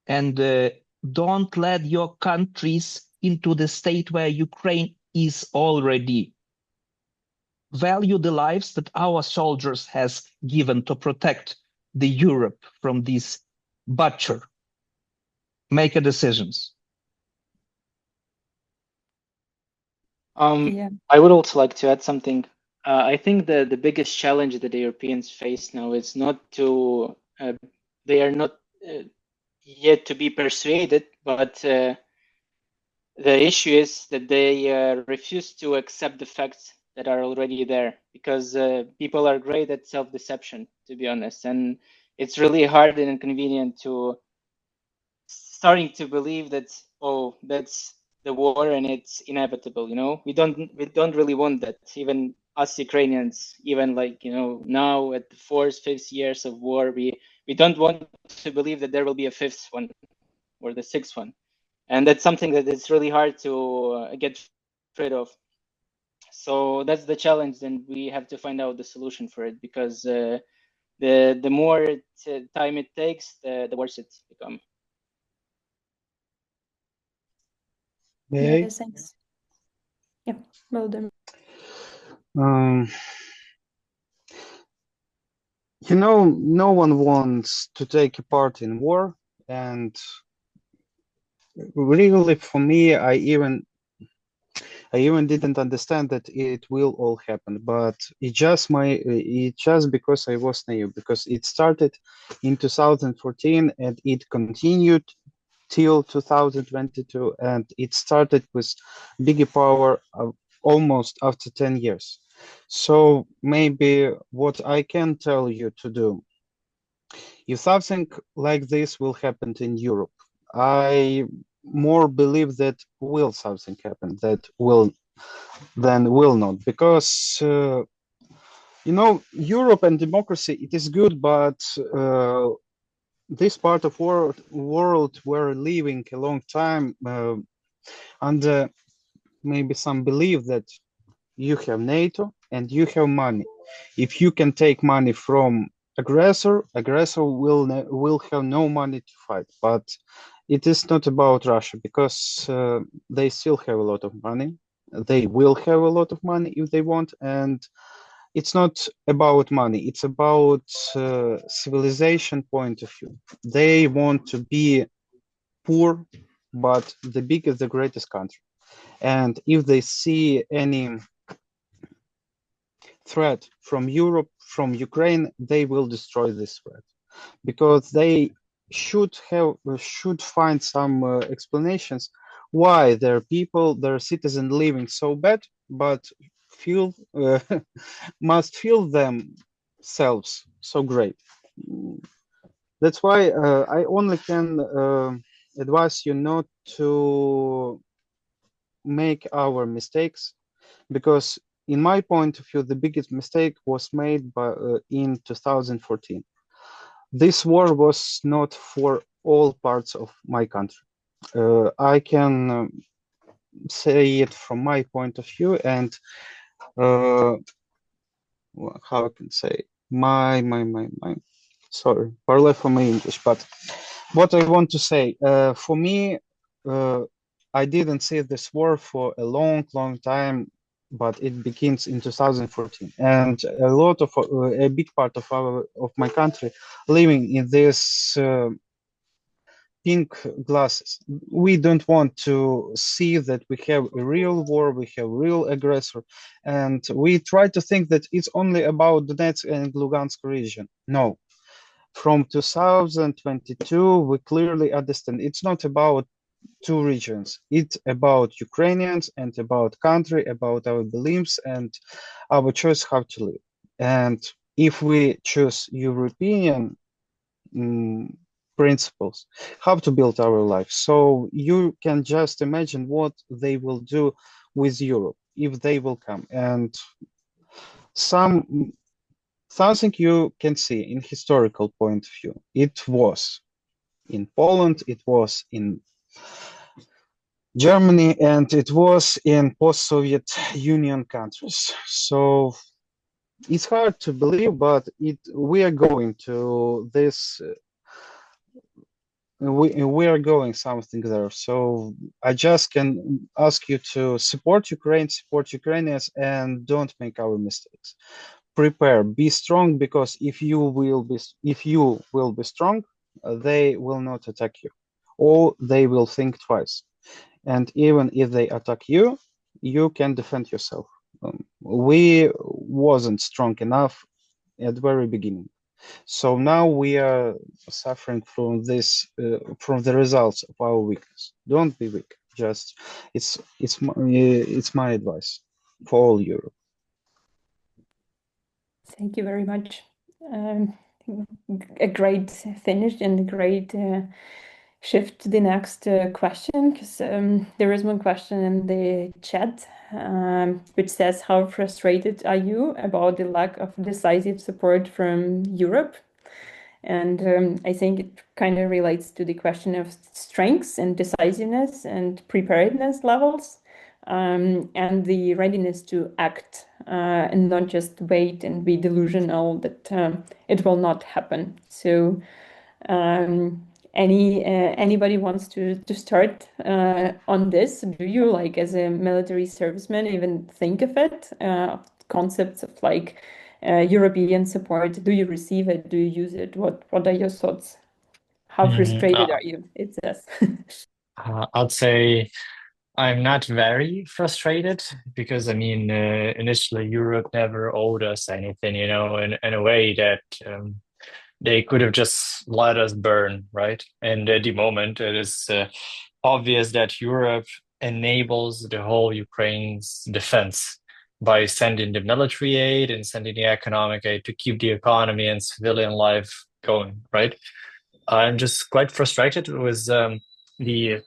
Speaker 10: and don't let your countries into the state where Ukraine is already. Value the lives that our soldiers has given to protect the Europe from this butcher. Make a decisions.
Speaker 1: Yeah.
Speaker 12: I would also like to add something. I think the biggest challenge that the Europeans face now is not to, they are not yet to be persuaded, but the issue is that they refuse to accept the facts that are already there, because people are great at self-deception, to be honest, and it's really hard and inconvenient to starting to believe that, oh, that's the war and it's inevitable. We don't really want that. Even us Ukrainians, even now at the 4th, 5th years of war, we don't want to believe that there will be a 5th one or the 6th one, and that's something that is really hard to get rid of. So that's the challenge, and we have to find out the solution for it, because the more time it takes, the worse it becomes.
Speaker 1: Yeah, thanks. Yeah, well done.
Speaker 8: No one wants to take a part in war, and really, for me, I even I even didn't understand that it will all happen, but it just because I was naive, because it started in 2014 and it continued till 2022, and it started with bigger power almost after 10 years. So maybe what I can tell you to do, if something like this will happen in Europe, I more believe that will something happen that will not, because Europe and democracy, it is good, but this part of world we're living a long time under maybe some belief that you have NATO and you have money. If you can take money from aggressor will have no money to fight. But it is not about Russia, because they still have a lot of money. They will have a lot of money if they want, and it's not about money. It's about civilization point of view. They want to be poor, but the big is the greatest country. And if they see any threat from Europe, from Ukraine, they will destroy this threat, because they should find some explanations why their people, their citizens living so bad, but feel must feel themselves so great. That's why I only can advise you not to make our mistakes, because in my point of view, the biggest mistake was made in 2014. This war was not for all parts of my country. I can say it from my point of view, and how I can say my sorry, parley for my English, but what I want to say, for me, I didn't see this war for a long time, but it begins in 2014, and a big part of my country living in this pink glasses. We don't want to see that we have a real war, we have real aggressor, and we try to think that it's only about Donetsk and Lugansk region. No, from 2022, we clearly understand it's not about two regions. It's about Ukrainians and about country, about our beliefs and our choice how to live. And if we choose European principles, how to build our life, so you can just imagine what they will do with Europe if they will come. And something you can see in historical point of view. It was in Poland, it was in Germany, and it was in post-Soviet Union countries. So it's hard to believe, but we are going to this. We are going something there. So I just can ask you to support Ukraine, support Ukrainians, and don't make our mistakes. Prepare, be strong, because if you will be strong, they will not attack you, or they will think twice. And even if they attack you, you can defend yourself. We wasn't strong enough at the very beginning, so now we are suffering from this, from the results of our weakness. Don't be weak. Just it's my advice for all Europe.
Speaker 1: Thank you very much. A great finish and a great shift to the next question, because there is one question in the chat which says, how frustrated are you about the lack of decisive support from Europe? And I think it kind of relates to the question of strengths and decisiveness and preparedness levels, and the readiness to act and not just wait and be delusional that it will not happen. So anybody wants to start on this? Do you, like, as a military serviceman, even think of it? Concepts of like European support. Do you receive it? Do you use it? What are your thoughts? How frustrated are you? It says.
Speaker 11: I'd say I'm not very frustrated because I mean, initially Europe never owed us anything, you know, in a way that they could have just let us burn, right? And at the moment, it is obvious that Europe enables the whole Ukraine's defense by sending the military aid and sending the economic aid to keep the economy and civilian life going, right? I'm just quite frustrated with the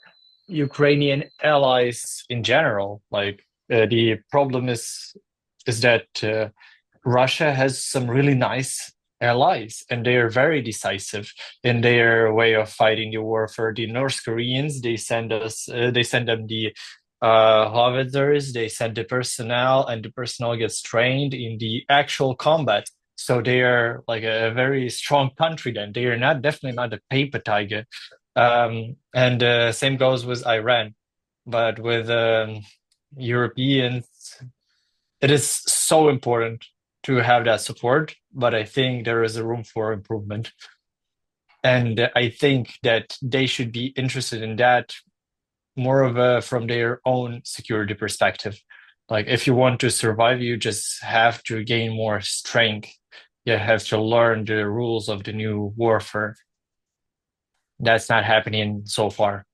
Speaker 11: Ukrainian allies in general. Like the problem is that Russia has some really nice allies, and they are very decisive in their way of fighting the war. For the North Koreans, they send them the howitzers, they send the personnel, and the personnel gets trained in the actual combat. So they are like a very strong country. Then they are not definitely not a paper tiger. And same goes with Iran, but with Europeans, it is so important to have that support. But I think there is a room for improvement, and I think that they should be interested in that more of a from their own security perspective. Like if you want to survive, you just have to gain more strength. You have to learn the rules of the new warfare. That's not happening so far.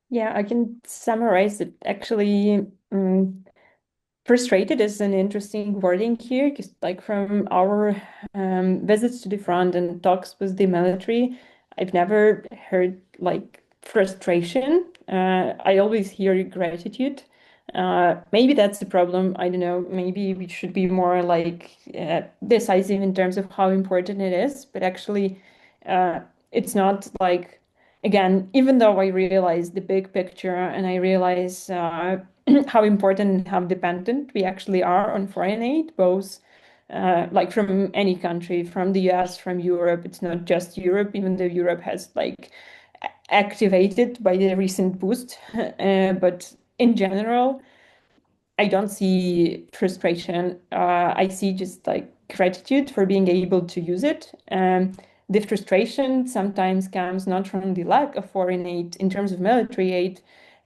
Speaker 1: Yeah, I can summarize it. Actually, frustrated is an interesting wording here, because like from our visits to the front and talks with the military, I've never heard like frustration. I always hear gratitude. Maybe that's the problem. I don't know. Maybe we should be more like decisive in terms of how important it is. But actually, it's not like, again, even though I realize the big picture and I realize how important and how dependent we actually are on foreign aid, both like from any country, from the US, from Europe. It's not just Europe, even though Europe has like activated by the recent boost. But in general, I don't see frustration. I see just like gratitude for being able to use it. The frustration sometimes comes not from the lack of foreign aid in terms of military aid.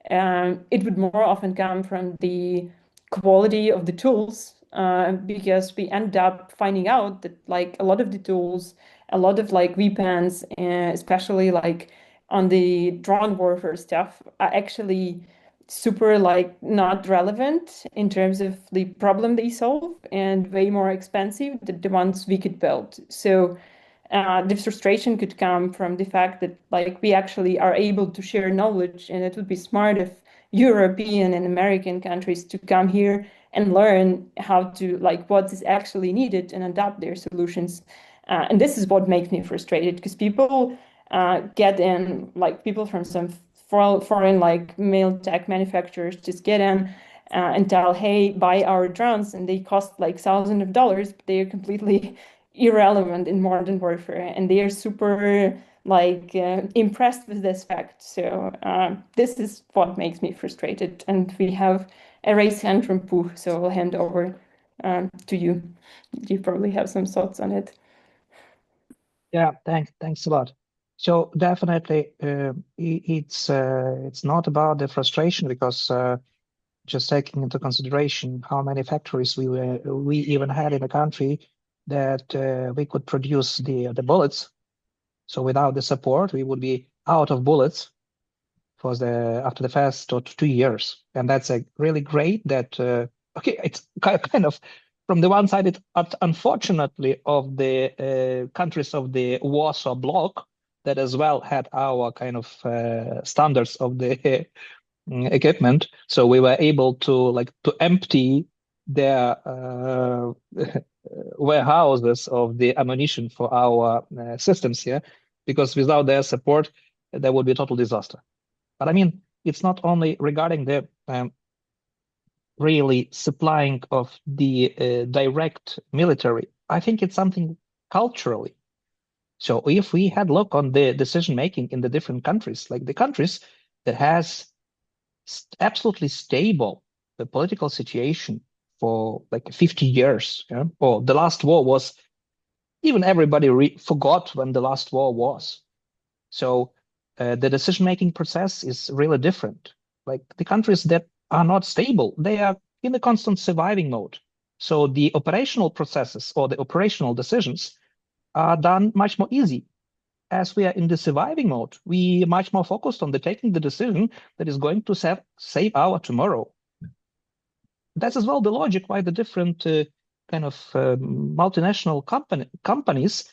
Speaker 1: It would more often come from the quality of the tools, because we end up finding out that like a lot of the tools, a lot of like weapons, especially like on the drone warfare stuff, are actually super like not relevant in terms of the problem they solve, and way more expensive than the ones we could build. So the frustration could come from the fact that like we actually are able to share knowledge, and it would be smart if European and American countries to come here and learn how to like what is actually needed and adapt their solutions. And this is what makes me frustrated, because people get in, like people from some foreign like male tech manufacturers just get in and tell, hey, buy our drones, and they cost like thousands of dollars, but they are completely irrelevant in modern warfare, and they are super like impressed with this fact. So this is what makes me frustrated. And we have a raised hand from Pooh, so I'll hand over to you. You probably have some thoughts on it.
Speaker 10: Yeah, thanks a lot. So definitely, it's not about the frustration, because just taking into consideration how many factories we even had in the country that we could produce the bullets. So without the support, we would be out of bullets for after the first 2 years, and that's a really great that. Okay, it's kind of from the one side, it's unfortunately of the countries of the Warsaw Bloc that as well had our kind of standards of the equipment. So we were able to empty their warehouses of the ammunition for our systems here, because without their support, there would be a total disaster. But I mean, it's not only regarding the really supplying of the direct military. I think it's something culturally. So if we had look on the decision making in the different countries, like the countries that has absolutely stable the political situation for like 50 years, yeah? Or the last war was, even everybody forgot when the last war was. So the decision-making process is really different. Like the countries that are not stable, they are in a constant surviving mode. So the operational processes or the operational decisions are done much more easy. As we are in the surviving mode, we are much more focused on taking the decision that is going to save our tomorrow. That's as well the logic why the different kind of multinational companies,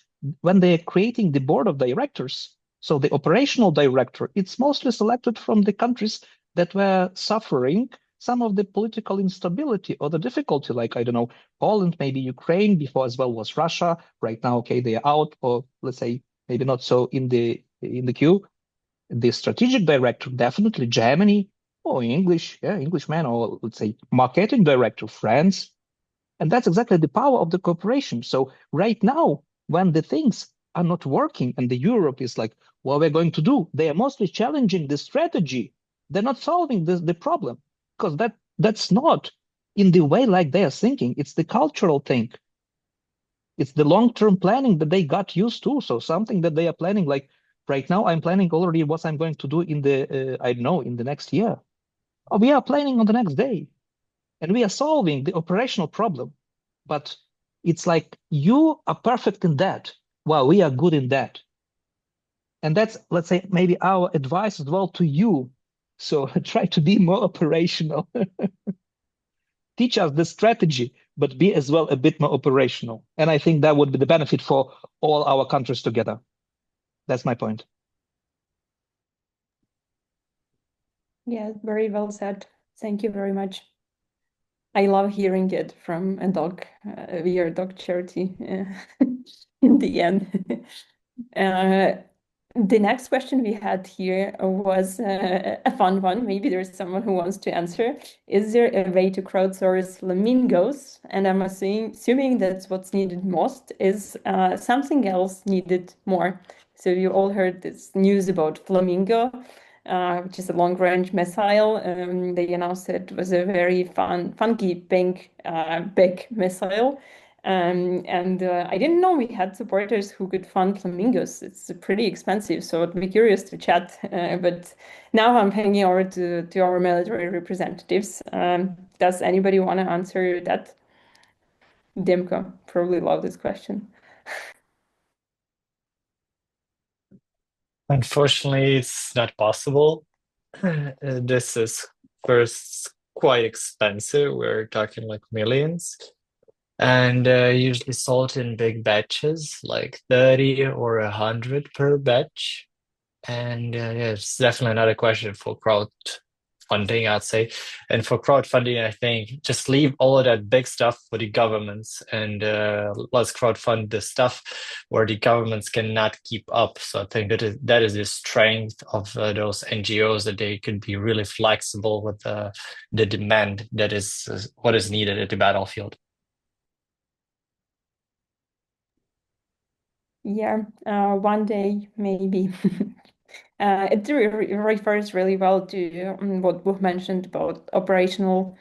Speaker 10: when they are creating the board of directors, so the operational director, it's mostly selected from the countries that were suffering some of the political instability or the difficulty, like, I don't know, Poland, maybe Ukraine, before as well was Russia. Right now, okay, they are out, or let's say maybe not so in the queue. The strategic director, definitely Germany, or Englishman, or let's say marketing director, France. And that's exactly the power of the corporation. So right now, when the things are not working and the Europe is like, what we're going to do, they are mostly challenging the strategy. They're not solving the problem, because that's not in the way like they are thinking. It's the cultural thing. It's the long-term planning that they got used to. So something that they are planning, like right now, I'm planning already what I'm going to do in the, I don't know, in the next year. Or we are planning on the next day. And we are solving the operational problem. But it's like, you are perfect in that, while we are good in that. And that's, let's say, maybe our advice as well to you. So try to be more operational. Teach us the strategy, but be as well a bit more operational. And I think that would be the benefit for all our countries together. That's my point.
Speaker 1: Yeah, very well said. Thank you very much. I love hearing it from a dog. We are a dog charity in the end. The next question we had here was a fun one. Maybe there's someone who wants to answer. Is there a way to crowdsource flamingos? And I'm assuming that's what's needed most. Is something else needed more? So you all heard this news about Flamingo, which is a long-range missile. They announced it was a very funky big missile. I didn't know we had supporters who could fund flamingos. It's pretty expensive, so I'd be curious to chat. But now I'm hanging over to our military representatives. Does anybody want to answer that? Dimko probably love this question.
Speaker 11: Unfortunately, it's not possible. This is first quite expensive. We're talking like millions. And usually sold in big batches, like 30 or 100 per batch. And yeah, it's definitely not a question for crowdfunding, I'd say. And for crowdfunding, I think just leave all of that big stuff for the governments, and let's crowdfund the stuff where the governments cannot keep up. So I think that is the strength of those NGOs, that they could be really flexible with the demand that is what is needed at the battlefield.
Speaker 1: Yeah, one day maybe. It refers really well to what we've mentioned about operational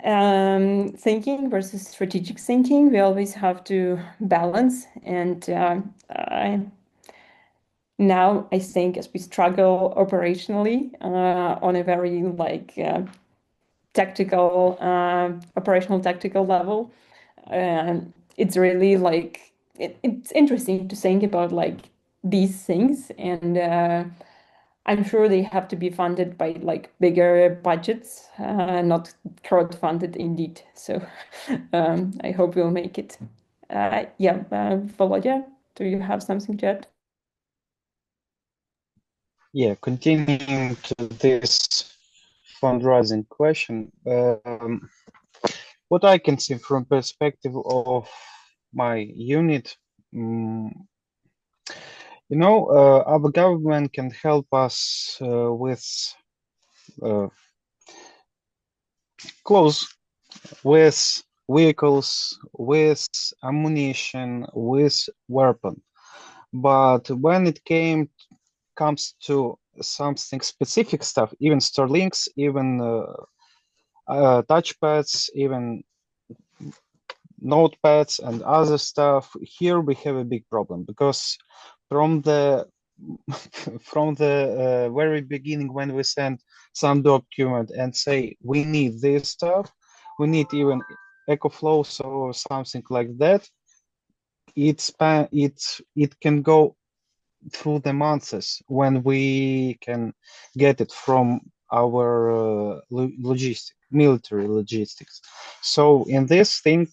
Speaker 1: thinking versus strategic thinking. We always have to balance. And now I think as we struggle operationally on a very tactical, operational tactical level, it's really it's interesting to think about these things, and I'm sure they have to be funded by bigger budgets, not crowdfunded indeed. So I hope we'll make it. Yeah, Volodya, do you have something to add?
Speaker 8: Yeah, continuing to this fundraising question, what I can see from perspective of my unit, our government can help us with clothes, with vehicles, with ammunition, with weapon. But when it comes to something specific stuff, even Starlinks, even touchpads, even notepads and other stuff, here we have a big problem, because from the from the very beginning when we send some document and say we need this stuff, we need even EcoFlows or something like that, it can go through the months when we can get it from our military logistics. So in this thing,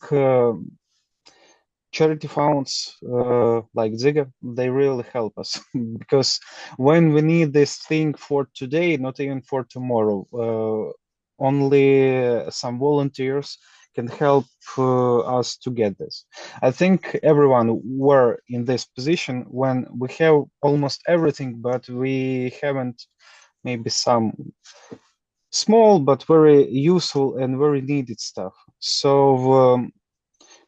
Speaker 8: charity funds like Dzyga, they really help us because when we need this thing for today, not even for tomorrow, only some volunteers can help us to get this. I think everyone were in this position when we have almost everything, but we haven't maybe some small but very useful and very needed stuff. So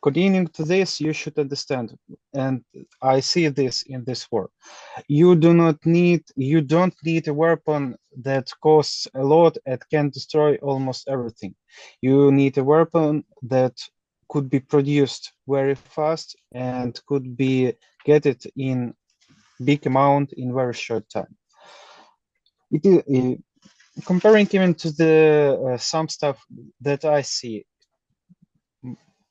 Speaker 8: continuing to this, you should understand, and I see this in this war. You don't need a weapon that costs a lot and can destroy almost everything. You need a weapon that could be produced very fast and could be get it in big amount in very short time. It is comparing even to the some stuff that I see.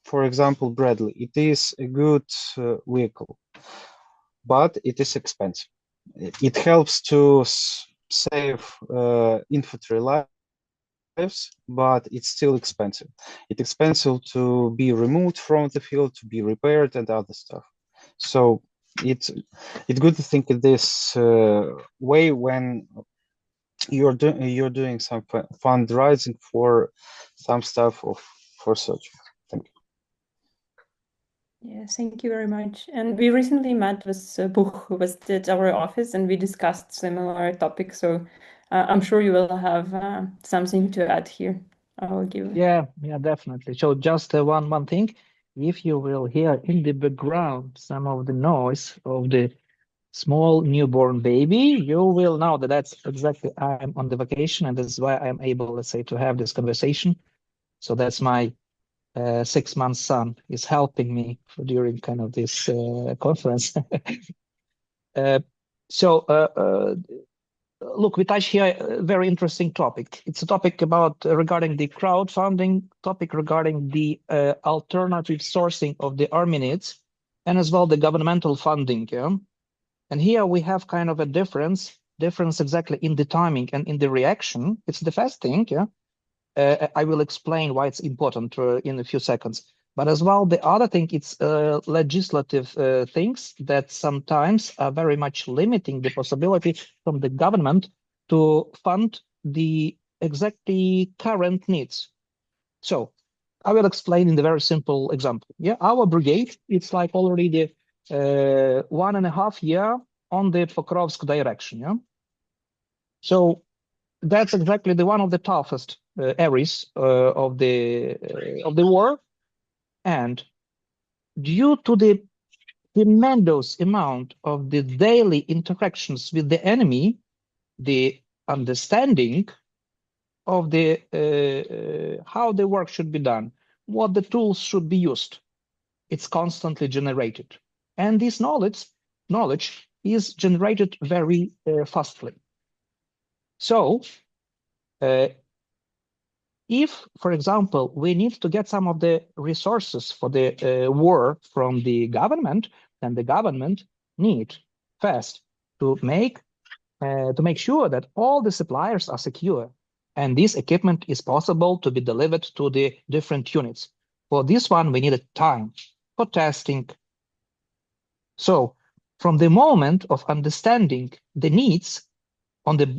Speaker 8: For example, Bradley, it is a good vehicle, but it is expensive. It helps to save infantry lives, but it's still expensive. It's expensive to be removed from the field, to be repaired, and other stuff. So it's good to think in this way when you're doing some fundraising for some stuff for such. Thank you.
Speaker 1: Yes, thank you very much. And we recently met with Buch, who visited our office, and we discussed similar topics. So I'm sure you will have something to add here. I will give.
Speaker 10: Yeah, definitely. So just one thing, if you will hear in the background some of the noise of the small newborn baby, you will know that that's exactly I'm on the vacation, and this is why I'm able, let's say, to have this conversation. So that's my 6-month son is helping me during kind of this conference. Look, we touch here a very interesting topic. It's a topic about regarding the crowdfunding, topic regarding the alternative sourcing of the army needs, and as well the governmental funding. Yeah? And here we have kind of a difference exactly in the timing and in the reaction. It's the first thing. Yeah. I will explain why it's important in a few seconds. But as well, the other thing, it's legislative things that sometimes are very much limiting the possibility from the government to fund the exactly current needs. So I will explain in the very simple example. Yeah, our brigade, it's like already the 1.5 year on the Pokrovsk direction. Yeah. So that's exactly the one of the toughest areas of the war, and due to the tremendous amount of the daily interactions with the enemy, the understanding of the how the work should be done, what the tools should be used, it's constantly generated, and this knowledge is generated very fastly. So if, for example, we need to get some of the resources for the war from the government, then the government need first to make sure that all the suppliers are secure, and this equipment is possible to be delivered to the different units. For this one, we needed time for testing. So, from the moment of understanding the needs on the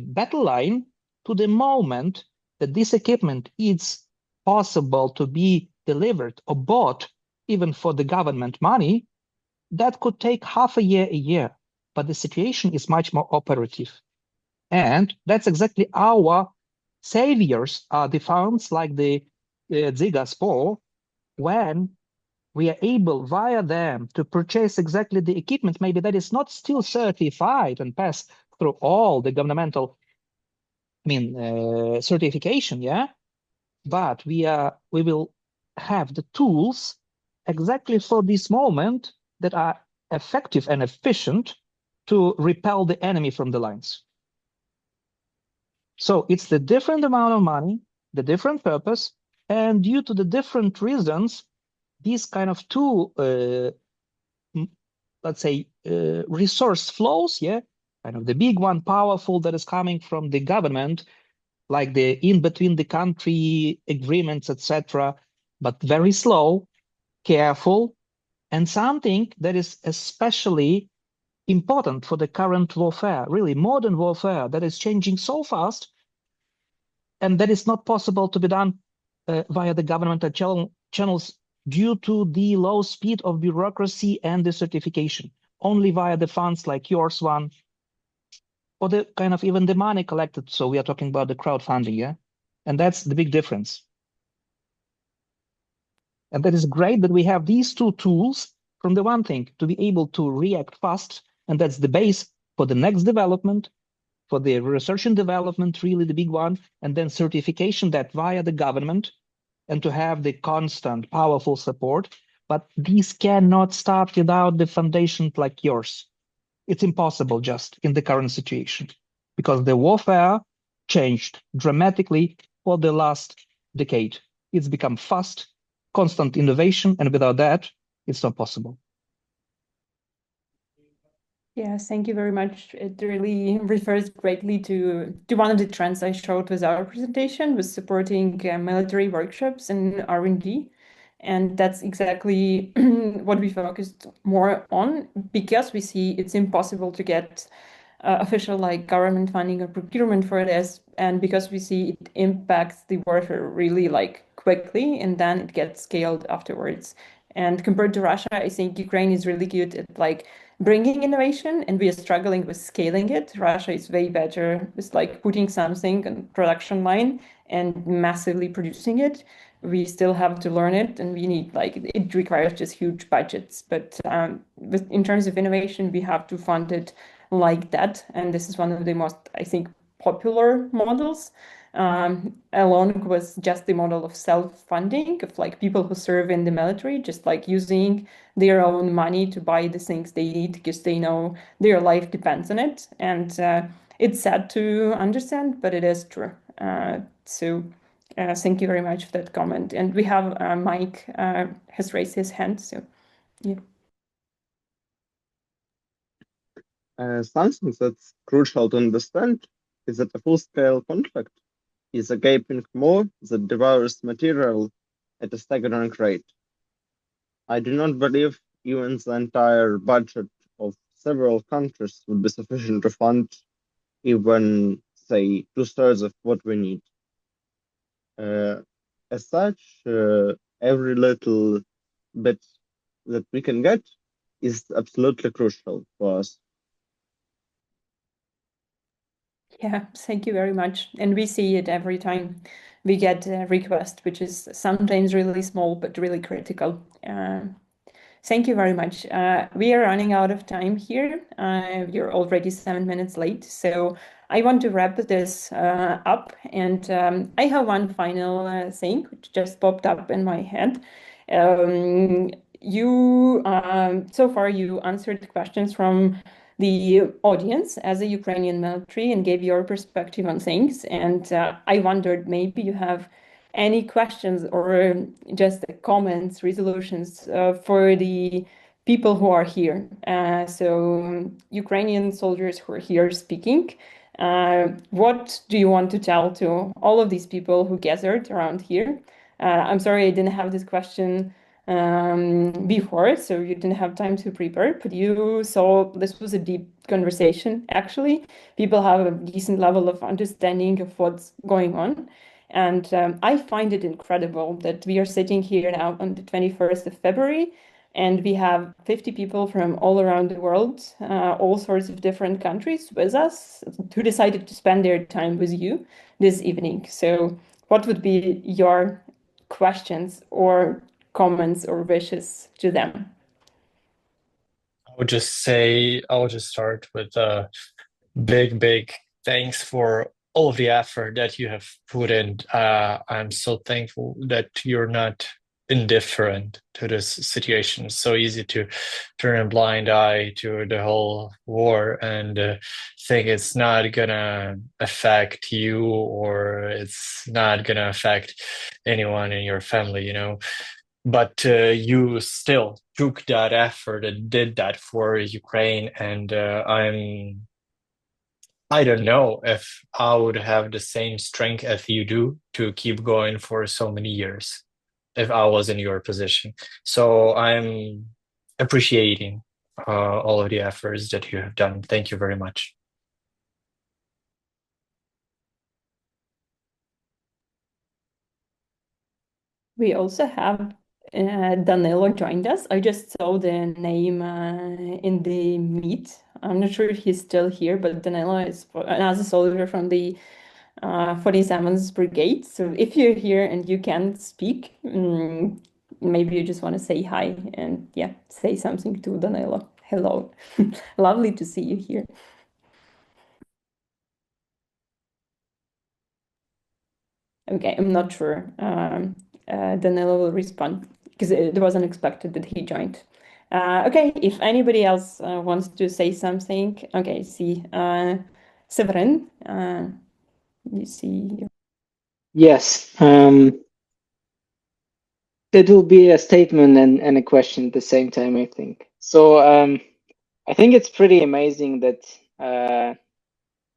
Speaker 10: battle line, to the moment that this equipment is possible to be delivered or bought, even for the government money, that could take half a year. But the situation is much more operative. And that's exactly our saviors are the funds like the Dzyga Spore, when we are able via them to purchase exactly the equipment, maybe that is not still certified and pass through all the governmental certification, yeah, but we will have the tools exactly for this moment that are effective and efficient to repel the enemy from the lines. So it's the different amount of money, the different purpose, and due to the different reasons, these kind of two, let's say, resource flows, yeah, kind of the big one, powerful, that is coming from the government, like the in between the country agreements, etc., but very slow, careful, and something that is especially important for the current warfare, really modern warfare that is changing so fast, and that is not possible to be done via the governmental channels due to the low speed of bureaucracy and the certification, only via the funds like yours one, or the kind of even the money collected. So we are talking about the crowdfunding, yeah? And that's the big difference. And that is great that we have these two tools from the one thing to be able to react fast. And that's the base for the next development, for the research and development, really the big one, and then certification that via the government, and to have the constant, powerful support. But these cannot start without the foundation like yours. It's impossible just in the current situation, because the warfare changed dramatically for the last decade. It's become fast, constant innovation, and without that, it's not possible.
Speaker 1: Yes, thank you very much. It really refers greatly to one of the trends I showed with our presentation, was supporting military workshops and R&D. And that's exactly what we focused more on, because we see it's impossible to get official like government funding or procurement for this, and because we see it impacts the warfare really like quickly, and then it gets scaled afterwards. And compared to Russia, I think Ukraine is really good at like bringing innovation, and we are struggling with scaling it. Russia is way better with like putting something on production line and massively producing it. We still have to learn it, and we need like it requires just huge budgets. But in terms of innovation, we have to fund it like that, and this is one of the most, I think, popular models. Along with just the model of self-funding, of like people who serve in the military, just like using their own money to buy the things they need because they know their life depends on it. And it's sad to understand, but it is true. So thank you very much for that comment. And we have Mike has raised his hand, so yeah.
Speaker 9: Something that's crucial to understand is that a full-scale conflict is a gaping maw that devours material at a staggering rate. I do not believe even the entire budget of several countries would be sufficient to fund even, say, 2/3 of what we need. As such, every little bit that we can get is absolutely crucial for us.
Speaker 1: Yeah, thank you very much. And we see it every time we get a request, which is sometimes really small, but really critical. Thank you very much. We are running out of time here. You're already 7 minutes late, so I want to wrap this up. And I have one final thing which just popped up in my head. So far you answered questions from the audience as a Ukrainian military and gave your perspective on things. And I wondered, maybe you have any questions or just comments, resolutions for the people who are here. So Ukrainian soldiers who are here speaking, what do you want to tell to all of these people who gathered around here? I'm sorry I didn't have this question before, so you didn't have time to prepare, but you saw this was a deep conversation. Actually, people have a decent level of understanding of what's going on. And I find it incredible that we are sitting here now on the 21st of February, and we have 50 people from all around the world, all sorts of different countries with us, who decided to spend their time with you this evening. So what would be your questions or comments or wishes to them?
Speaker 11: I'll just start with a big thanks for all of the effort that you have put in. I'm so thankful that you're not indifferent to this situation. It's so easy to turn a blind eye to the whole war and think it's not gonna affect you or it's not gonna affect anyone in your family, you know. But you still took that effort and did that for Ukraine, and I don't know if I would have the same strength as you do to keep going for so many years if I was in your position. So I'm appreciating all of the efforts that you have done. Thank you very much.
Speaker 1: We also have Danilo joined us. I just saw the name in the meet. I'm not sure if he's still here, but Danilo is another soldier from the 47th Brigade. So if you're here and you can't speak, maybe you just want to say hi and yeah, say something to Danilo. Hello. Lovely to see you here. Okay, I'm not sure. Danilo will respond because it was unexpected that he joined. Okay, if anybody else wants to say something, okay, see, Severin, you see.
Speaker 12: Yes, that will be a statement and a question at the same time, I think. So I think it's pretty amazing that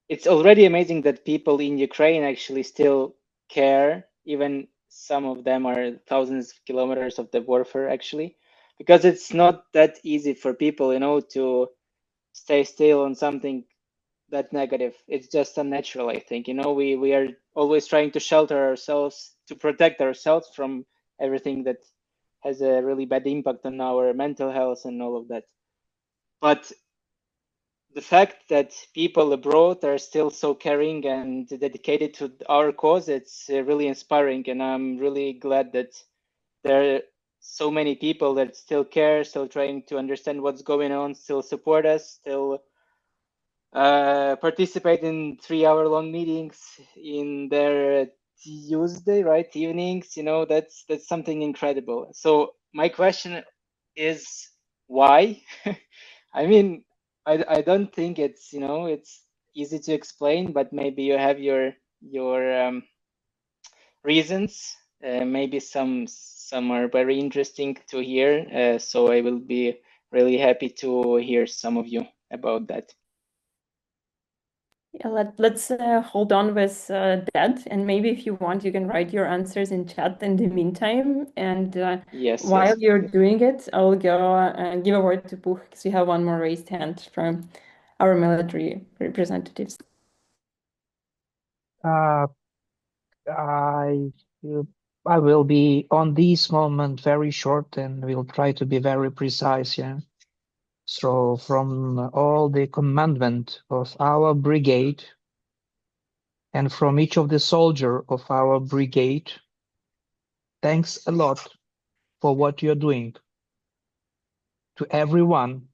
Speaker 12: it's already amazing that people in Ukraine actually still care, even some of them are thousands of kilometers of the warfare actually, because it's not that easy for people, you know, to stay still on something that negative. It's just unnatural, I think. You know, we are always trying to shelter ourselves, to protect ourselves from everything that has a really bad impact on our mental health and all of that. But the fact that people abroad are still so caring and dedicated to our cause, it's really inspiring. And I'm really glad that there are so many people that still care, still trying to understand what's going on, still support us, still participate in 3-hour-long meetings in their Tuesday, right, evenings. You know, that's something incredible. So my question is why? I mean, I don't think it's, you know, it's easy to explain, but maybe you have your reasons. Maybe some are very interesting to hear. So I will be really happy to hear some of you about that.
Speaker 1: Yeah, let's hold on with that, and maybe if you want, you can write your answers in chat in the meantime. And
Speaker 12: Yes,
Speaker 1: while
Speaker 12: yes.
Speaker 1: you're doing it, I'll go give a word to Puch because we have one more raised hand from our military representatives.
Speaker 10: I I will be on this moment very short and will try to be very precise. Yeah. So from all the commandment of our brigade and from each of the soldier of our brigade, thanks a lot for what you're doing. To everyone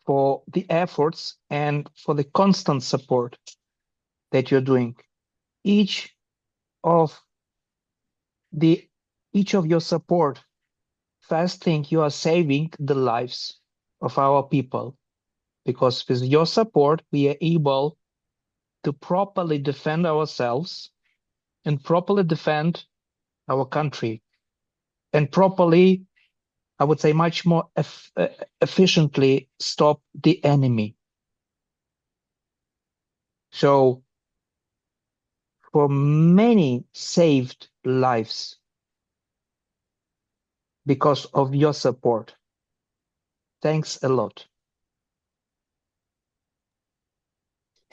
Speaker 10: for the efforts and for the constant support that you're doing. Each of your support, first thing, you are saving the lives of our people, because with your support we are able to properly defend ourselves and properly defend our country and properly, I would say, much more efficiently stop the enemy. So for many saved lives because of your support. Thanks a lot.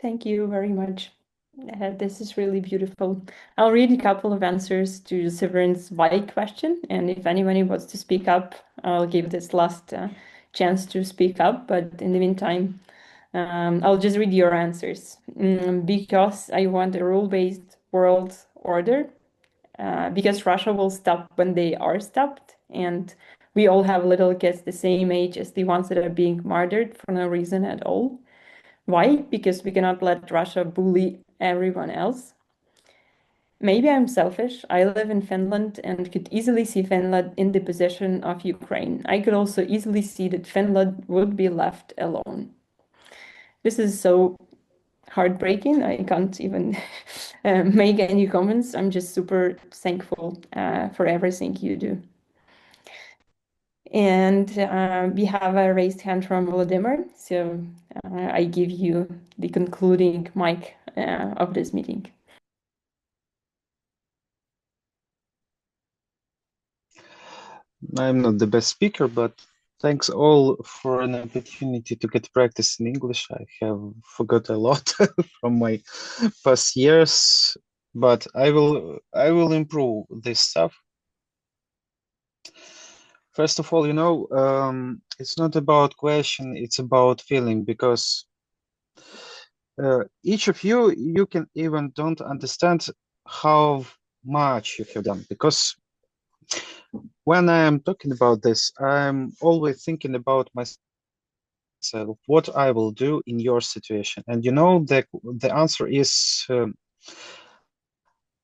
Speaker 1: Thank you very much. This is really beautiful. I'll read a couple of answers to Severin's why question, and if anybody wants to speak up, I'll give this last chance to speak up. But in the meantime, I'll just read your answers. Because I want a rule-based world order, because Russia will stop when they are stopped, and we all have little kids the same age as the ones that are being murdered for no reason at all. Why? Because we cannot let Russia bully everyone else. maybe I'm selfish. I live in Finland and could easily see Finland in the position of Ukraine. I could also easily see that Finland would be left alone. This is so heartbreaking. I can't even make any comments. I'm just super thankful for everything you do. And we have a raised hand from Volodymyr, so I give you the concluding mic of this meeting.
Speaker 8: I'm not the best speaker, but thanks all for an opportunity to get practice in English. I have forgot a lot from my past years, but I will improve this stuff. First of all, it's not about question, it's about feeling, because each of you can even don't understand how much you have done, because when I am talking about this, I'm always thinking about myself, what I will do in your situation. And the answer is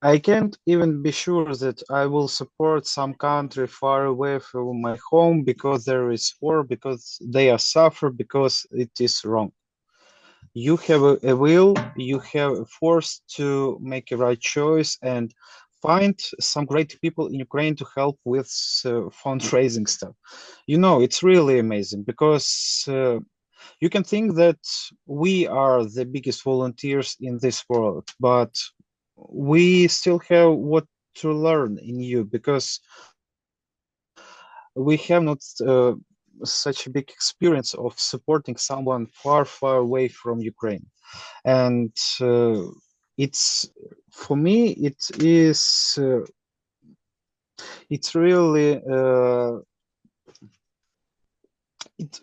Speaker 8: I can't even be sure that I will support some country far away from my home because there is war, because they are suffer, because it is wrong. You have a will, you have a force to make a right choice and find some great people in Ukraine to help with fundraising stuff. It's really amazing because you can think that we are the biggest volunteers in this world, but we still have what to learn in you, because we have not such a big experience of supporting someone far, far away from Ukraine. And it's, for me, it's really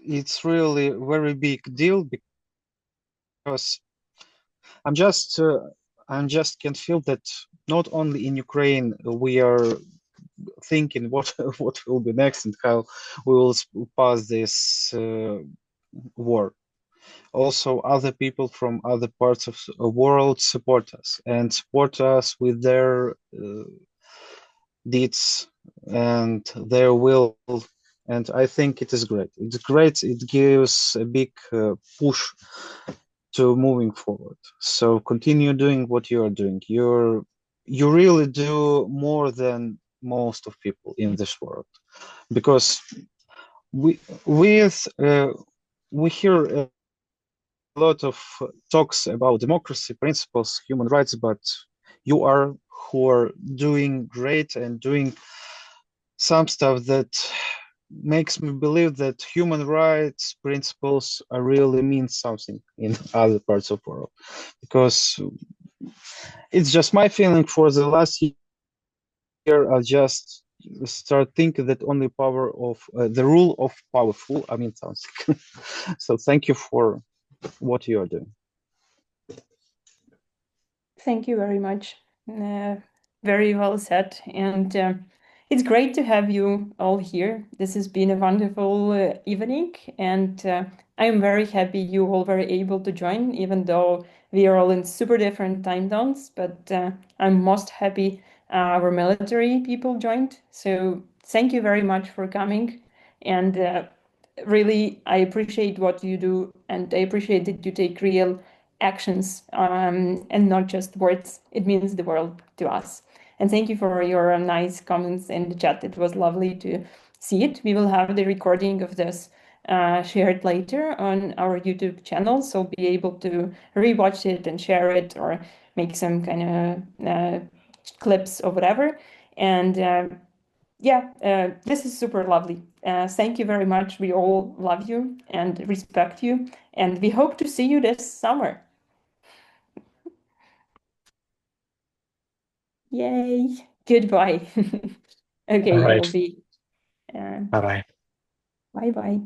Speaker 8: it's really a very big deal, because I'm just can feel that not only in Ukraine we are thinking what what will be next and how we will pass this war. Also, other people from other parts of the world support us and support us with their deeds and their will. And I think it is great. It's great. It gives a big push to moving forward. So continue doing what you are doing. You really do more than most of people in this world, because we hear a lot of talks about democracy, principles, human rights, but you are who are doing great and doing some stuff that makes me believe that human rights principles are really mean something in other parts of the world, because it's just my feeling. For the last year I just start thinking that only power of the rule of powerful, I mean something. So thank you for what you are doing.
Speaker 1: Thank you very much. Very well said. And it's great to have you all here. This has been a wonderful evening, and I'm very happy you all were able to join, even though we are all in super different time zones. But I'm most happy our military people joined. So thank you very much for coming. And really, I appreciate what you do, and I appreciate that you take real actions and not just words. It means the world to us. And thank you for your nice comments in the chat. It was lovely to see it. We will have the recording of this shared later on our YouTube channel, so be able to rewatch it and share it or make some kind of clips or whatever. And this is super lovely. Thank you very much. We all love you and respect you, and we hope to see you this summer. Yay! Goodbye. Okay,
Speaker 11: All right.
Speaker 1: it'll be.
Speaker 11: Bye bye.
Speaker 1: Bye bye.